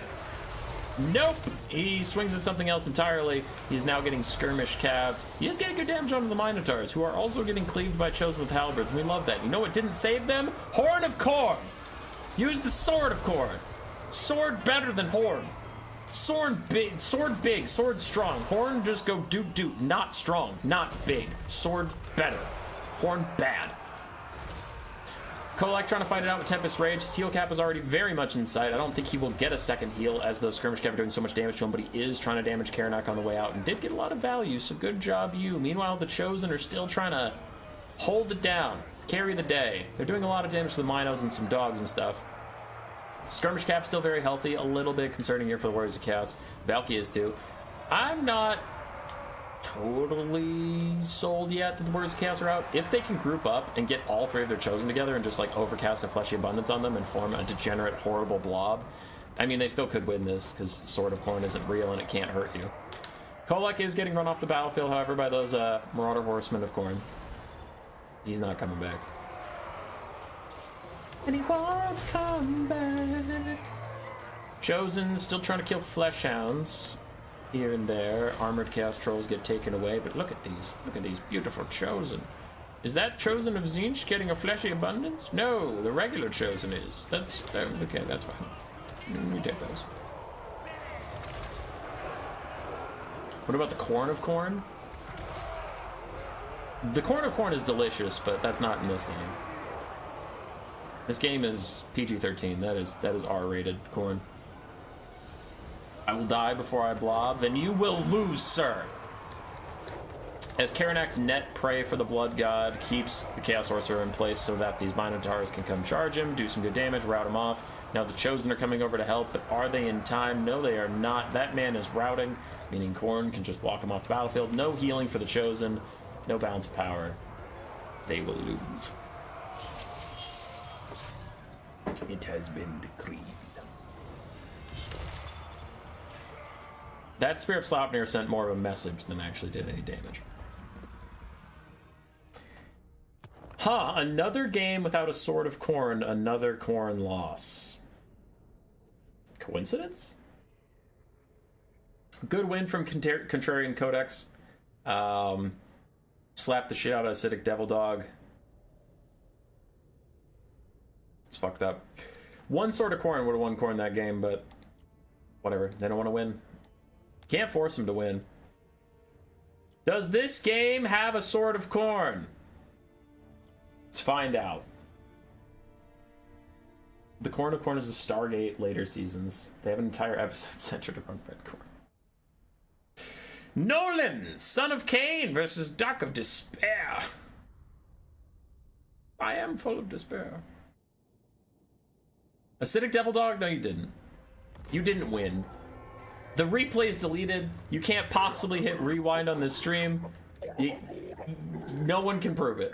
Nope. He swings at something else entirely. He's now getting skirmish calved. He is getting good damage onto the Minotaurs, who are also getting cleaved by Chosen with Halberds. We love that. You know what didn't save them? Horn of Khorne. Use the Sword of Khorne. Sword better than Horn. Sword big, sword strong. Horn just go doot. Not strong, not big. Sword better. Horn bad. Kolek trying to fight it out with Tempest Rage. His heal cap is already very much in sight. I don't think he will get a second heal as those skirmish cap are doing so much damage to him, but he is trying to damage Karanak on the way out and did get a lot of value, so good job you. Meanwhile, the Chosen are still trying to hold it down, carry the day. They're doing a lot of damage to the Minos and some dogs and stuff. Skirmish cap still very healthy, a little bit concerning here for the Warriors of Chaos. Valky is too. I'm not totally sold yet that the Warriors of Chaos are out. If they can group up and get all 3 of their Chosen together and just like overcast a Fleshy Abundance on them and form a degenerate, horrible blob, I mean, they still could win this because Sword of Khorne isn't real and it can't hurt you. Kolek is getting run off the battlefield, however, by those Marauder Horsemen of Khorne. He's not coming back. And he won't come back. Chosen still trying to kill Fleshhounds here and there. Armored Chaos Trolls get taken away, but look at these. Look at these beautiful Chosen. Is that Chosen of Tzeentch getting a Fleshy Abundance? No, the regular Chosen is. That's okay, that's fine. We take those. What about the Corn of Khorne? The Corn of Khorne is delicious, but that's not in this game. This game is PG-13. That is R-rated Khorne. I will die before I blob, then you will lose, sir. As Karanak's net prey for the Blood God keeps the Chaos Sorcerer in place so that these Minotaurs can come charge him, do some good damage, rout him off. Now the Chosen are coming over to help, but are they in time? No, they are not. That man is routing, meaning Khorne can just walk him off the battlefield. No healing for the Chosen, no bounce power. They will lose. It has been decreed. That Spear of Sleipnir sent more of a message than actually did any damage. Huh, another game without a Sword of Khorne, another Khorne loss. Coincidence? Good win from Contrarian Codex. Slapped the shit out of Acidic Devil Dog. It's fucked up. One Sword of Khorne would have won Khorne that game, but whatever. They don't want to win. Can't force him to win. Does this game have a Sword of Khorne? Let's find out. The Khorne of Khorne is the Stargate later seasons. They have an entire episode centered around Red Khorne. Nolan, son of Cain versus Duck of Despair. I am full of despair. Acidic Devil Dog? No, you didn't. You didn't win. The replay's deleted. You can't possibly hit rewind on this stream. No one can prove it.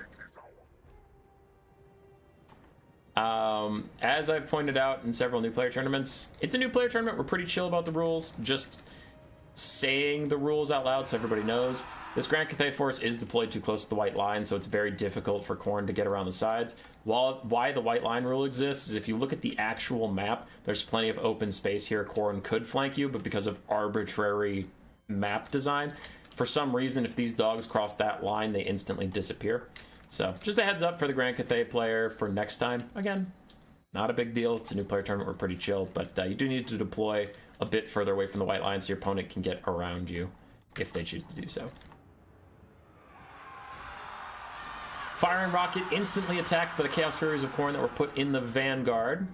As I've pointed out in several new player tournaments, it's a new player tournament. We're pretty chill about the rules. Just saying the rules out loud so everybody knows. This Grand Cathay force is deployed too close to the white line, so it's very difficult for Khorne to get around the sides. Why the white line rule exists is if you look at the actual map, there's plenty of open space here. Khorne could flank you, but because of arbitrary map design, for some reason, if these dogs cross that line, they instantly disappear. So just a heads up for the Grand Cathay player for next time. Again, not a big deal. It's a new player tournament. We're pretty chill, but you do need to deploy a bit further away from the white line so your opponent can get around you if they choose to do so. Fire and Rocket instantly attacked by the Chaos Furies of Khorne that were put in the Vanguard.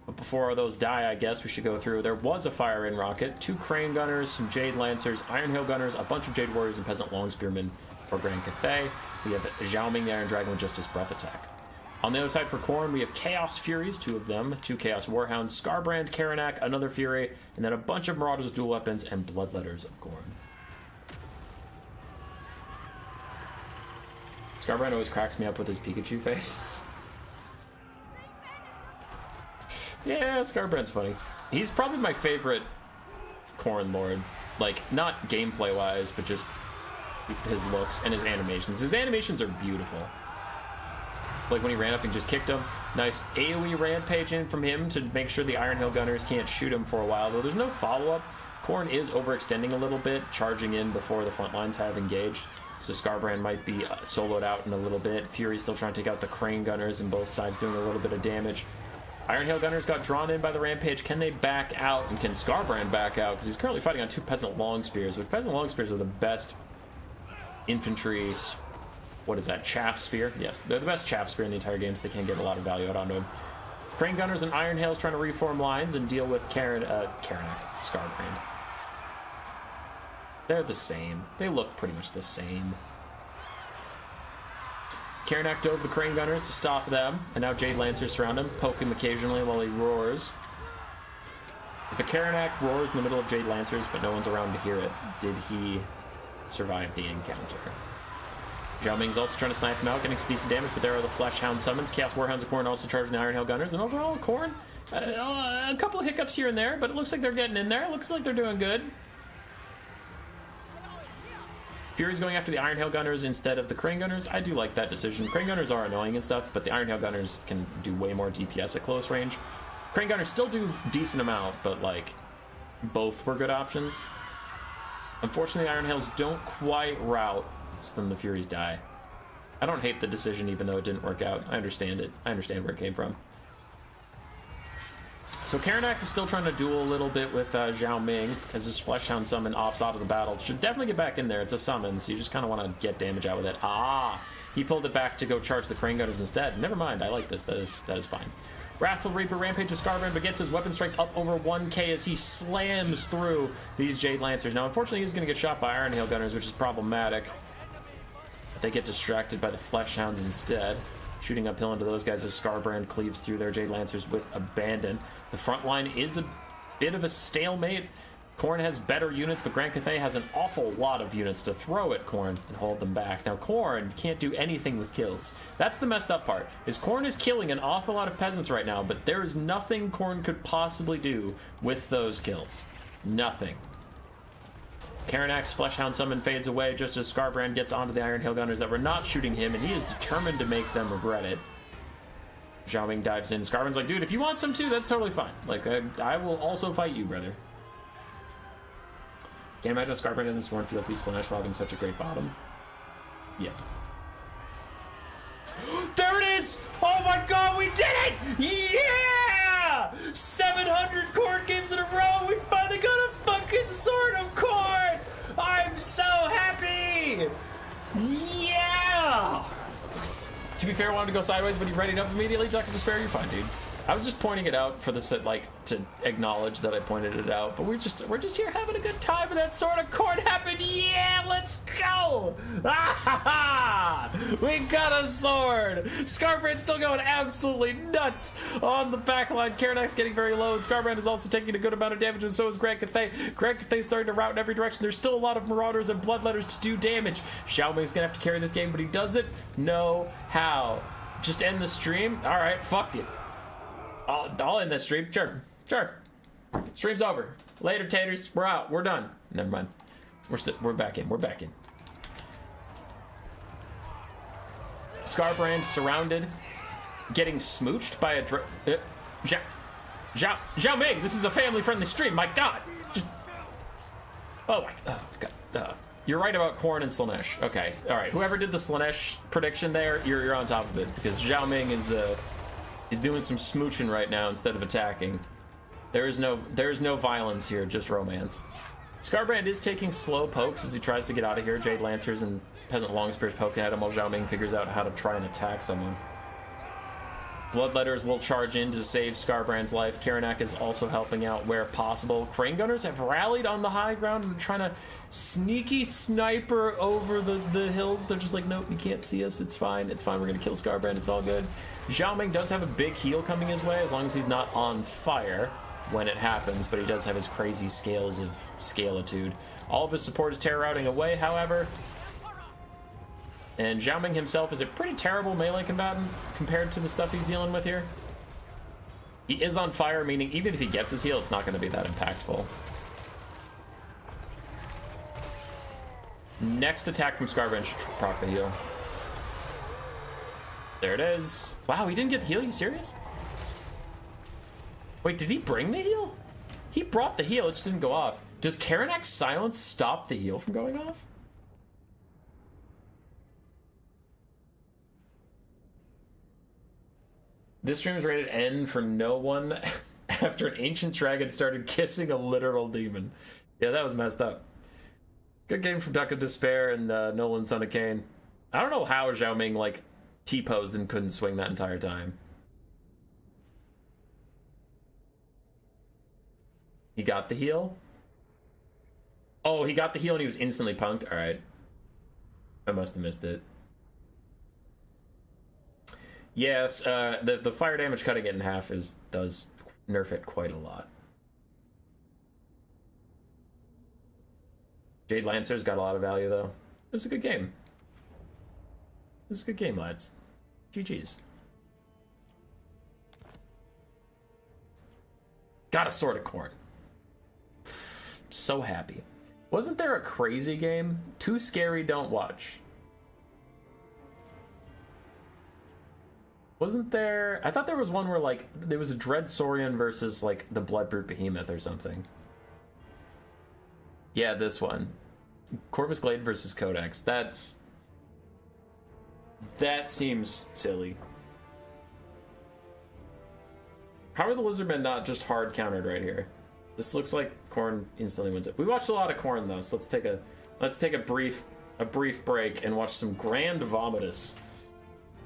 But before those die, I guess we should go through. There was a Fire and Rocket, 2 Crane Gunners, some Jade Lancers, Iron Hail Gunners, a bunch of Jade Warriors, and Peasant Long Spearmen for Grand Cathay. We have Zhao Ming the Iron Dragon with Justice Breath Attack. On the other side for Khorne, we have Chaos Furies, 2 of them, 2 Chaos Warhounds, Scarbrand, Karanak, another Fury, and then a bunch of Marauders with dual weapons and Bloodletters of Khorne. Scarbrand always cracks me up with his Pikachu face. Yeah, Scarbrand's funny. He's probably my favorite Khorne Lord. Like, not gameplay-wise, but just his looks and his animations. His animations are beautiful. Like when he ran up and just kicked him. Nice AoE rampage in from him to make sure the Iron Hail Gunners can't shoot him for a while, though there's no follow-up. Khorne is overextending a little bit, charging in before the front lines have engaged. So Scarbrand might be soloed out in a little bit. Fury's still trying to take out the Crane Gunners and both sides doing a little bit of damage. Iron Hail Gunners got drawn in by the Rampage. Can they back out? And can Scarbrand back out? Because he's currently fighting on 2 Peasant Long Spears, which Peasant Long Spears are the best infantry... What is that? Chaff Spear? Yes, they're the best Chaff Spear in the entire game, so they can get a lot of value out onto him. Crane Gunners and Iron Hails trying to reform lines and deal with Karanak, Scarbrand. They're the same. They look pretty much the same. Karanak dove the Crane Gunners to stop them, and now Jade Lancers surround him, poke him occasionally while he roars. If a Karanak roars in the middle of Jade Lancers, but no one's around to hear it, did he survive the encounter? Zhao Ming's also trying to snipe him out, getting some decent damage, but there are the Flesh Hound summons. Chaos Warhounds of Khorne also charging the Iron Hail Gunners, and overall, Khorne, a couple of hiccups here and there, but it looks like they're getting in there. It looks like they're doing good. Fury's going after the Iron Hail Gunners instead of the Crane Gunners. I do like that decision. Crane Gunners are annoying and stuff, but the Iron Hail Gunners can do way more DPS at close range. Crane Gunners still do decent amount, but like both were good options. Unfortunately, the Iron Hails don't quite route, so then the Furies die. I don't hate the decision even though it didn't work out. I understand it. I understand where it came from. So Karanak is still trying to duel a little bit with Zhao Ming as his Fleshhound summon opts out of the battle. Should definitely get back in there. It's a summon, so you just kind of want to get damage out with it. Ah! He pulled it back to go charge the Crane Gunners instead. Never mind. I like this. That is fine. Wrathful Reaper rampages Scarbrand, but gets his weapon strength up over 1k as he slams through these Jade Lancers. Now, unfortunately, he's going to get shot by Iron Hail Gunners, which is problematic. But they get distracted by the Fleshhounds instead. Shooting uphill into those guys as Scarbrand cleaves through their Jade Lancers with abandon. The front line is a bit of a stalemate. Khorne has better units, but Grand Cathay has an awful lot of units to throw at Khorne and hold them back. Now, Khorne can't do anything with kills. That's the messed up part, is Khorne is killing an awful lot of peasants right now, but there is nothing Khorne could possibly do with those kills. Nothing. Karanak's Fleshhound summon fades away just as Scarbrand gets onto the Iron Hail Gunners that were not shooting him, and he is determined to make them regret it. Zhao Ming dives in. Scarbrand's like, dude, if you want some too, that's totally fine. Like, I will also fight you, brother. Can't imagine Scarbrand doesn't sworn fealty slash while having such a great bottom. Yes. There it is! Oh my god, we did it! Yeah! 700 Khorne games in a row! We finally got a fucking Sword Yeah! To be fair, I wanted to go sideways, but he readied up immediately. Dr. Despair, you're fine, dude. I was just pointing it out for this, like, to acknowledge that I pointed it out, but we're just here having a good time, and that sort of Khorne happened. Yeah, let's go! Ah, ha, ha! We got a sword! Scarbrand's still going absolutely nuts on the back line. Karenak's getting very low, and Scarbrand is also taking a good amount of damage, and so is Grand Cathay. Grand Cathay's starting to rout in every direction. There's still a lot of Marauders and Bloodletters to do damage. Xiao Ming's gonna have to carry this game, but he doesn't know how. Just end the stream? Alright, fuck it. I'll end this stream. Sure. Stream's over. Later, taters. We're out. We're done. Never mind. We're back in. We're back in. Scarbrand surrounded, getting smooched by a Zhao Ming. This is a family-friendly stream. My God. Oh God. You're right about Khorne and Slaanesh. Okay. All right. Whoever did the Slaanesh prediction there, you're on top of it, because Zhao Ming is doing some smooching right now instead of attacking. There is no violence here, just romance. Scarbrand is taking slow pokes as he tries to get out of here. Jade Lancers and Peasant Longspears poking at him while Zhao Ming figures out how to try and attack someone. Bloodletters will charge in to save Scarbrand's life. Karenak is also helping out where possible. Crane Gunners have rallied on the high ground and are trying to sneaky sniper over the hills. They're just like, nope, you can't see us. It's fine. It's fine. We're going to kill Scarbrand. It's all good. Zhao Ming does have a big heal coming his way, as long as he's not on fire when it happens, but he does have his crazy scales of scalitude. All of his support is terror routing away, however. And Zhao Ming himself is a pretty terrible melee combatant compared to the stuff he's dealing with here. He is on fire, meaning even if he gets his heal, it's not going to be that impactful. Next attack from Scarbrand should proc the heal. There it is. Wow, he didn't get the heal? You serious? Wait, did he bring the heal? He brought the heal, it just didn't go off. Does Karenak's silence stop the heal from going off? This stream is rated N for no one after an ancient dragon started kissing a literal demon. Yeah, that was messed up. Good game from Duck of Despair and Nolan Son of Cain. I don't know how Zhao Ming, like, T-posed and couldn't swing that entire time. He got the heal? Oh, he got the heal and he was instantly punked? Alright. I must have missed it. Yes, the fire damage cutting it in half does nerf it quite a lot. Jade Lancer's got a lot of value, though. It was a good game. It was a good game, lads. GG's. Got a Sword of Khorne. So happy. Wasn't there a crazy game? Too Scary, Don't Watch. Wasn't there... I thought there was one where, like, there was a Dread Saurian versus, like, the Bloodbrute Behemoth or something. Yeah, this one. Corvus Glade versus Codex. That seems silly. How are the Lizardmen not just hard countered right here? This looks like Khorne instantly wins it. We watched a lot of Khorne, though, so let's take a brief break and watch some Grand Vomitus.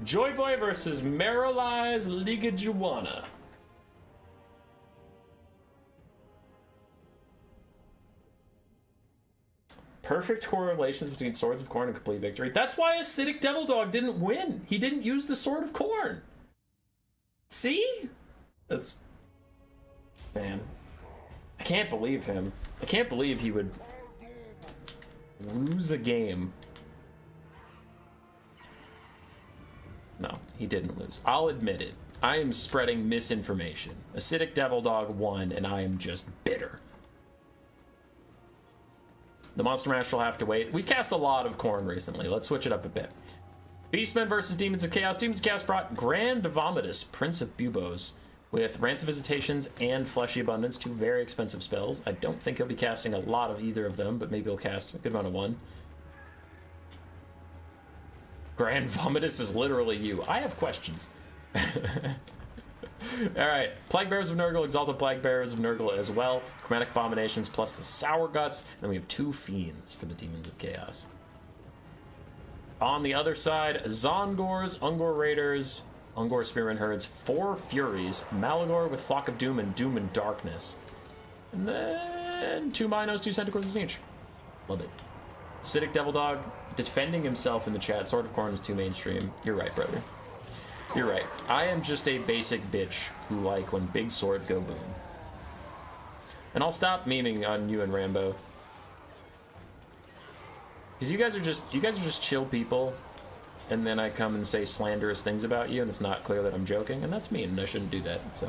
Joy Boy versus Marilize Liga Juana. Perfect correlations between Swords of Khorne and complete victory. That's why Acidic Devil Dog didn't win. He didn't use the Sword of Khorne. See? That's... Man. I can't believe him. I can't believe he would lose a game. No, he didn't lose. I'll admit it. I am spreading misinformation. Acidic Devil Dog won, and I am just bitter. The Monster Mash will have to wait. We've cast a lot of Khorne recently. Let's switch it up a bit. Beastmen versus Demons of Chaos. Demons of Chaos brought Grand Vomitus, Prince of Buboes, with Rancid Visitations and Fleshy Abundance, two very expensive spells. I don't think he'll be casting a lot of either of them, but maybe he'll cast a good amount of one. Grand Vomitus is literally you. I have questions. Alright, Plague Bearers of Nurgle, Exalted Plague Bearers of Nurgle as well. Chromatic Abominations plus the Sour Guts. And then we have two Fiends for the Demons of Chaos. On the other side, Zongors, Ungor Raiders, Ungor Spearman Herds, 4 Furies, Malagor with Flock of Doom and Doom and Darkness. And then 2 Minos, 2 Centaurs of Zinch. Love it. Acidic Devil Dog defending himself in the chat. Sword of Khorne is too mainstream. You're right, brother. You're right. I am just a basic bitch who like when big sword go boom. And I'll stop memeing on you and Rambo. Because you guys are just chill people, and then I come and say slanderous things about you, and it's not clear that I'm joking, and that's mean, and I shouldn't do that, so.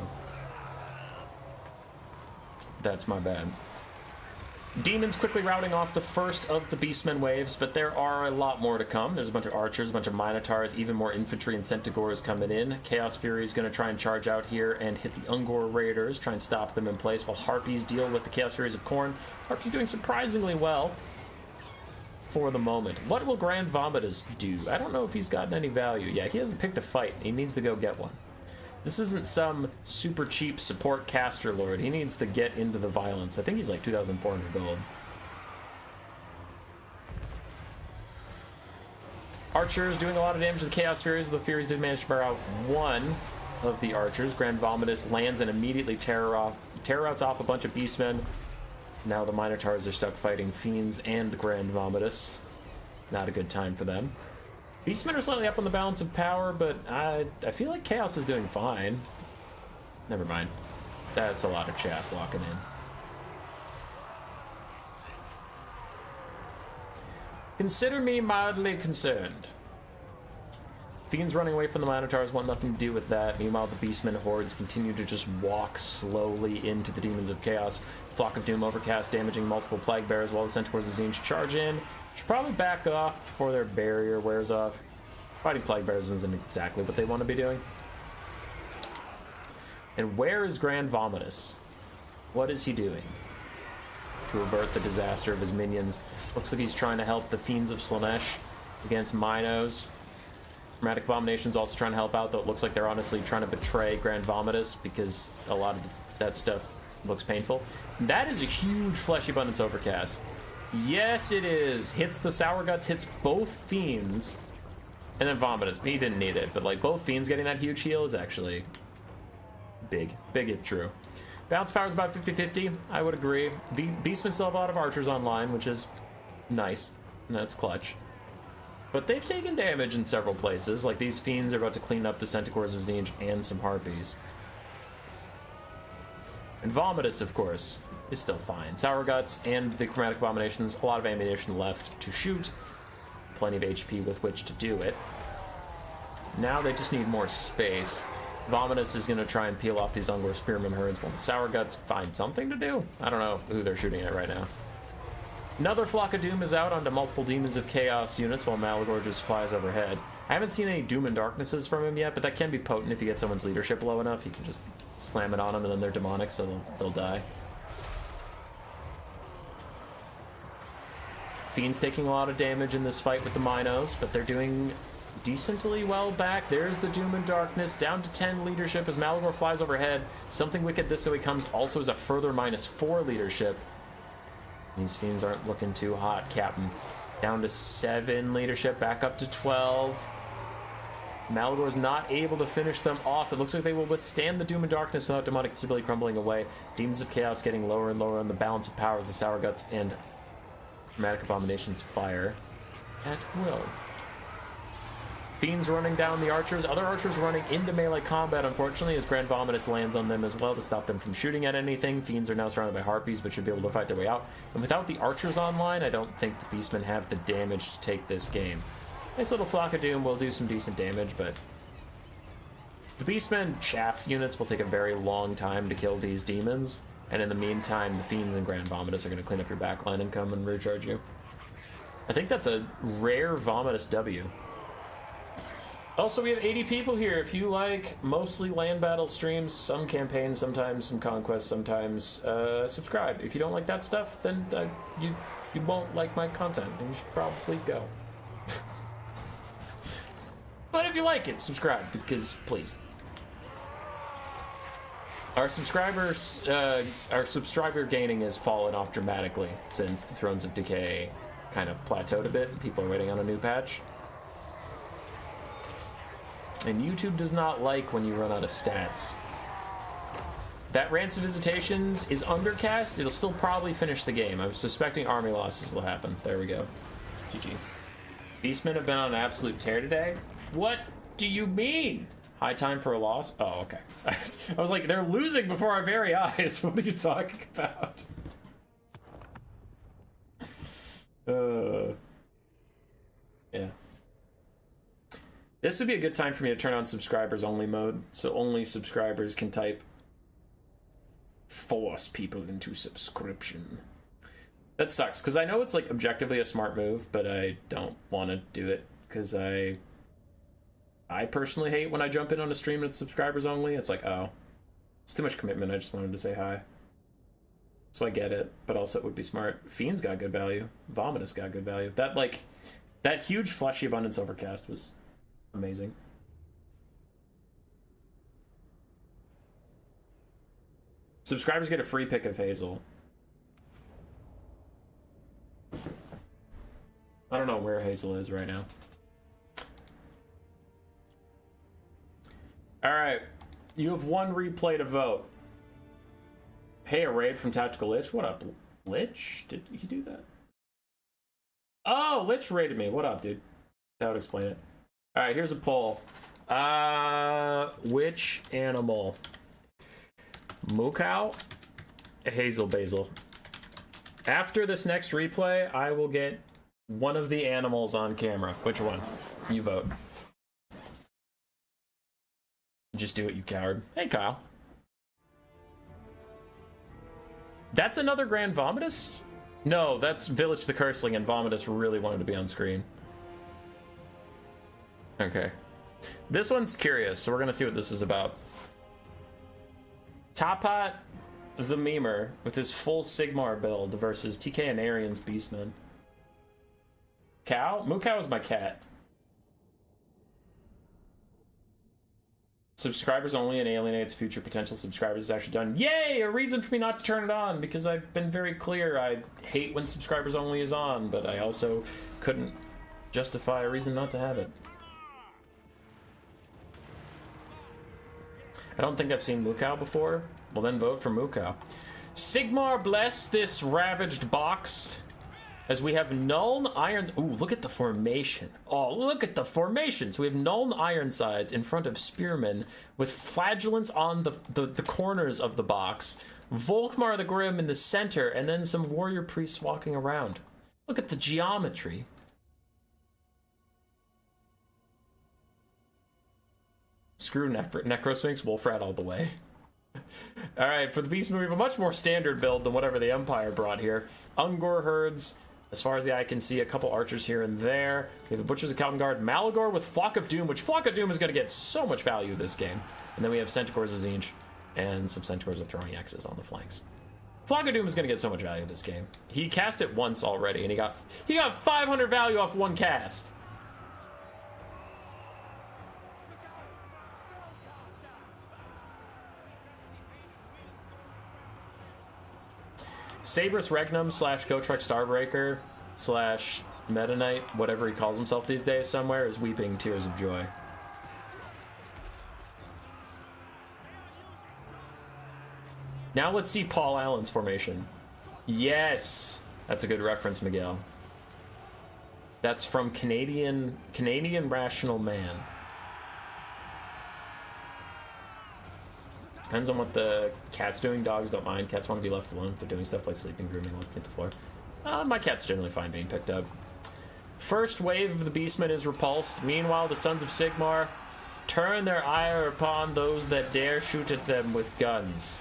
That's my bad. Demons quickly routing off the first of the Beastmen waves, but there are a lot more to come. There's a bunch of archers, a bunch of minotaurs, even more infantry and centaurs coming in. Chaos Fury is going to try and charge out here and hit the Ungor Raiders, try and stop them in place, while Harpies deal with the Chaos Furies of Khorne. Harpies doing surprisingly well for the moment. What will Grand Vomitus do? I don't know if he's gotten any value. Yeah, he hasn't picked a fight. He needs to go get one. This isn't some super cheap support caster lord. He needs to get into the violence. I think he's like 2,400 gold. Archers doing a lot of damage to the Chaos Furies. The Furies did manage to bear out 1 of the archers. Grand Vomitus lands and immediately terror outs off a bunch of Beastmen. Now the Minotaurs are stuck fighting Fiends and Grand Vomitus. Not a good time for them. Beastmen are slightly up on the balance of power, but I feel like Chaos is doing fine. Never mind. That's a lot of chaff walking in. Consider me mildly concerned. Fiends running away from the Minotaurs want nothing to do with that. Meanwhile, the Beastmen hordes continue to just walk slowly into the Demons of Chaos. Flock of Doom overcast, damaging multiple Plague Bearers while the Centaurs of Zinch charge in. Should probably back off before their barrier wears off. Fighting Plague Bearers isn't exactly what they want to be doing. And where is Grand Vomitus? What is he doing to avert the disaster of his minions? Looks like he's trying to help the Fiends of Slaanesh against Minos. Chromatic Abomination's also trying to help out, though it looks like they're honestly trying to betray Grand Vomitus because a lot of that stuff looks painful. That is a huge Fleshy Abundance overcast. Yes, it is. Hits the Sour Guts, hits both Fiends, and then Vomitus. He didn't need it, but like both Fiends getting that huge heal is actually big. Big if true. Bounce power is about 50-50. I would agree. Beastmen still have a lot of archers online, which is nice. And that's clutch. But they've taken damage in several places. Like these Fiends are about to clean up the Centaurs of Zinch and some Harpies. And Vomitus, of course, is still fine. Sour Guts and the Chromatic Abominations, a lot of ammunition left to shoot. Plenty of HP with which to do it. Now they just need more space. Vomitus is going to try and peel off these Ungor Spearman herds while the Sour Guts find something to do. I don't know who they're shooting at right now. Another Flock of Doom is out onto multiple Demons of Chaos units while Malagor just flies overhead. I haven't seen any Doom and Darknesses from him yet, but that can be potent if you get someone's leadership low enough. You can just slam it on them and then they're demonic, so they'll die. Fiends taking a lot of damage in this fight with the Minos, but they're doing decently well back. There's the Doom and Darkness, down to 10 leadership as Malagor flies overhead. Something wicked this way comes also as a further -4 leadership. These Fiends aren't looking too hot, Captain. Down to 7 leadership, back up to 12. Malagor's not able to finish them off. It looks like they will withstand the Doom and Darkness without demonic instability crumbling away. Demons of Chaos getting lower and lower on the balance of power as the Sour Guts and Chromatic Abominations fire at will. Fiends running down the archers. Other archers running into melee combat, unfortunately, as Grand Vomitus lands on them as well to stop them from shooting at anything. Fiends are now surrounded by Harpies, but should be able to fight their way out. And without the archers online, I don't think the Beastmen have the damage to take this game. Nice little Flock of Doom will do some decent damage, but the Beastmen chaff units will take a very long time to kill these demons. And in the meantime, the Fiends and Grand Vomitus are going to clean up your backline and come and recharge you. I think that's a rare Vomitus W. Also, we have 80 people here. If you like mostly land battle streams, some campaigns, sometimes some conquests, sometimes subscribe. If you don't like that stuff, then you won't like my content, and you should probably go. But if you like it, subscribe, because please. Our subscriber gaining has fallen off dramatically since the Thrones of Decay kind of plateaued a bit. People are waiting on a new patch. And YouTube does not like when you run out of stats. That Rance of Visitations is undercast. It'll still probably finish the game. I'm suspecting army losses will happen. There we go. GG. Beastmen have been on an absolute tear today. What do you mean? High time for a loss? Oh, okay. I was like, they're losing before our very eyes. What are you talking about? Yeah. This would be a good time for me to turn on subscribers only mode, so only subscribers can type force people into subscription. That sucks, because I know it's like objectively a smart move, but I don't want to do it, because I personally hate when I jump in on a stream and it's subscribers only. It's like, oh, it's too much commitment. I just wanted to say hi. So I get it, but also it would be smart. Fiend's got good value. Vomitus got good value. That huge fleshy abundance overcast was amazing. Subscribers get a free pick of Hazel. I don't know where Hazel is right now. Alright. You have one replay to vote. Hey, a raid from Tactical Lich? What up, Lich? Did he do that? Oh, Lich raided me. What up, dude? That would explain it. Alright, here's a poll. Which animal? Moo cow? Hazel basil. After this next replay, I will get one of the animals on camera. Which one? You vote. Just do it, you coward. Hey, Kyle. That's another Grand Vomitus? No, that's Village the Curseling, and Vomitus really wanted to be on screen. Okay. This one's curious, so we're gonna see what this is about. Top Hat the Memer with his full Sigmar build versus TK and Arian's Beastmen. Cow? Moo Cow is my cat. Subscribers only and alienates future potential subscribers is actually done. Yay! A reason for me not to turn it on, because I've been very clear. I hate when subscribers only is on, but I also couldn't justify a reason not to have it. I don't think I've seen Moo Cow before. Well, then vote for Moo Cow. Sigmar bless this ravaged box. As we have Nuln Irons. Ooh, look at the formation. Oh, look at the formation. So we have Nuln Ironsides in front of Spearmen with Flagellants on the corners of the box. Volkmar the Grim in the center, and then some warrior priests walking around. Look at the geometry. Screw Necrosphinx, Wolfrat all the way. Alright, for the Beastmen, we have a much more standard build than whatever the Empire brought here. Ungor herds, as far as the eye can see, a couple archers here and there. We have the Butchers of Kaltengard, Malagor with Flock of Doom, which Flock of Doom is going to get so much value this game. And then we have Centaurs of Zinj, and some Centaurs with throwing axes on the flanks. Flock of Doom is going to get so much value this game. He cast it once already, and he got 500 value off one cast. Sabrus Regnum / Gotrek Starbreaker / Meta Knight, whatever he calls himself these days somewhere, is weeping tears of joy. Now let's see Paul Allen's formation. Yes! That's a good reference, Miguel. That's from Canadian Rational Man. Depends on what the cat's doing. Dogs don't mind. Cats want to be left alone if they're doing stuff like sleeping, grooming, looking at the floor. My cat's generally fine being picked up. First wave of the Beastmen is repulsed. Meanwhile, the Sons of Sigmar turn their ire upon those that dare shoot at them with guns.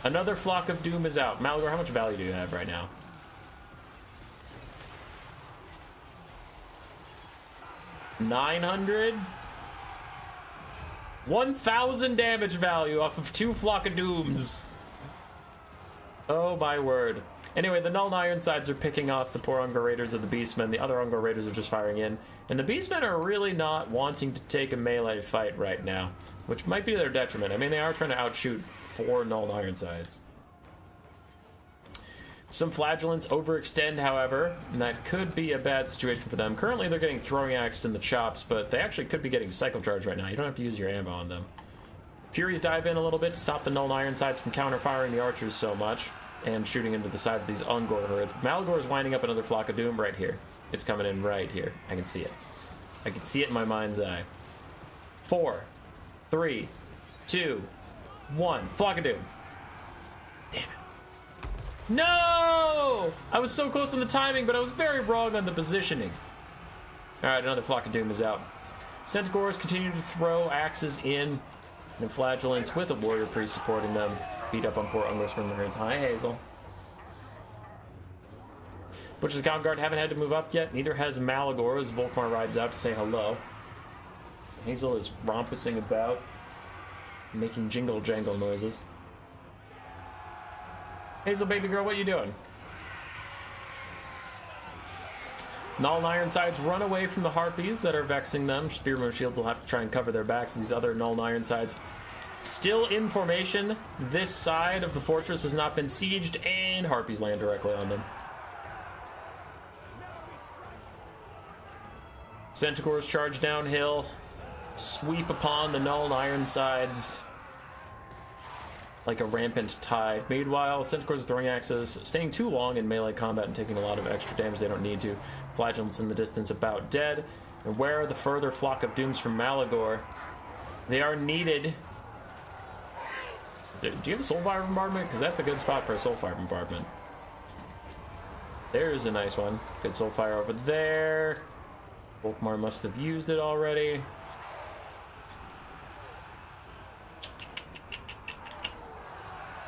Another Flock of Doom is out. Malagor, how much value do you have right now? 900? 1,000 damage value off of 2 Flock of Dooms. Oh my word. Anyway, the Nuln Ironsides are picking off the poor Ungor Raiders of the Beastmen. The other Ungor Raiders are just firing in. And the Beastmen are really not wanting to take a melee fight right now, which might be to their detriment. I mean, they are trying to outshoot 4 Nuln Ironsides. Some flagellants overextend, however, and that could be a bad situation for them. Currently, they're getting throwing axed in the chops, but they actually could be getting cycle charge right now. You don't have to use your ammo on them. Furies dive in a little bit to stop the Null Ironsides from counter-firing the archers so much and shooting into the sides of these Ungor herds. Malagor is winding up another Flock of Doom right here. It's coming in right here. I can see it. I can see it in my mind's eye. 4, 3, 2, 1. Flock of Doom. Damn it. No! I was so close on the timing, but I was very wrong on the positioning. Alright, another Flock of Doom is out. Centaurs continue to throw axes in, and flagellants with a warrior priest supporting them. Beat up on poor Ungor herds. Hi, Hazel. Butcher's Gown Guard haven't had to move up yet. Neither has Malagor as Volkmar rides out to say hello. Hazel is romping about, making jingle jangle noises. Hazel, baby girl, what you doing? Null and Ironsides run away from the Harpies that are vexing them. Spearman shields will have to try and cover their backs. These other Null and Ironsides still in formation. This side of the fortress has not been sieged, and Harpies land directly on them. Centaurs charge downhill, sweep upon the Null and Ironsides like a rampant tide. Meanwhile, Centaurs are throwing axes, staying too long in melee combat and taking a lot of extra damage they don't need to. Flagellants in the distance about dead. And where are the further Flock of Dooms from Malagor? They are needed. Do you have a Soulfire Bombardment? Because that's a good spot for a Soulfire Bombardment. There's a nice one. Good Soulfire over there. Volkmar must have used it already.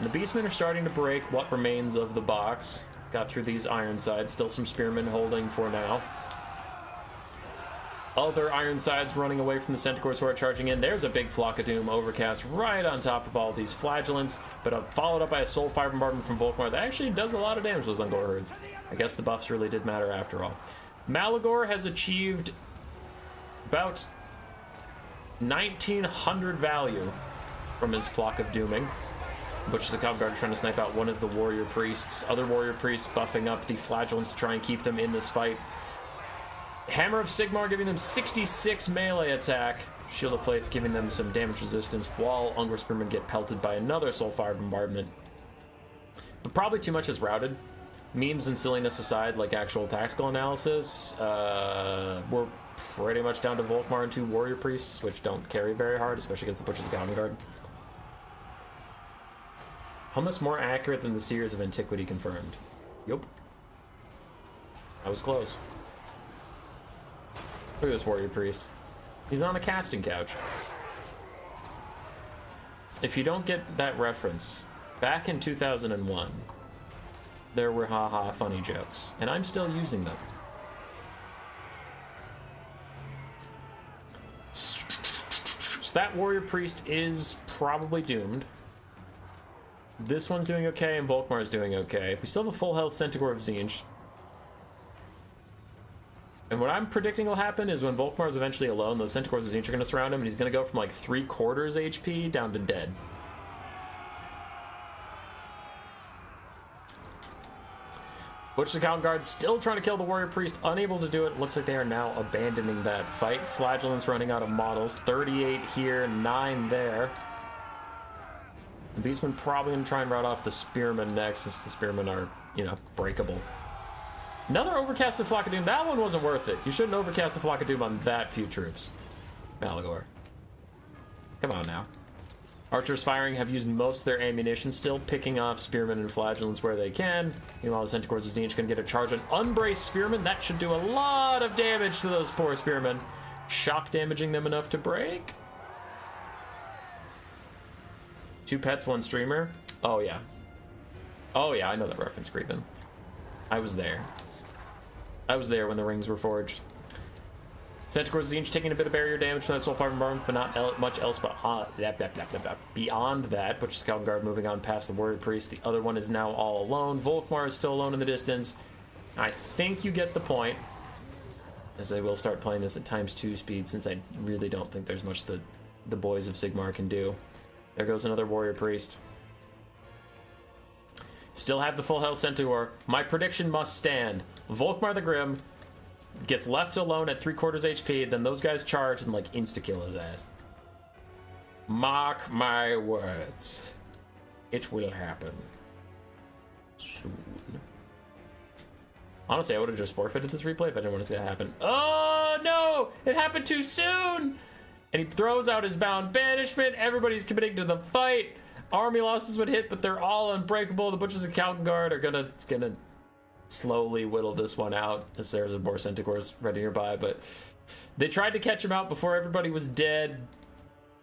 The Beastmen are starting to break what remains of the box. Got through these Ironsides. Still some Spearmen holding for now. Other Ironsides running away from the Centaurs who are charging in. There's a big Flock of Doom overcast right on top of all these flagellants, but followed up by a Soulfire Bombardment from Volkmar that actually does a lot of damage to those Ungor herds. I guess the buffs really did matter after all. Malagor has achieved about 1900 value from his Flock of Dooming. Butcher's the Gown Guard trying to snipe out one of the warrior priests. Other warrior priests buffing up the flagellants to try and keep them in this fight. Hammer of Sigmar giving them 66 melee attack. Shield of Faith giving them some damage resistance, while Ungor Spearmen get pelted by another Soulfire Bombardment. But probably too much is routed. Memes and silliness aside, like actual tactical analysis, we're pretty much down to Volkmar and 2 warrior priests, which don't carry very hard, especially against the Butcher's Gown Guard. Hummus more accurate than the Seers of Antiquity confirmed. Yup. I was close. Look at this warrior priest. He's on a casting couch. If you don't get that reference, back in 2001, there were haha funny jokes, and I'm still using them. So that warrior priest is probably doomed. This one's doing okay, and Volkmar's doing okay. We still have a full health Centaur of Tzeentch. And what I'm predicting will happen is when Volkmar's eventually alone, those Centaurs of Tzeentch are going to surround him, and he's going to go from like 3/4 HP down to dead. Butcher's Gown Guard still trying to kill the warrior priest, unable to do it. Looks like they are now abandoning that fight. Flagellants running out of models. 38 here, 9 there. The Beastmen probably going to try and rout off the Spearmen next, since the Spearmen are, you know, breakable. Another overcasted Flock of Doom. That one wasn't worth it. You shouldn't overcast the Flock of Doom on that few troops. Malagor. Come on now. Archers firing have used most of their ammunition, still picking off Spearmen and Flagellants where they can. Meanwhile, the Centaurs of Tzeentch can get a charge on Unbraced Spearmen. That should do a lot of damage to those poor Spearmen. Shock damaging them enough to break. 2 pets, 1 streamer. Oh, yeah. Oh, yeah, I know that reference, Creepin'. I was there. I was there when the rings were forged. Centaurs of Tzeentch taking a bit of barrier damage from that Soulfire Bombardment, but not much else beyond that. Butcher's Gown Guard moving on past the Warrior Priest. The other one is now all alone. Volkmar is still alone in the distance. I think you get the point, as I will start playing this at ×2 speed, since I really don't think there's much that the boys of Sigmar can do. There goes another Warrior Priest. Still have the full health Centaur. My prediction must stand. Volkmar the Grim gets left alone at 3/4 HP, then those guys charge and like insta-kill his ass. Mark my words. It will happen. Soon. Honestly, I would have just forfeited this replay if I didn't want to see that happen. Oh no! It happened too soon! And he throws out his bound banishment. Everybody's committing to the fight. Army losses would hit, but they're all unbreakable. The Butchers of Kalkengard are gonna slowly whittle this one out as there's more Centaurs ready nearby, but they tried to catch him out before everybody was dead.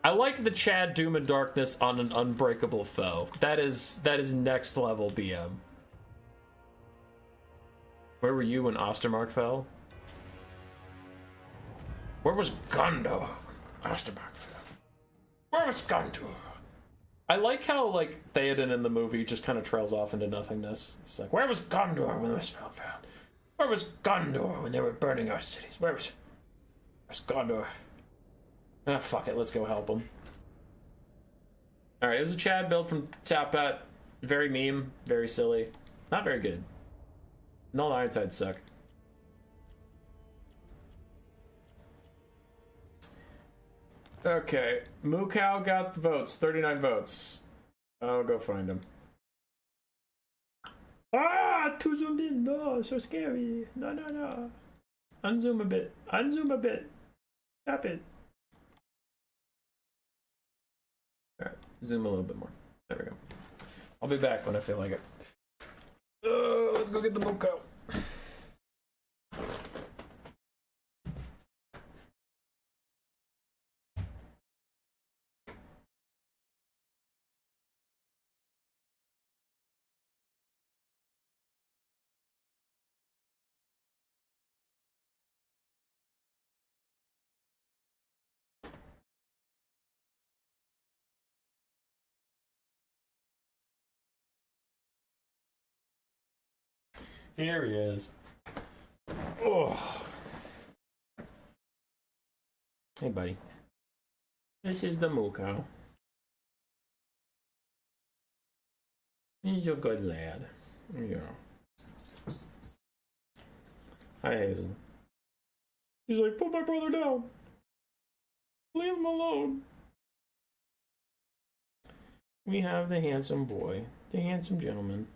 I like the Chad Doom and Darkness on an unbreakable foe. That is next level BM. Where were you when Ostermark fell? Where was Gondor? Ostermark fell. Where was Gondor? I like how, like, Theoden in the movie just kind of trails off into nothingness. It's like, where was Gondor when Westfell fell? Where was Gondor when they were burning our cities? Where's Gondor? Ah, fuck it, let's go help him. Alright, it was a Chad build from Tapat. Very meme, very silly. Not very good. No, Ironsides suck. Okay, Mookow got the votes, 39 votes. I'll go find him. Ah, too zoomed in. No, so scary. No. Unzoom a bit. Unzoom a bit. Stop it. Alright, zoom a little bit more. There we go. I'll be back when I feel like it. Let's go get the Mookow. Here he is. Oh. Hey, buddy. This is the Mookow. He's a good lad. Yeah. Hi, Hazel. He's like, put my brother down. Leave him alone. We have the handsome boy, the handsome gentleman.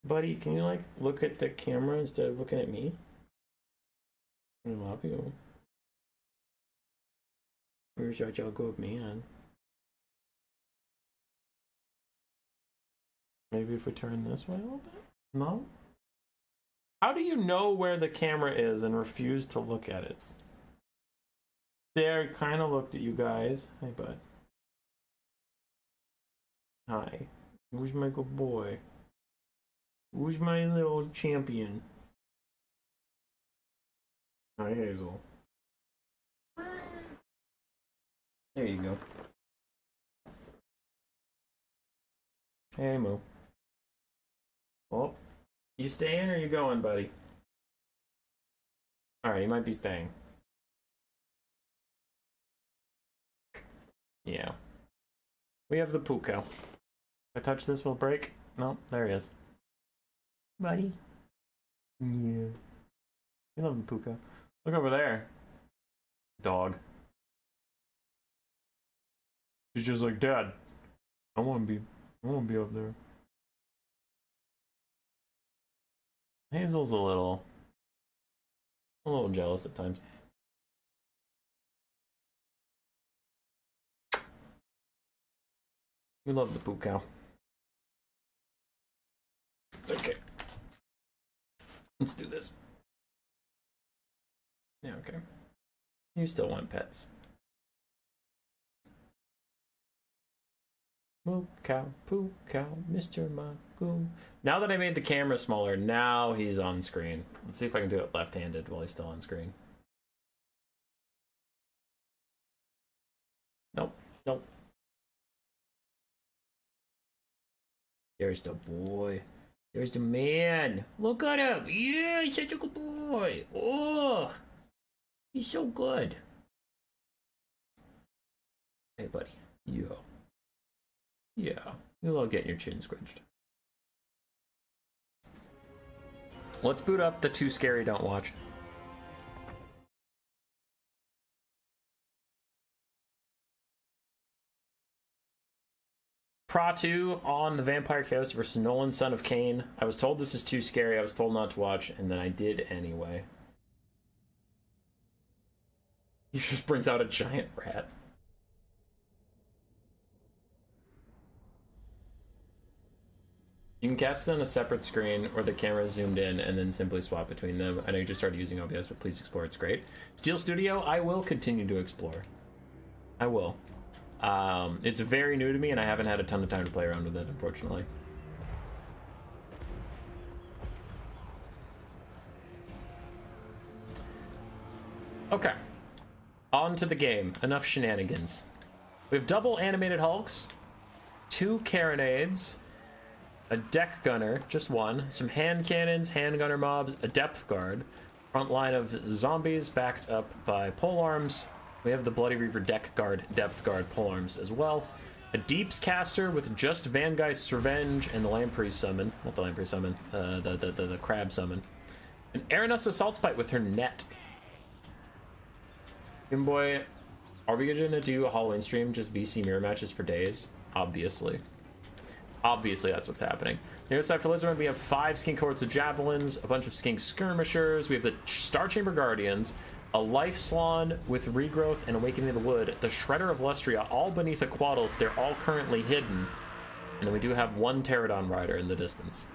Buddy, can you, like, look at the camera instead of looking at me? I love you. You're such a good man. Maybe if we turn this way a little bit? No? How do you know where the camera is and refuse to look at it? There, kind of looked at you guys. Hey, bud. Hi. Who's my good boy? Who's my little champion? Hi, Hazel. There you go. Hey, Moo. Oh, you staying or you going, buddy? Alright, you might be staying. Yeah. We have the Mookow. If I touch this, will it break? No, there he is. Buddy. Yeah. You love the Mookow. Look over there. Dog. He's just like, Dad, I wanna be up there. Hazel's a little jealous at times. We love the Mookow. Okay. Let's do this. Yeah, okay. You still want pets. Mookow, Mookow, Mr. Magoo. Now that I made the camera smaller, now he's on screen. Let's see if I can do it left-handed while he's still on screen. Nope. There's the boy. There's the man. Look at him. Yeah, he's such a good boy. Oh, he's so good. Hey, buddy. Yeah. You love getting your chin squished. Let's boot up the Too Scary Don't Watch. Pratu on the Vampire Chaos versus Nolan, Son of Cain. I was told this is too scary. I was told not to watch, and then I did anyway. He just brings out a giant rat. You can cast it on a separate screen, or the camera is zoomed in, and then simply swap between them. I know you just started using OBS, but please explore. It's great. Steel Studio, I will continue to explore. I will. It's very new to me, and I haven't had a ton of time to play around with it, unfortunately. Okay. On to the game. Enough shenanigans. We have double animated Hulks, 2 Carronades, a deck gunner, just one, some hand cannons, hand gunner mobs, a depth guard, front line of zombies backed up by polearms. We have the Bloody Reaver deck guard, depth guard, polearms as well. A Deeps caster with just Vangeist's Revenge and the Lamprey summon. Not the Lamprey summon, the crab summon. An Aranus Assault Spite with her net. Game Boy, are we gonna do a Halloween stream, just VC mirror matches for days? Obviously. Obviously, that's what's happening. The other side for Lizardmen, we have 5 skink cohorts of javelins, a bunch of skink skirmishers, we have the Star Chamber Guardians, a Life Slan with Regrowth and Awakening of the Wood, the Shredder of Lustria, all beneath a Quaddles. They're all currently hidden. And then we do have 1 Pterodon Rider in the distance.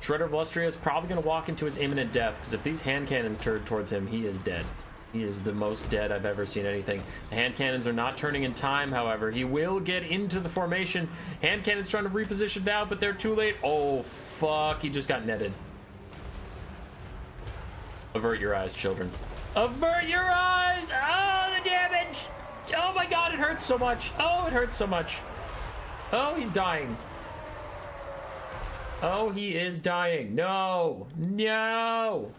Shredder of Lustria is probably going to walk into his imminent death, because if these hand cannons turn towards him, he is dead. He is the most dead I've ever seen anything. The hand cannons are not turning in time, however. He will get into the formation. Hand cannons trying to reposition now, but they're too late. Oh, fuck. He just got netted. Avert your eyes, children. Avert your eyes! Oh, the damage! Oh my god, it hurts so much. Oh, it hurts so much. Oh, he's dying. Oh, he is dying. No! No!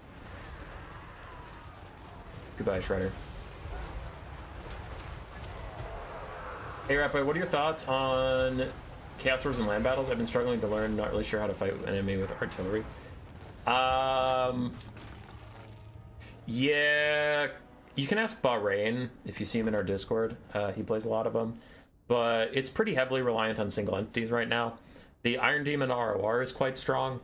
Goodbye, Shredder. Hey, Rapper, what are your thoughts on Chaos Wars and land battles? I've been struggling to learn, not really sure how to fight an enemy with artillery. Yeah, you can ask Bahrain if you see him in our Discord. He plays a lot of them, but it's pretty heavily reliant on single entities right now. The Iron Demon ROR is quite strong.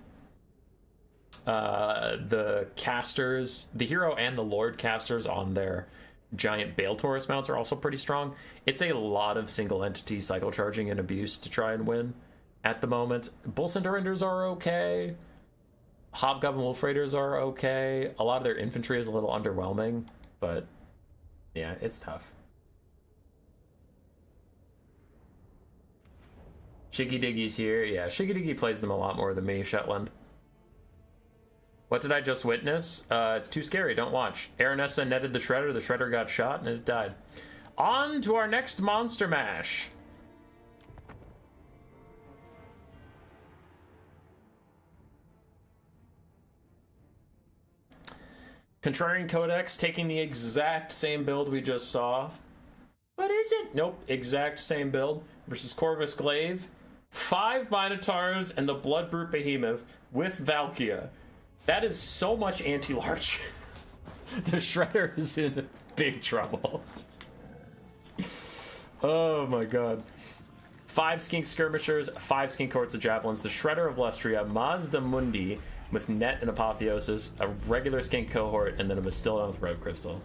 The casters, the hero and the Lord casters on their giant Bale Taurus mounts are also pretty strong. It's a lot of single entity cycle charging and abuse to try and win at the moment. Bull Centaurinders are okay. Hobgoblin Wolf Raiders are okay. A lot of their infantry is a little underwhelming, but yeah, it's tough. Shiggy Diggy's here. Yeah, Shiggy Diggy plays them a lot more than me, Shetland. What did I just witness? It's too scary, don't watch. Aranessa netted the Shredder got shot, and it died. On to our next Monster Mash. Contrarian Codex taking the exact same build we just saw. What is it? Nope, exact same build versus Corvus Glaive. 5 Minotaurs and the Bloodbrute Behemoth with Valkia. That is so much anti-large. The Shredder is in big trouble. Oh my god. 5 Skink Skirmishers, 5 Skink Cohorts of Javelins, the Shredder of Lustria, Mazda Mundi with Net and Apotheosis, a regular Skink Cohort, and then a Bastillon with Rev Crystal.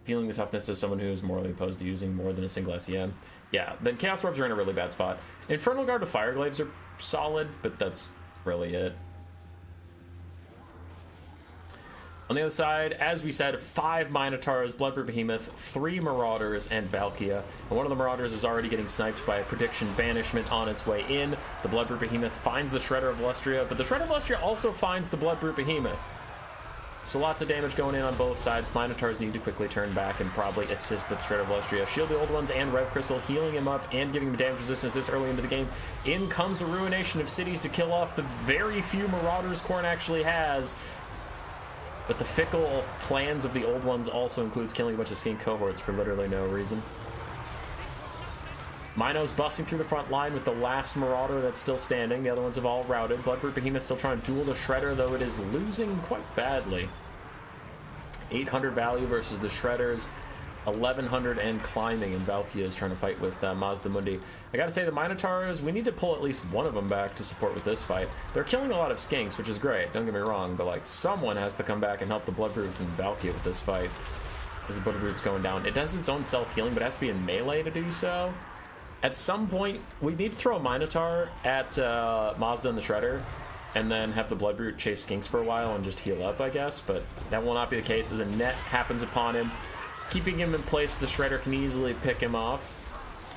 Feeling the toughness of someone who is morally opposed to using more than a single SEM. Yeah, then Chaos Orbs are in a really bad spot. Infernal Guard with Fireglaves are solid, but that's really it. On the other side, as we said, 5 Minotaurs, Bloodbrute Behemoth, 3 Marauders, and Valkia. And one of the Marauders is already getting sniped by a Prediction Banishment on its way in. The Bloodbrute Behemoth finds the Shredder of Lustria, but the Shredder of Lustria also finds the Bloodbrute Behemoth. So lots of damage going in on both sides. Minotaurs need to quickly turn back and probably assist with Shredder of Lustria. Shield the Old Ones and Rev Crystal, healing him up and giving him damage resistance this early into the game. In comes a Ruination of Cities to kill off the very few Marauders Khorne actually has. But the fickle plans of the Old Ones also includes killing a bunch of Skink Cohorts for literally no reason. Mino's busting through the front line with the last Marauder that's still standing. The other ones have all routed. Bloodbrute Behemoth still trying to duel the Shredder, though it is losing quite badly. 800 value versus the Shredders. 1100 and climbing, and Valkia is trying to fight with Mazda Mundi. I gotta say, the Minotaurs, we need to pull at least one of them back to support with this fight. They're killing a lot of skinks, which is great, don't get me wrong, but like someone has to come back and help the Bloodbrute and Valkia with this fight. As the Bloodbrute's going down. It does its own self-healing, but it has to be in melee to do so. At some point, we need to throw a Minotaur at Mazda and the Shredder, and then have the Bloodbrute chase skinks for a while and just heal up, I guess, but that will not be the case as a net happens upon him. Keeping him in place, the Shredder can easily pick him off.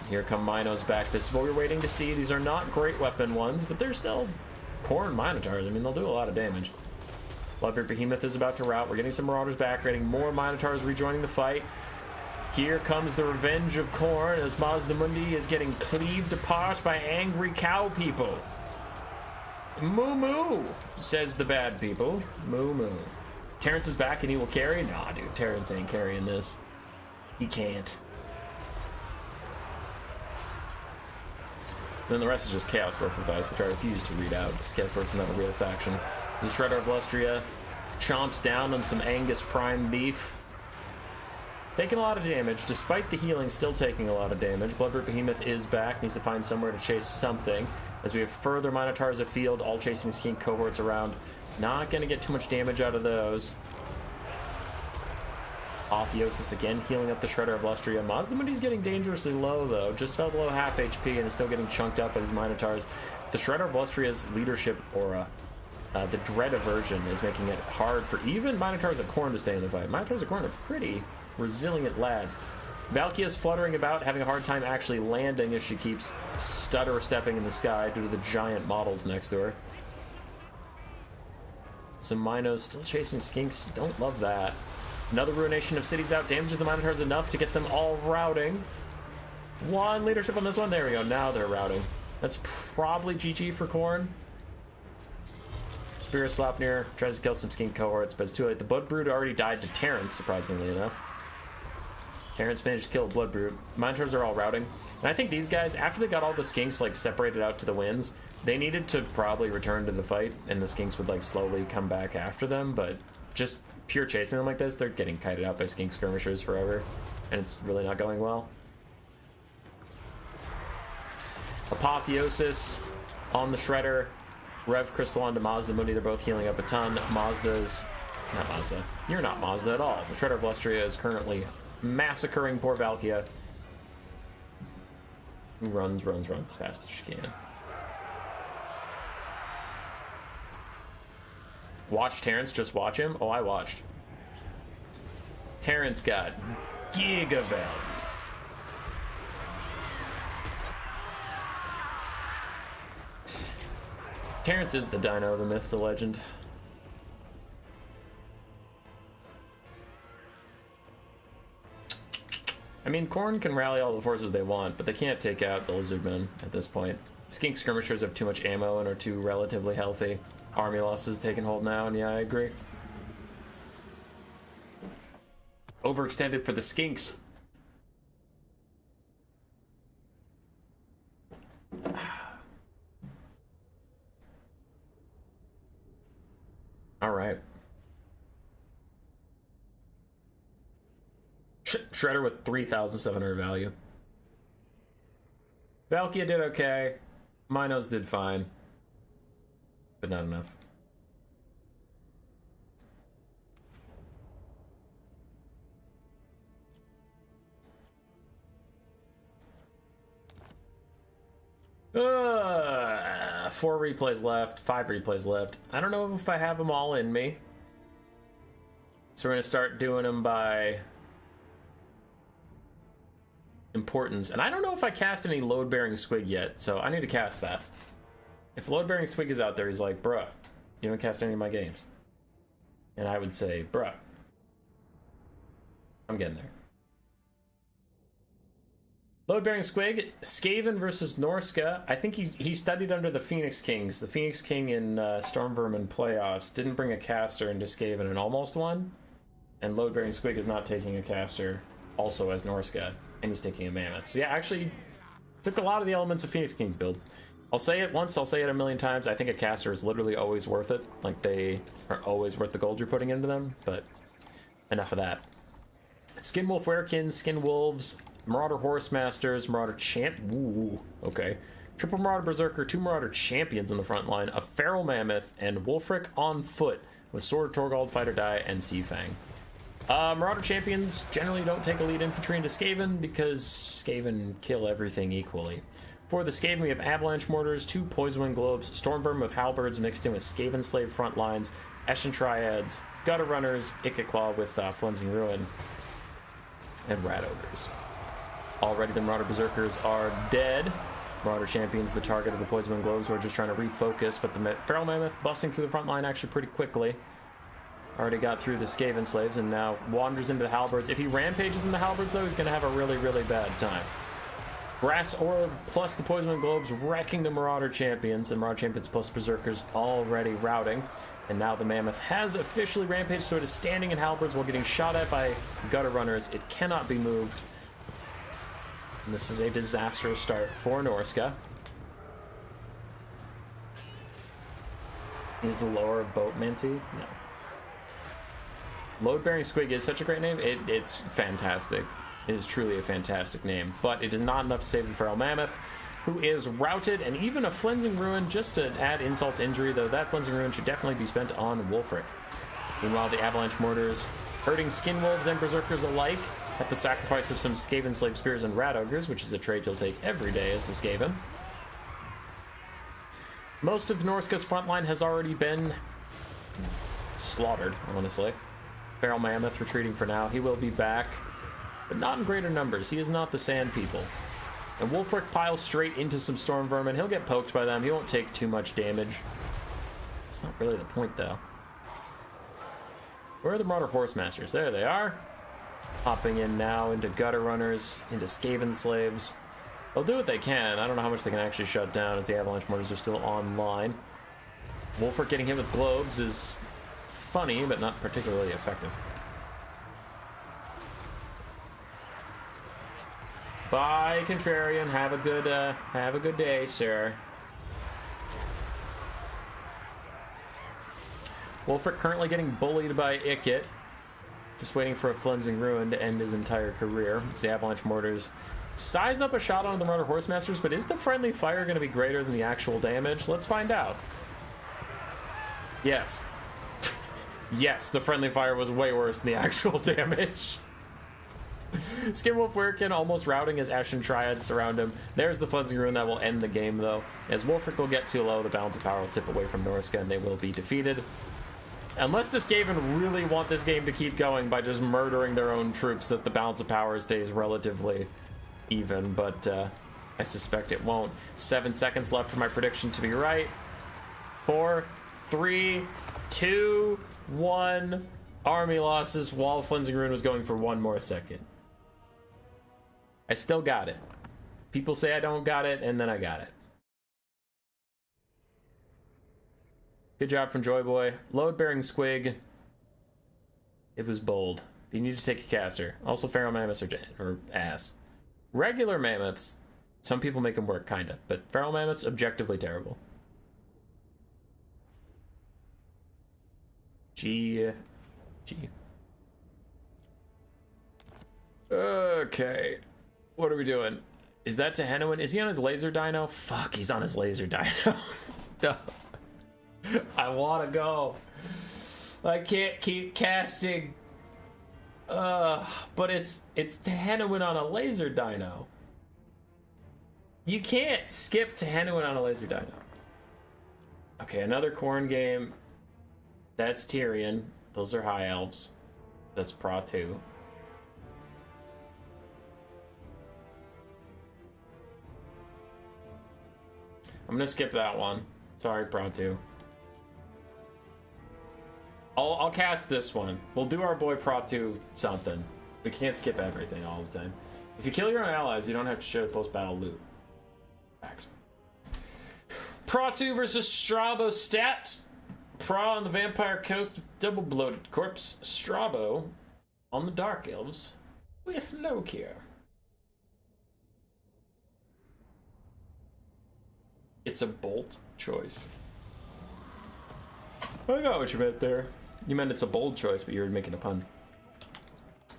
Here come Minos back. This is what we're waiting to see. These are not great weapon ones, but they're still Khorne Minotaurs. I mean, they'll do a lot of damage. Bloodbrute Behemoth is about to rout. We're getting some Marauders back, getting more Minotaurs rejoining the fight. Here comes the revenge of Khorne as Mazda Mundi is getting cleaved apart by angry cow people. Moo moo, says the bad people. Moo moo. Terrence is back and he will carry? Nah, dude, Terrence ain't carrying this. He can't. Then the rest is just Chaos Dwarf advice, which I refuse to read out, because Chaos Dwarf's not a real faction. The Shredder of Lustria chomps down on some Angus Prime beef. Taking a lot of damage, despite the healing, still taking a lot of damage. Bloodbrute Behemoth is back, needs to find somewhere to chase something. As we have further Minotaurs afield, all chasing skink cohorts around. Not going to get too much damage out of those. Apotheosis again healing up the Shredder of Lustria. Mazda Mundi's getting dangerously low, though. Just fell below half HP and is still getting chunked up by these Minotaurs. The Shredder of Lustria's leadership aura, the Dread aversion, is making it hard for even Minotaurs at Khorne to stay in the fight. Minotaurs at Khorne are pretty resilient lads. Valkia is fluttering about, having a hard time actually landing as she keeps stutter-stepping in the sky due to the giant models next to her. Some Minos still chasing skinks. Don't love that. Another Ruination of Cities out. Damages the Minotaurs enough to get them all routing. One leadership on this one. There we go. Now they're routing. That's probably GG for Khorne. Spirit Slapnir tries to kill some skink cohorts, but it's too late. The Bloodbrute already died to Terrence, surprisingly enough. Terrence managed to kill a Bloodbrute. Minotaurs are all routing. And I think these guys, after they got all the skinks like separated out to the winds, they needed to probably return to the fight, and the skinks would like slowly come back after them, but just pure chasing them like this, they're getting kited out by skink skirmishers forever, and it's really not going well. Apotheosis on the Shredder. Rev Crystal onto Mazda Mundi. They're both healing up a ton. Mazda's... Not Mazda. You're not Mazda at all. The Shredder of Lustria is currently massacring poor Valkia. Who runs as fast as she can. Watch Terrence, just watch him? Oh, I watched. Terrence got giga value. Terrence is the dino, the myth, the legend. I mean, Khorne can rally all the forces they want, but they can't take out the Lizardmen at this point. Skink skirmishers have too much ammo and are too relatively healthy. Army loss is taking hold now, and yeah, I agree. Overextended for the skinks. All right. Shredder with 3,700 value. Valkia did okay. Minos did fine. But not enough. Four replays left, 5 replays left. I don't know if I have them all in me. So we're gonna start doing them by importance. And I don't know if I cast any load-bearing squig yet, so I need to cast that. If load-bearing squig is out there, he's like, bruh, you don't cast any of my games. And I would say, bruh, I'm getting there. Load-bearing squig, Skaven versus Norska. I think he studied under the Phoenix Kings. The Phoenix King in Stormvermin playoffs didn't bring a caster into Skaven and almost won. And load-bearing squig is not taking a caster also as Norska, and he's taking a mammoth. So yeah, actually, Took a lot of the elements of Phoenix King's build. I'll say it once, I'll say it a million times. I think a caster is literally always worth it. Like, they are always worth the gold you're putting into them, but enough of that. Skin Wolf Werekin, Skin Wolves, Marauder Horsemasters, Marauder Champ. Ooh, okay. Triple Marauder Berserker, 2 Marauder Champions in the front line, a Feral Mammoth, and Wolfric on foot with Sword of Torgold, Fighter Die, and Sea Fang. Marauder Champions generally don't take elite infantry into Skaven because Skaven kill everything equally. For the Skaven, we have Avalanche Mortars, 2 Poisonwind Globes, Stormvermin with Halberds mixed in with Skaven Slave front lines, Eshin Triads, Gutter Runners, Ikit with Flensing Ruin, and Rat Ogres. Already the Marauder Berserkers are dead. Marauder Champions, the target of the Poisonwind Globes, who are just trying to refocus, but the Feral Mammoth busting through the front line actually pretty quickly. Already got through the Skaven Slaves and now wanders into the Halberds. If he rampages in the Halberds, though, he's going to have a really, really bad time. Brass Orb plus the Poisonwind Globes wrecking the Marauder Champions, and Marauder Champions plus Berserkers already routing. And now the Mammoth has officially rampaged, so it is standing in Halberds while getting shot at by Gutter Runners. It cannot be moved. And this is a disastrous start for Norska. Is the lower of Boatmancy? No. Load-bearing Squig is such a great name. It's fantastic. It is truly a fantastic name, but it is not enough to save the Feral Mammoth, who is routed, and even a Flensing Ruin, just to add insult to injury, though that Flensing Ruin should definitely be spent on Wolfric. Meanwhile, the Avalanche Mortars hurting Skin Wolves and Berserkers alike at the sacrifice of some Skaven Slave Spears and Rat Ogres, which is a trait you'll take every day as the Skaven. Most of Norska's front line has already been slaughtered, honestly. Feral Mammoth retreating for now. He will be back, but not in greater numbers. He is not the Sand People. And Wolfric piles straight into some Storm Vermin. He'll get poked by them. He won't take too much damage. That's not really the point, though. Where are the Marauder Horsemasters? There they are. Hopping in now into Gutter Runners, into Skaven Slaves. They'll do what they can. I don't know how much they can actually shut down as the Avalanche Mortars are still online. Wolfric getting hit with Globes is funny, but not particularly effective. Bye, Contrarian. Have a good day, sir. Wolfric currently getting bullied by Ikit. Just waiting for a Flensing Ruin to end his entire career. It's the Avalanche Mortars size up a shot onto the Marauder Horsemasters, but is the friendly fire going to be greater than the actual damage? Let's find out. Yes. Yes, the friendly fire was way worse than the actual damage. Skinwolf Werekin almost routing as Ashen Triad surround him. There's the Flensing Ruin that will end the game, though. As Wolfric will get too low, the balance of power will tip away from Norska, and they will be defeated. Unless the Skaven really want this game to keep going by just murdering their own troops, that the balance of power stays relatively even, but I suspect it won't. 7 seconds left for my prediction to be right. 4, 3, 2, 1. Army losses while Flensing Ruin was going for 1 more second. I still got it. People say I don't got it, and then I got it. Good job from Joyboy. Load-bearing Squig. It was bold. You need to take a caster. Also, Feral Mammoths are ass. Regular Mammoths, some people make them work, kinda. But Feral Mammoths, objectively terrible. G. Okay. What are we doing? Is that Tehenuin? Is he on his laser dino? Fuck, he's on his laser dino. No. I want to go. I can't keep casting. But it's Tehenuin on a laser dino. You can't skip Tehenuin on a laser dino. Okay, another Khorne game. That's Tyrion. Those are High Elves. That's Pra 2. I'm gonna skip that one. Sorry, Pra 2. I'll cast this one. We'll do our boy Pra 2 something. We can't skip everything all the time. If you kill your own allies, you don't have to share the post-battle loot. Fact. Pra 2 versus Strabo stat. Pra on the Vampire Coast with double bloated corpse. Strabo on the Dark Elves with no cure. It's a bold choice. I got what you meant there. You meant it's a bold choice, but you were making a pun.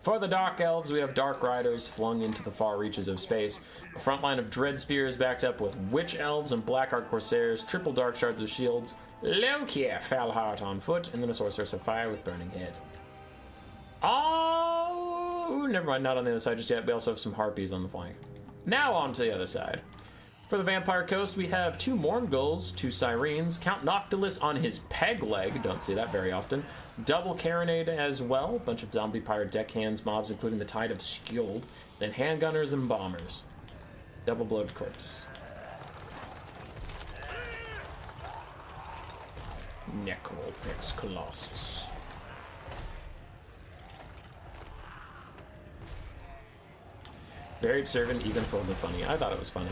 For the Dark Elves, we have Dark Riders flung into the far reaches of space. A front line of Dread Spears backed up with Witch Elves and Blackheart Corsairs, triple Dark Shards with shields, Loki, Falheart on foot, and then a Sorceress of Fire with Burning Head. Oh, never mind, not on the other side just yet. We also have some Harpies on the flank. Now on to the other side. For the Vampire Coast, we have 2 Mourngulls, 2 Sirens, Count Noctilus on his peg leg, don't see that very often, double Carronade as well, a bunch of zombie pirate deckhands mobs, including the Tide of Skjold, then handgunners and bombers. Double Bloated Corpse. Necrofix Colossus. Very observant, even if it wasn't funny. I thought it was funny.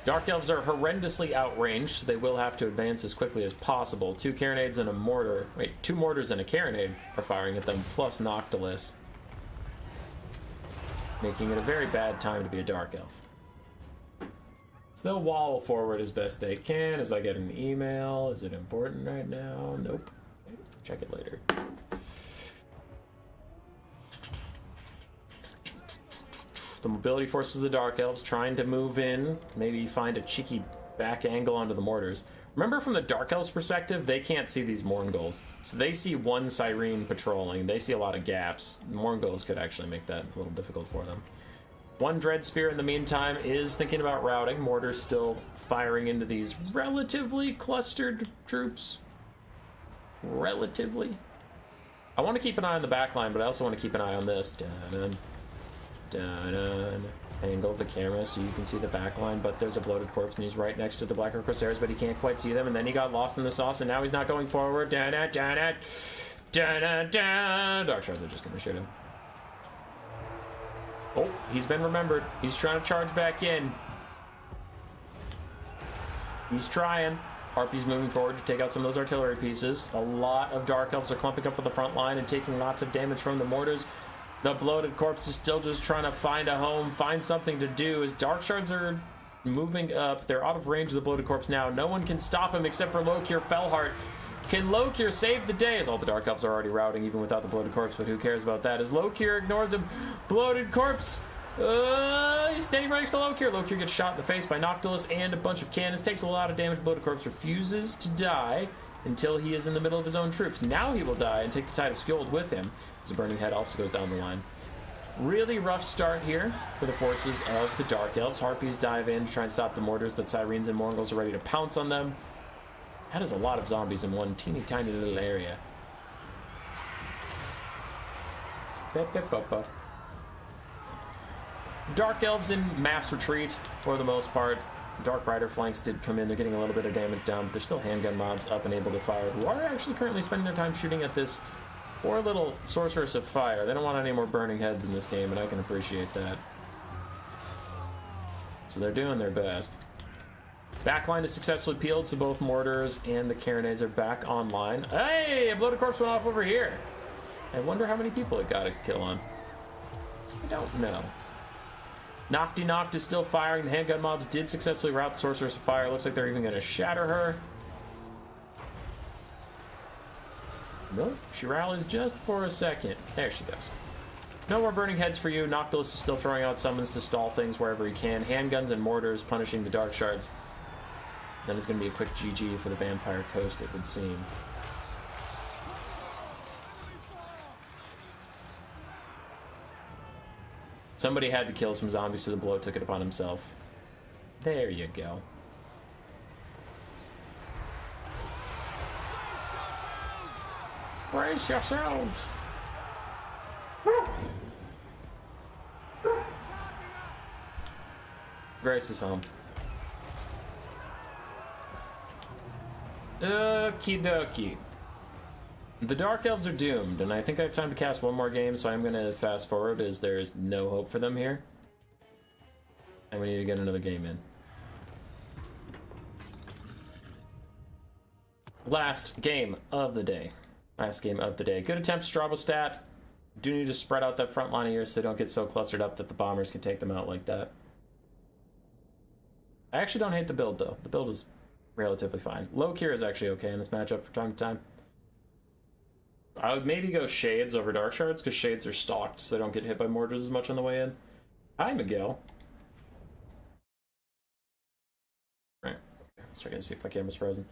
Dark Elves are horrendously outranged, so they will have to advance as quickly as possible. 2 Carronades and a mortar. Wait, 2 mortars and a Carronade are firing at them, plus Noctilus. Making it a very bad time to be a Dark Elf. So they'll wall forward as best they can. As I get an email, is it important right now? Nope. Check it later. The mobility forces of the Dark Elves trying to move in, maybe find a cheeky back angle onto the mortars. Remember, from the Dark Elves' perspective, they can't see these Mourngulls. So they see 1 Siren patrolling. They see a lot of gaps. The Mourngulls could actually make that a little difficult for them. 1 Dread Spear, in the meantime, is thinking about routing. Mortars still firing into these relatively clustered troops. Relatively. I want to keep an eye on the back line, but I also want to keep an eye on this. Dun-dun. Dun-dun. Angle the camera so you can see the back line, but there's a Bloated Corpse and he's right next to the Blackheart Corsairs, but he can't quite see them, and then he got lost in the sauce and now he's not going forward. Dun-dun, dun-dun, dun-dun, dun. Dark Shards are just gonna shoot him. Oh, he's been remembered. He's trying to charge back in. He's trying. Harpy's moving forward to take out some of those artillery pieces. A lot of Dark Elves are clumping up with the front line and taking lots of damage from the mortars. The Bloated Corpse is still just trying to find a home, find something to do. As Dark Shards are moving up, they're out of range of the Bloated Corpse now. No one can stop him except for Lokir Felheart. Can Lokir save the day? As all the Dark Elves are already routing, even without the Bloated Corpse, but who cares about that? As Lokir ignores him, Bloated Corpse, he's standing right next to Lokir. Lokir gets shot in the face by Noctilus and a bunch of cannons. Takes a lot of damage. Bloated Corpse refuses to die until he is in the middle of his own troops. Now he will die and take the Tide of Skjold with him, as the Burning Head also goes down the line. Really rough start here for the forces of the Dark Elves. Harpies dive in to try and stop the mortars, but Sirens and Mourngulls are ready to pounce on them. That is a lot of zombies in one teeny tiny little area. Dark Elves in mass retreat for the most part. Dark Rider flanks did come in. They're getting a little bit of damage down, but there's still handgun mobs up and able to fire, who are actually currently spending their time shooting at this poor little Sorceress of Fire. They don't want any more burning heads in this game, and I can appreciate that. So they're doing their best. Backline is successfully peeled, so both mortars and the Carronades are back online. Hey, a Bloated Corpse went off over here. I wonder how many people it got a kill on. I don't know. Nocti Noct is still firing. The handgun mobs did successfully rout the Sorceress of Fire. Looks like they're even going to shatter her. Nope, she rallies just for a second. There she goes. No more burning heads for you. Noctilus is still throwing out summons to stall things wherever he can. Handguns and mortars punishing the Dark Shards. Then it's going to be a quick GG for the Vampire Coast, it would seem. Somebody had to kill some zombies, so the blow took it upon himself. There you go. Brace yourselves! Grace is home. Okie dokie. The Dark Elves are doomed, and I think I have time to cast one more game, so I'm going to fast forward as there is no hope for them here. And we need to get another game in. Last game of the day. Last game of the day. Good attempt, Strabostat. Do need to spread out that front line of yours so they don't get so clustered up that the bombers can take them out like that. I actually don't hate the build, though. The build is relatively fine. Low Kier is actually okay in this matchup from time to time. I would maybe go Shades over Dark Shards, because Shades are stalked, so they don't get hit by mortars as much on the way in. Hi, Miguel. Alright, let's try to see if my camera's frozen.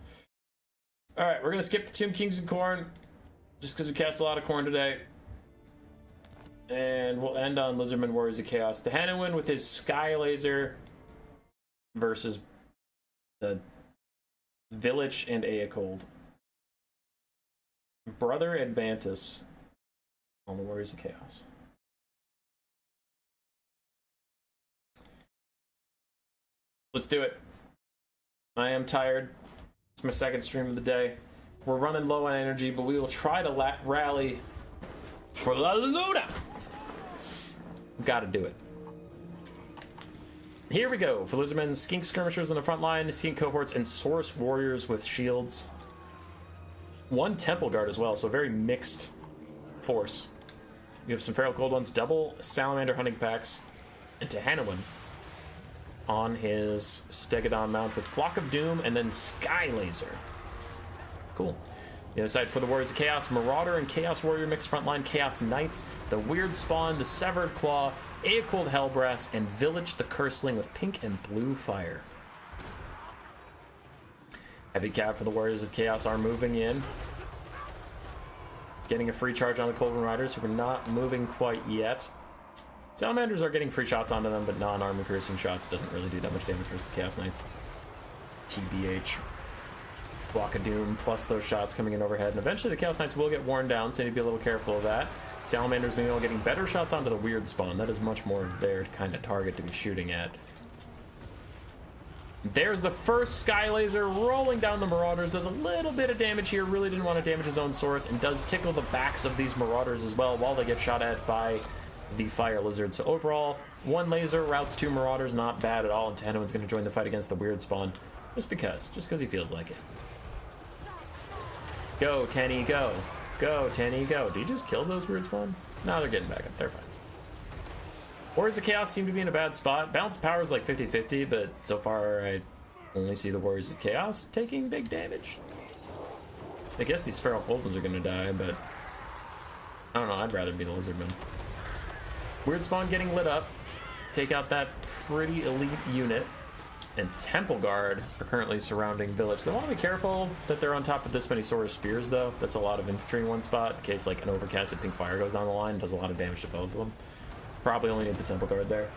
Alright, we're going to skip the Tomb Kings and Khorne, just because we cast a lot of Khorne today. And we'll end on Lizardmen Warriors of Chaos. The Hanuman with his Sky Laser versus the Village and Aecold. Brother Advantus on the Warriors of Chaos. Let's do it. I am tired. It's my second stream of the day. We're running low on energy, but we will try to rally for La Luna. Gotta do it. Here we go. For Lizardmen, Skink Skirmishers on the front line, Skink Cohorts, and Saurus Warriors with shields. One Temple Guard as well, so very mixed force. You have some Feral Cold Ones, double Salamander Hunting Packs, and Tehanuin on his Stegodon mount with Flock of Doom and then Sky Laser. Cool. The other side for the Warriors of Chaos, Marauder and Chaos Warrior mixed frontline, Chaos Knights, the Weird Spawn, the Severed Claw, Aecold Hellbrass, and Village the Curseling with pink and blue fire. Heavy Cav for the Warriors of Chaos are moving in. Getting a free charge on the Colvin Riders, who are not moving quite yet. Salamanders are getting free shots onto them, but non-armor piercing shots doesn't really do that much damage versus the Chaos Knights. TBH. Block of Doom, plus those shots coming in overhead. And eventually the Chaos Knights will get worn down, so you need to be a little careful of that. Salamanders, meanwhile, getting better shots onto the Weird Spawn. That is much more their kind of target to be shooting at. There's the first Sky Laser rolling down the Marauders. Does a little bit of damage here. Really didn't want to damage his own source, and does tickle the backs of these Marauders as well while they get shot at by the Fire Lizard. So overall, one laser routes two Marauders. Not bad at all, and Tehanuin's going to join the fight against the Weird Spawn. Just because he feels like it. Go, Tenny, go. Go, Tenny, go. Did you just kill those Weird Spawn? No, they're getting back up. They're fine. Warriors of Chaos seem to be in a bad spot. Balance of power is like 50-50, but so far I only see the Warriors of Chaos taking big damage. I guess these Feral Coldens are going to die, but I don't know. I'd rather be the Lizardmen. Weird Spawn getting lit up. Take out that pretty elite unit. And Temple Guard are currently surrounding Village. They want to be careful that they're on top of this many Saurus Spears, though. That's a lot of infantry in one spot, in case like an overcasted pink fire goes down the line. Does a lot of damage to both of them. Probably only need the Temple Guard there.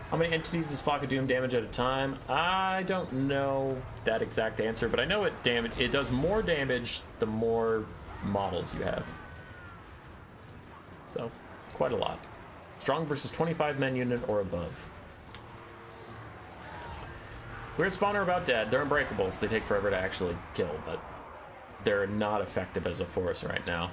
How many entities does Flock of Doom damage at a time? I don't know that exact answer, but I know it does more damage the more models you have. So, quite a lot. Strong versus 25 men unit or above. Weird Spawn are about dead. They're unbreakable, so they take forever to actually kill, but they're not effective as a force right now.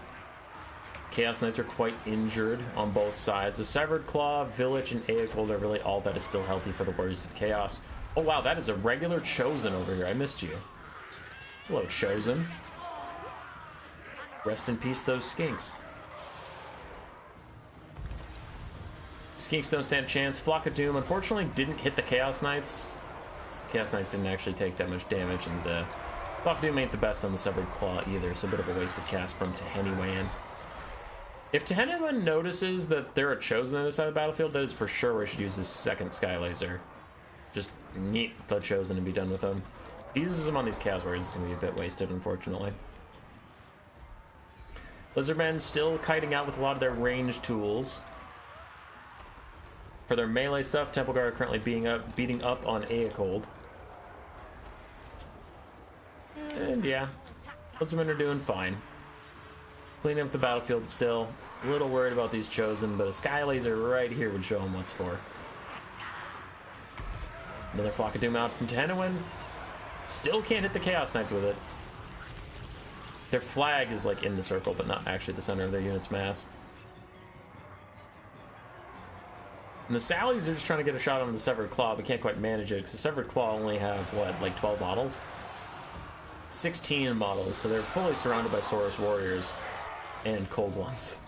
Chaos Knights are quite injured on both sides. The Severed Claw, Village, and Aecold are really all that is still healthy for the Warriors of Chaos. Oh wow, that is a regular Chosen over here. I missed you. Hello, Chosen. Rest in peace, those skinks. Skinks don't stand a chance. Flock of Doom unfortunately didn't hit the Chaos Knights. The Chaos Knights didn't actually take that much damage, and Flock of Doom ain't the best on the Severed Claw either, so a bit of a wasted cast from Tehanuin. If Tehanuin notices that there are Chosen on the other side of the battlefield, that is for sure where he should use his second Sky Laser. Just neat the Chosen and be done with them. If he uses them on these Chaos Warriors, it's going to be a bit wasted, unfortunately. Lizardmen still kiting out with a lot of their ranged tools. For their melee stuff, Temple Guard are currently beating up on Aecold. And yeah, Lizardmen are doing fine. Cleaning up the battlefield still. A little worried about these Chosen, but a Sky Laser right here would show them what's for. Another Flock of Doom out from Tehanuin. Still can't hit the Chaos Knights with it. Their flag is like in the circle, but not actually the center of their unit's mass. And the Sallies are just trying to get a shot on the Severed Claw, but can't quite manage it, because the Severed Claw only have, what, like 12 models? 16 models, so they're fully surrounded by Saurus Warriors and Cold Ones.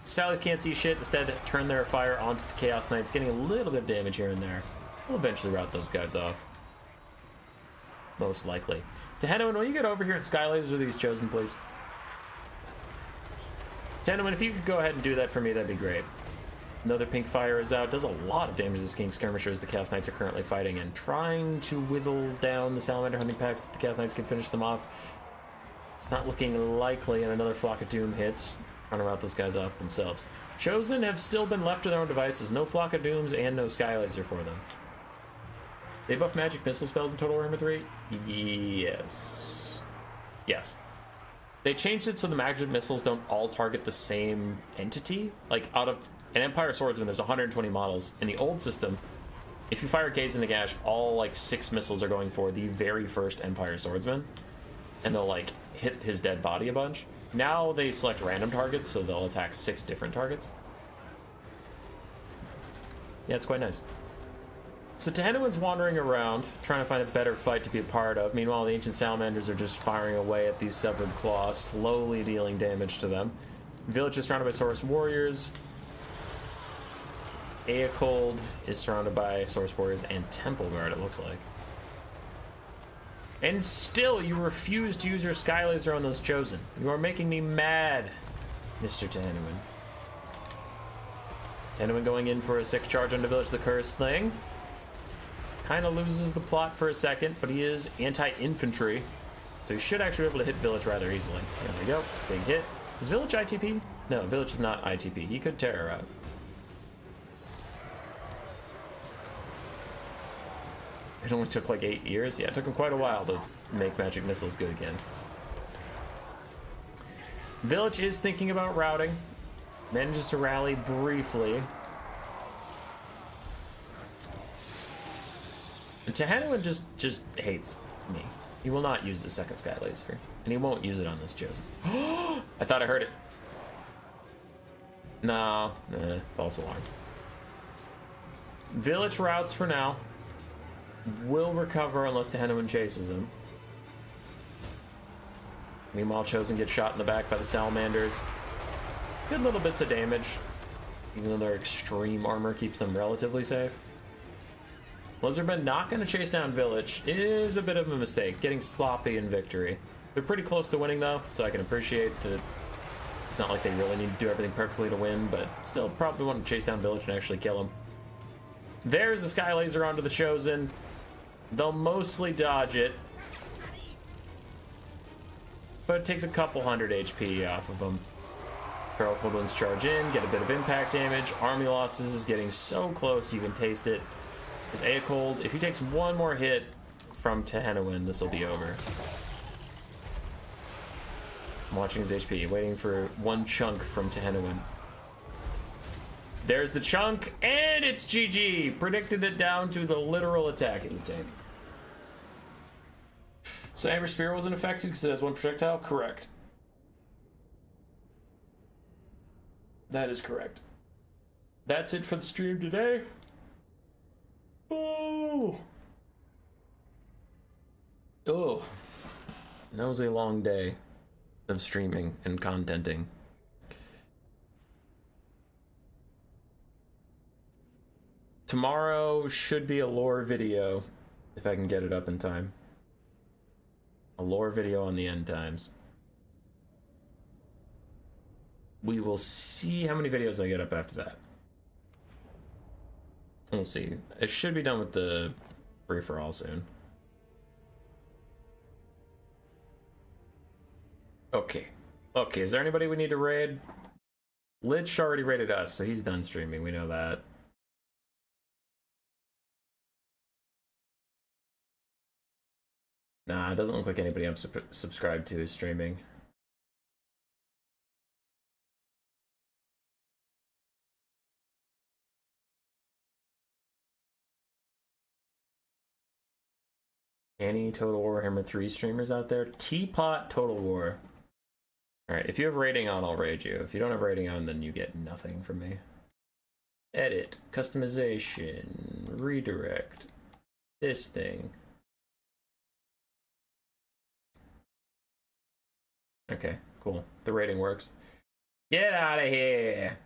Sallies can't see shit, instead turn their fire onto the Chaos Knights, getting a little bit of damage here and there. We'll eventually rout those guys off. Most likely. Tehenowin, will you get over here and sky laser these chosen, please? Tehenowin, if you could go ahead and do that for me, that'd be great. Another pink fire is out. Does a lot of damage to the King Skirmishers the Chaos Knights are currently fighting and trying to whittle down the Salamander hunting packs that the Chaos Knights can finish them off. It's not looking likely, and another Flock of Doom hits, trying to rout those guys off themselves. Chosen have still been left to their own devices. No Flock of Dooms and no Sky Laser for them. They buff magic missile spells in Total Warhammer 3? Yes. Yes. They changed it so the magic missiles don't all target the same entity. Like, out of an Empire Swordsman, there's 120 models. In the old system, if you fire Gaze and Nagash, all, like, 6 missiles are going for the very first Empire Swordsman. And they'll, like, hit his dead body a bunch. Now they select random targets, so they'll attack 6 different targets. Yeah, it's quite nice. So Tehenowin's wandering around, trying to find a better fight to be a part of. Meanwhile, the Ancient Salamanders are just firing away at these severed claws, slowly dealing damage to them. Village is surrounded by Saurus warriors. Aecold is surrounded by Saurus warriors and Temple Guard, it looks like. And still, you refuse to use your Sky Laser on those Chosen. You are making me mad, Mr. Tehenowin. Tehenowin going in for a 6 charge on the Village of the Cursed thing. Kind of loses the plot for a second, but he is anti-infantry, so he should actually be able to hit Village rather easily. There we go. Big hit. Is Village ITP? No, Village is not ITP. He could tear her out. It only took like 8 years. Yeah, it took him quite a while to make magic missiles good again. Village is thinking about routing. Manages to rally briefly. And Tehenowin just hates me. He will not use the second Sky Laser. And he won't use it on this Chosen. I thought I heard it. No, false alarm. Village routes for now. Will recover unless Tehenowin chases him. Meanwhile, Chosen gets shot in the back by the Salamanders. Good little bits of damage, even though their extreme armor keeps them relatively safe. Lizardmen not going to chase down Village is a bit of a mistake, getting sloppy in victory. They're pretty close to winning though, so I can appreciate that it's not like they really need to do everything perfectly to win, but still probably want to chase down Village and actually kill him. There's the Sky Laser onto the Chosen. They'll mostly dodge it, but it takes a couple hundred HP off of them. Feral Woodlands charge in, get a bit of impact damage. Army losses is getting so close you can taste it. Is Aecold, if he takes one more hit from Tehenowin, this will be over. I'm watching his HP, waiting for one chunk from Tehenowin. There's the chunk, and it's GG! Predicted it down to the literal attack it would take. So Amber Sphere wasn't affected because it has one projectile? Correct. That is correct. That's it for the stream today. Oh! Oh. That was a long day of streaming and contenting. Tomorrow should be a lore video, if I can get it up in time. A lore video on the end times. We will see how many videos I get up after that. We'll see. It should be done with the free-for-all soon. Okay. Okay, is there anybody we need to raid? Lich already raided us, so he's done streaming. We know that. Nah, it doesn't look like anybody I'm subscribed to is streaming. Any Total Warhammer 3 streamers out there? Teapot Total War. Alright, if you have rating on, I'll raid you. If you don't have rating on, then you get nothing from me. Edit. Customization. Redirect. This thing. Okay, cool. The rating works. Get out of here!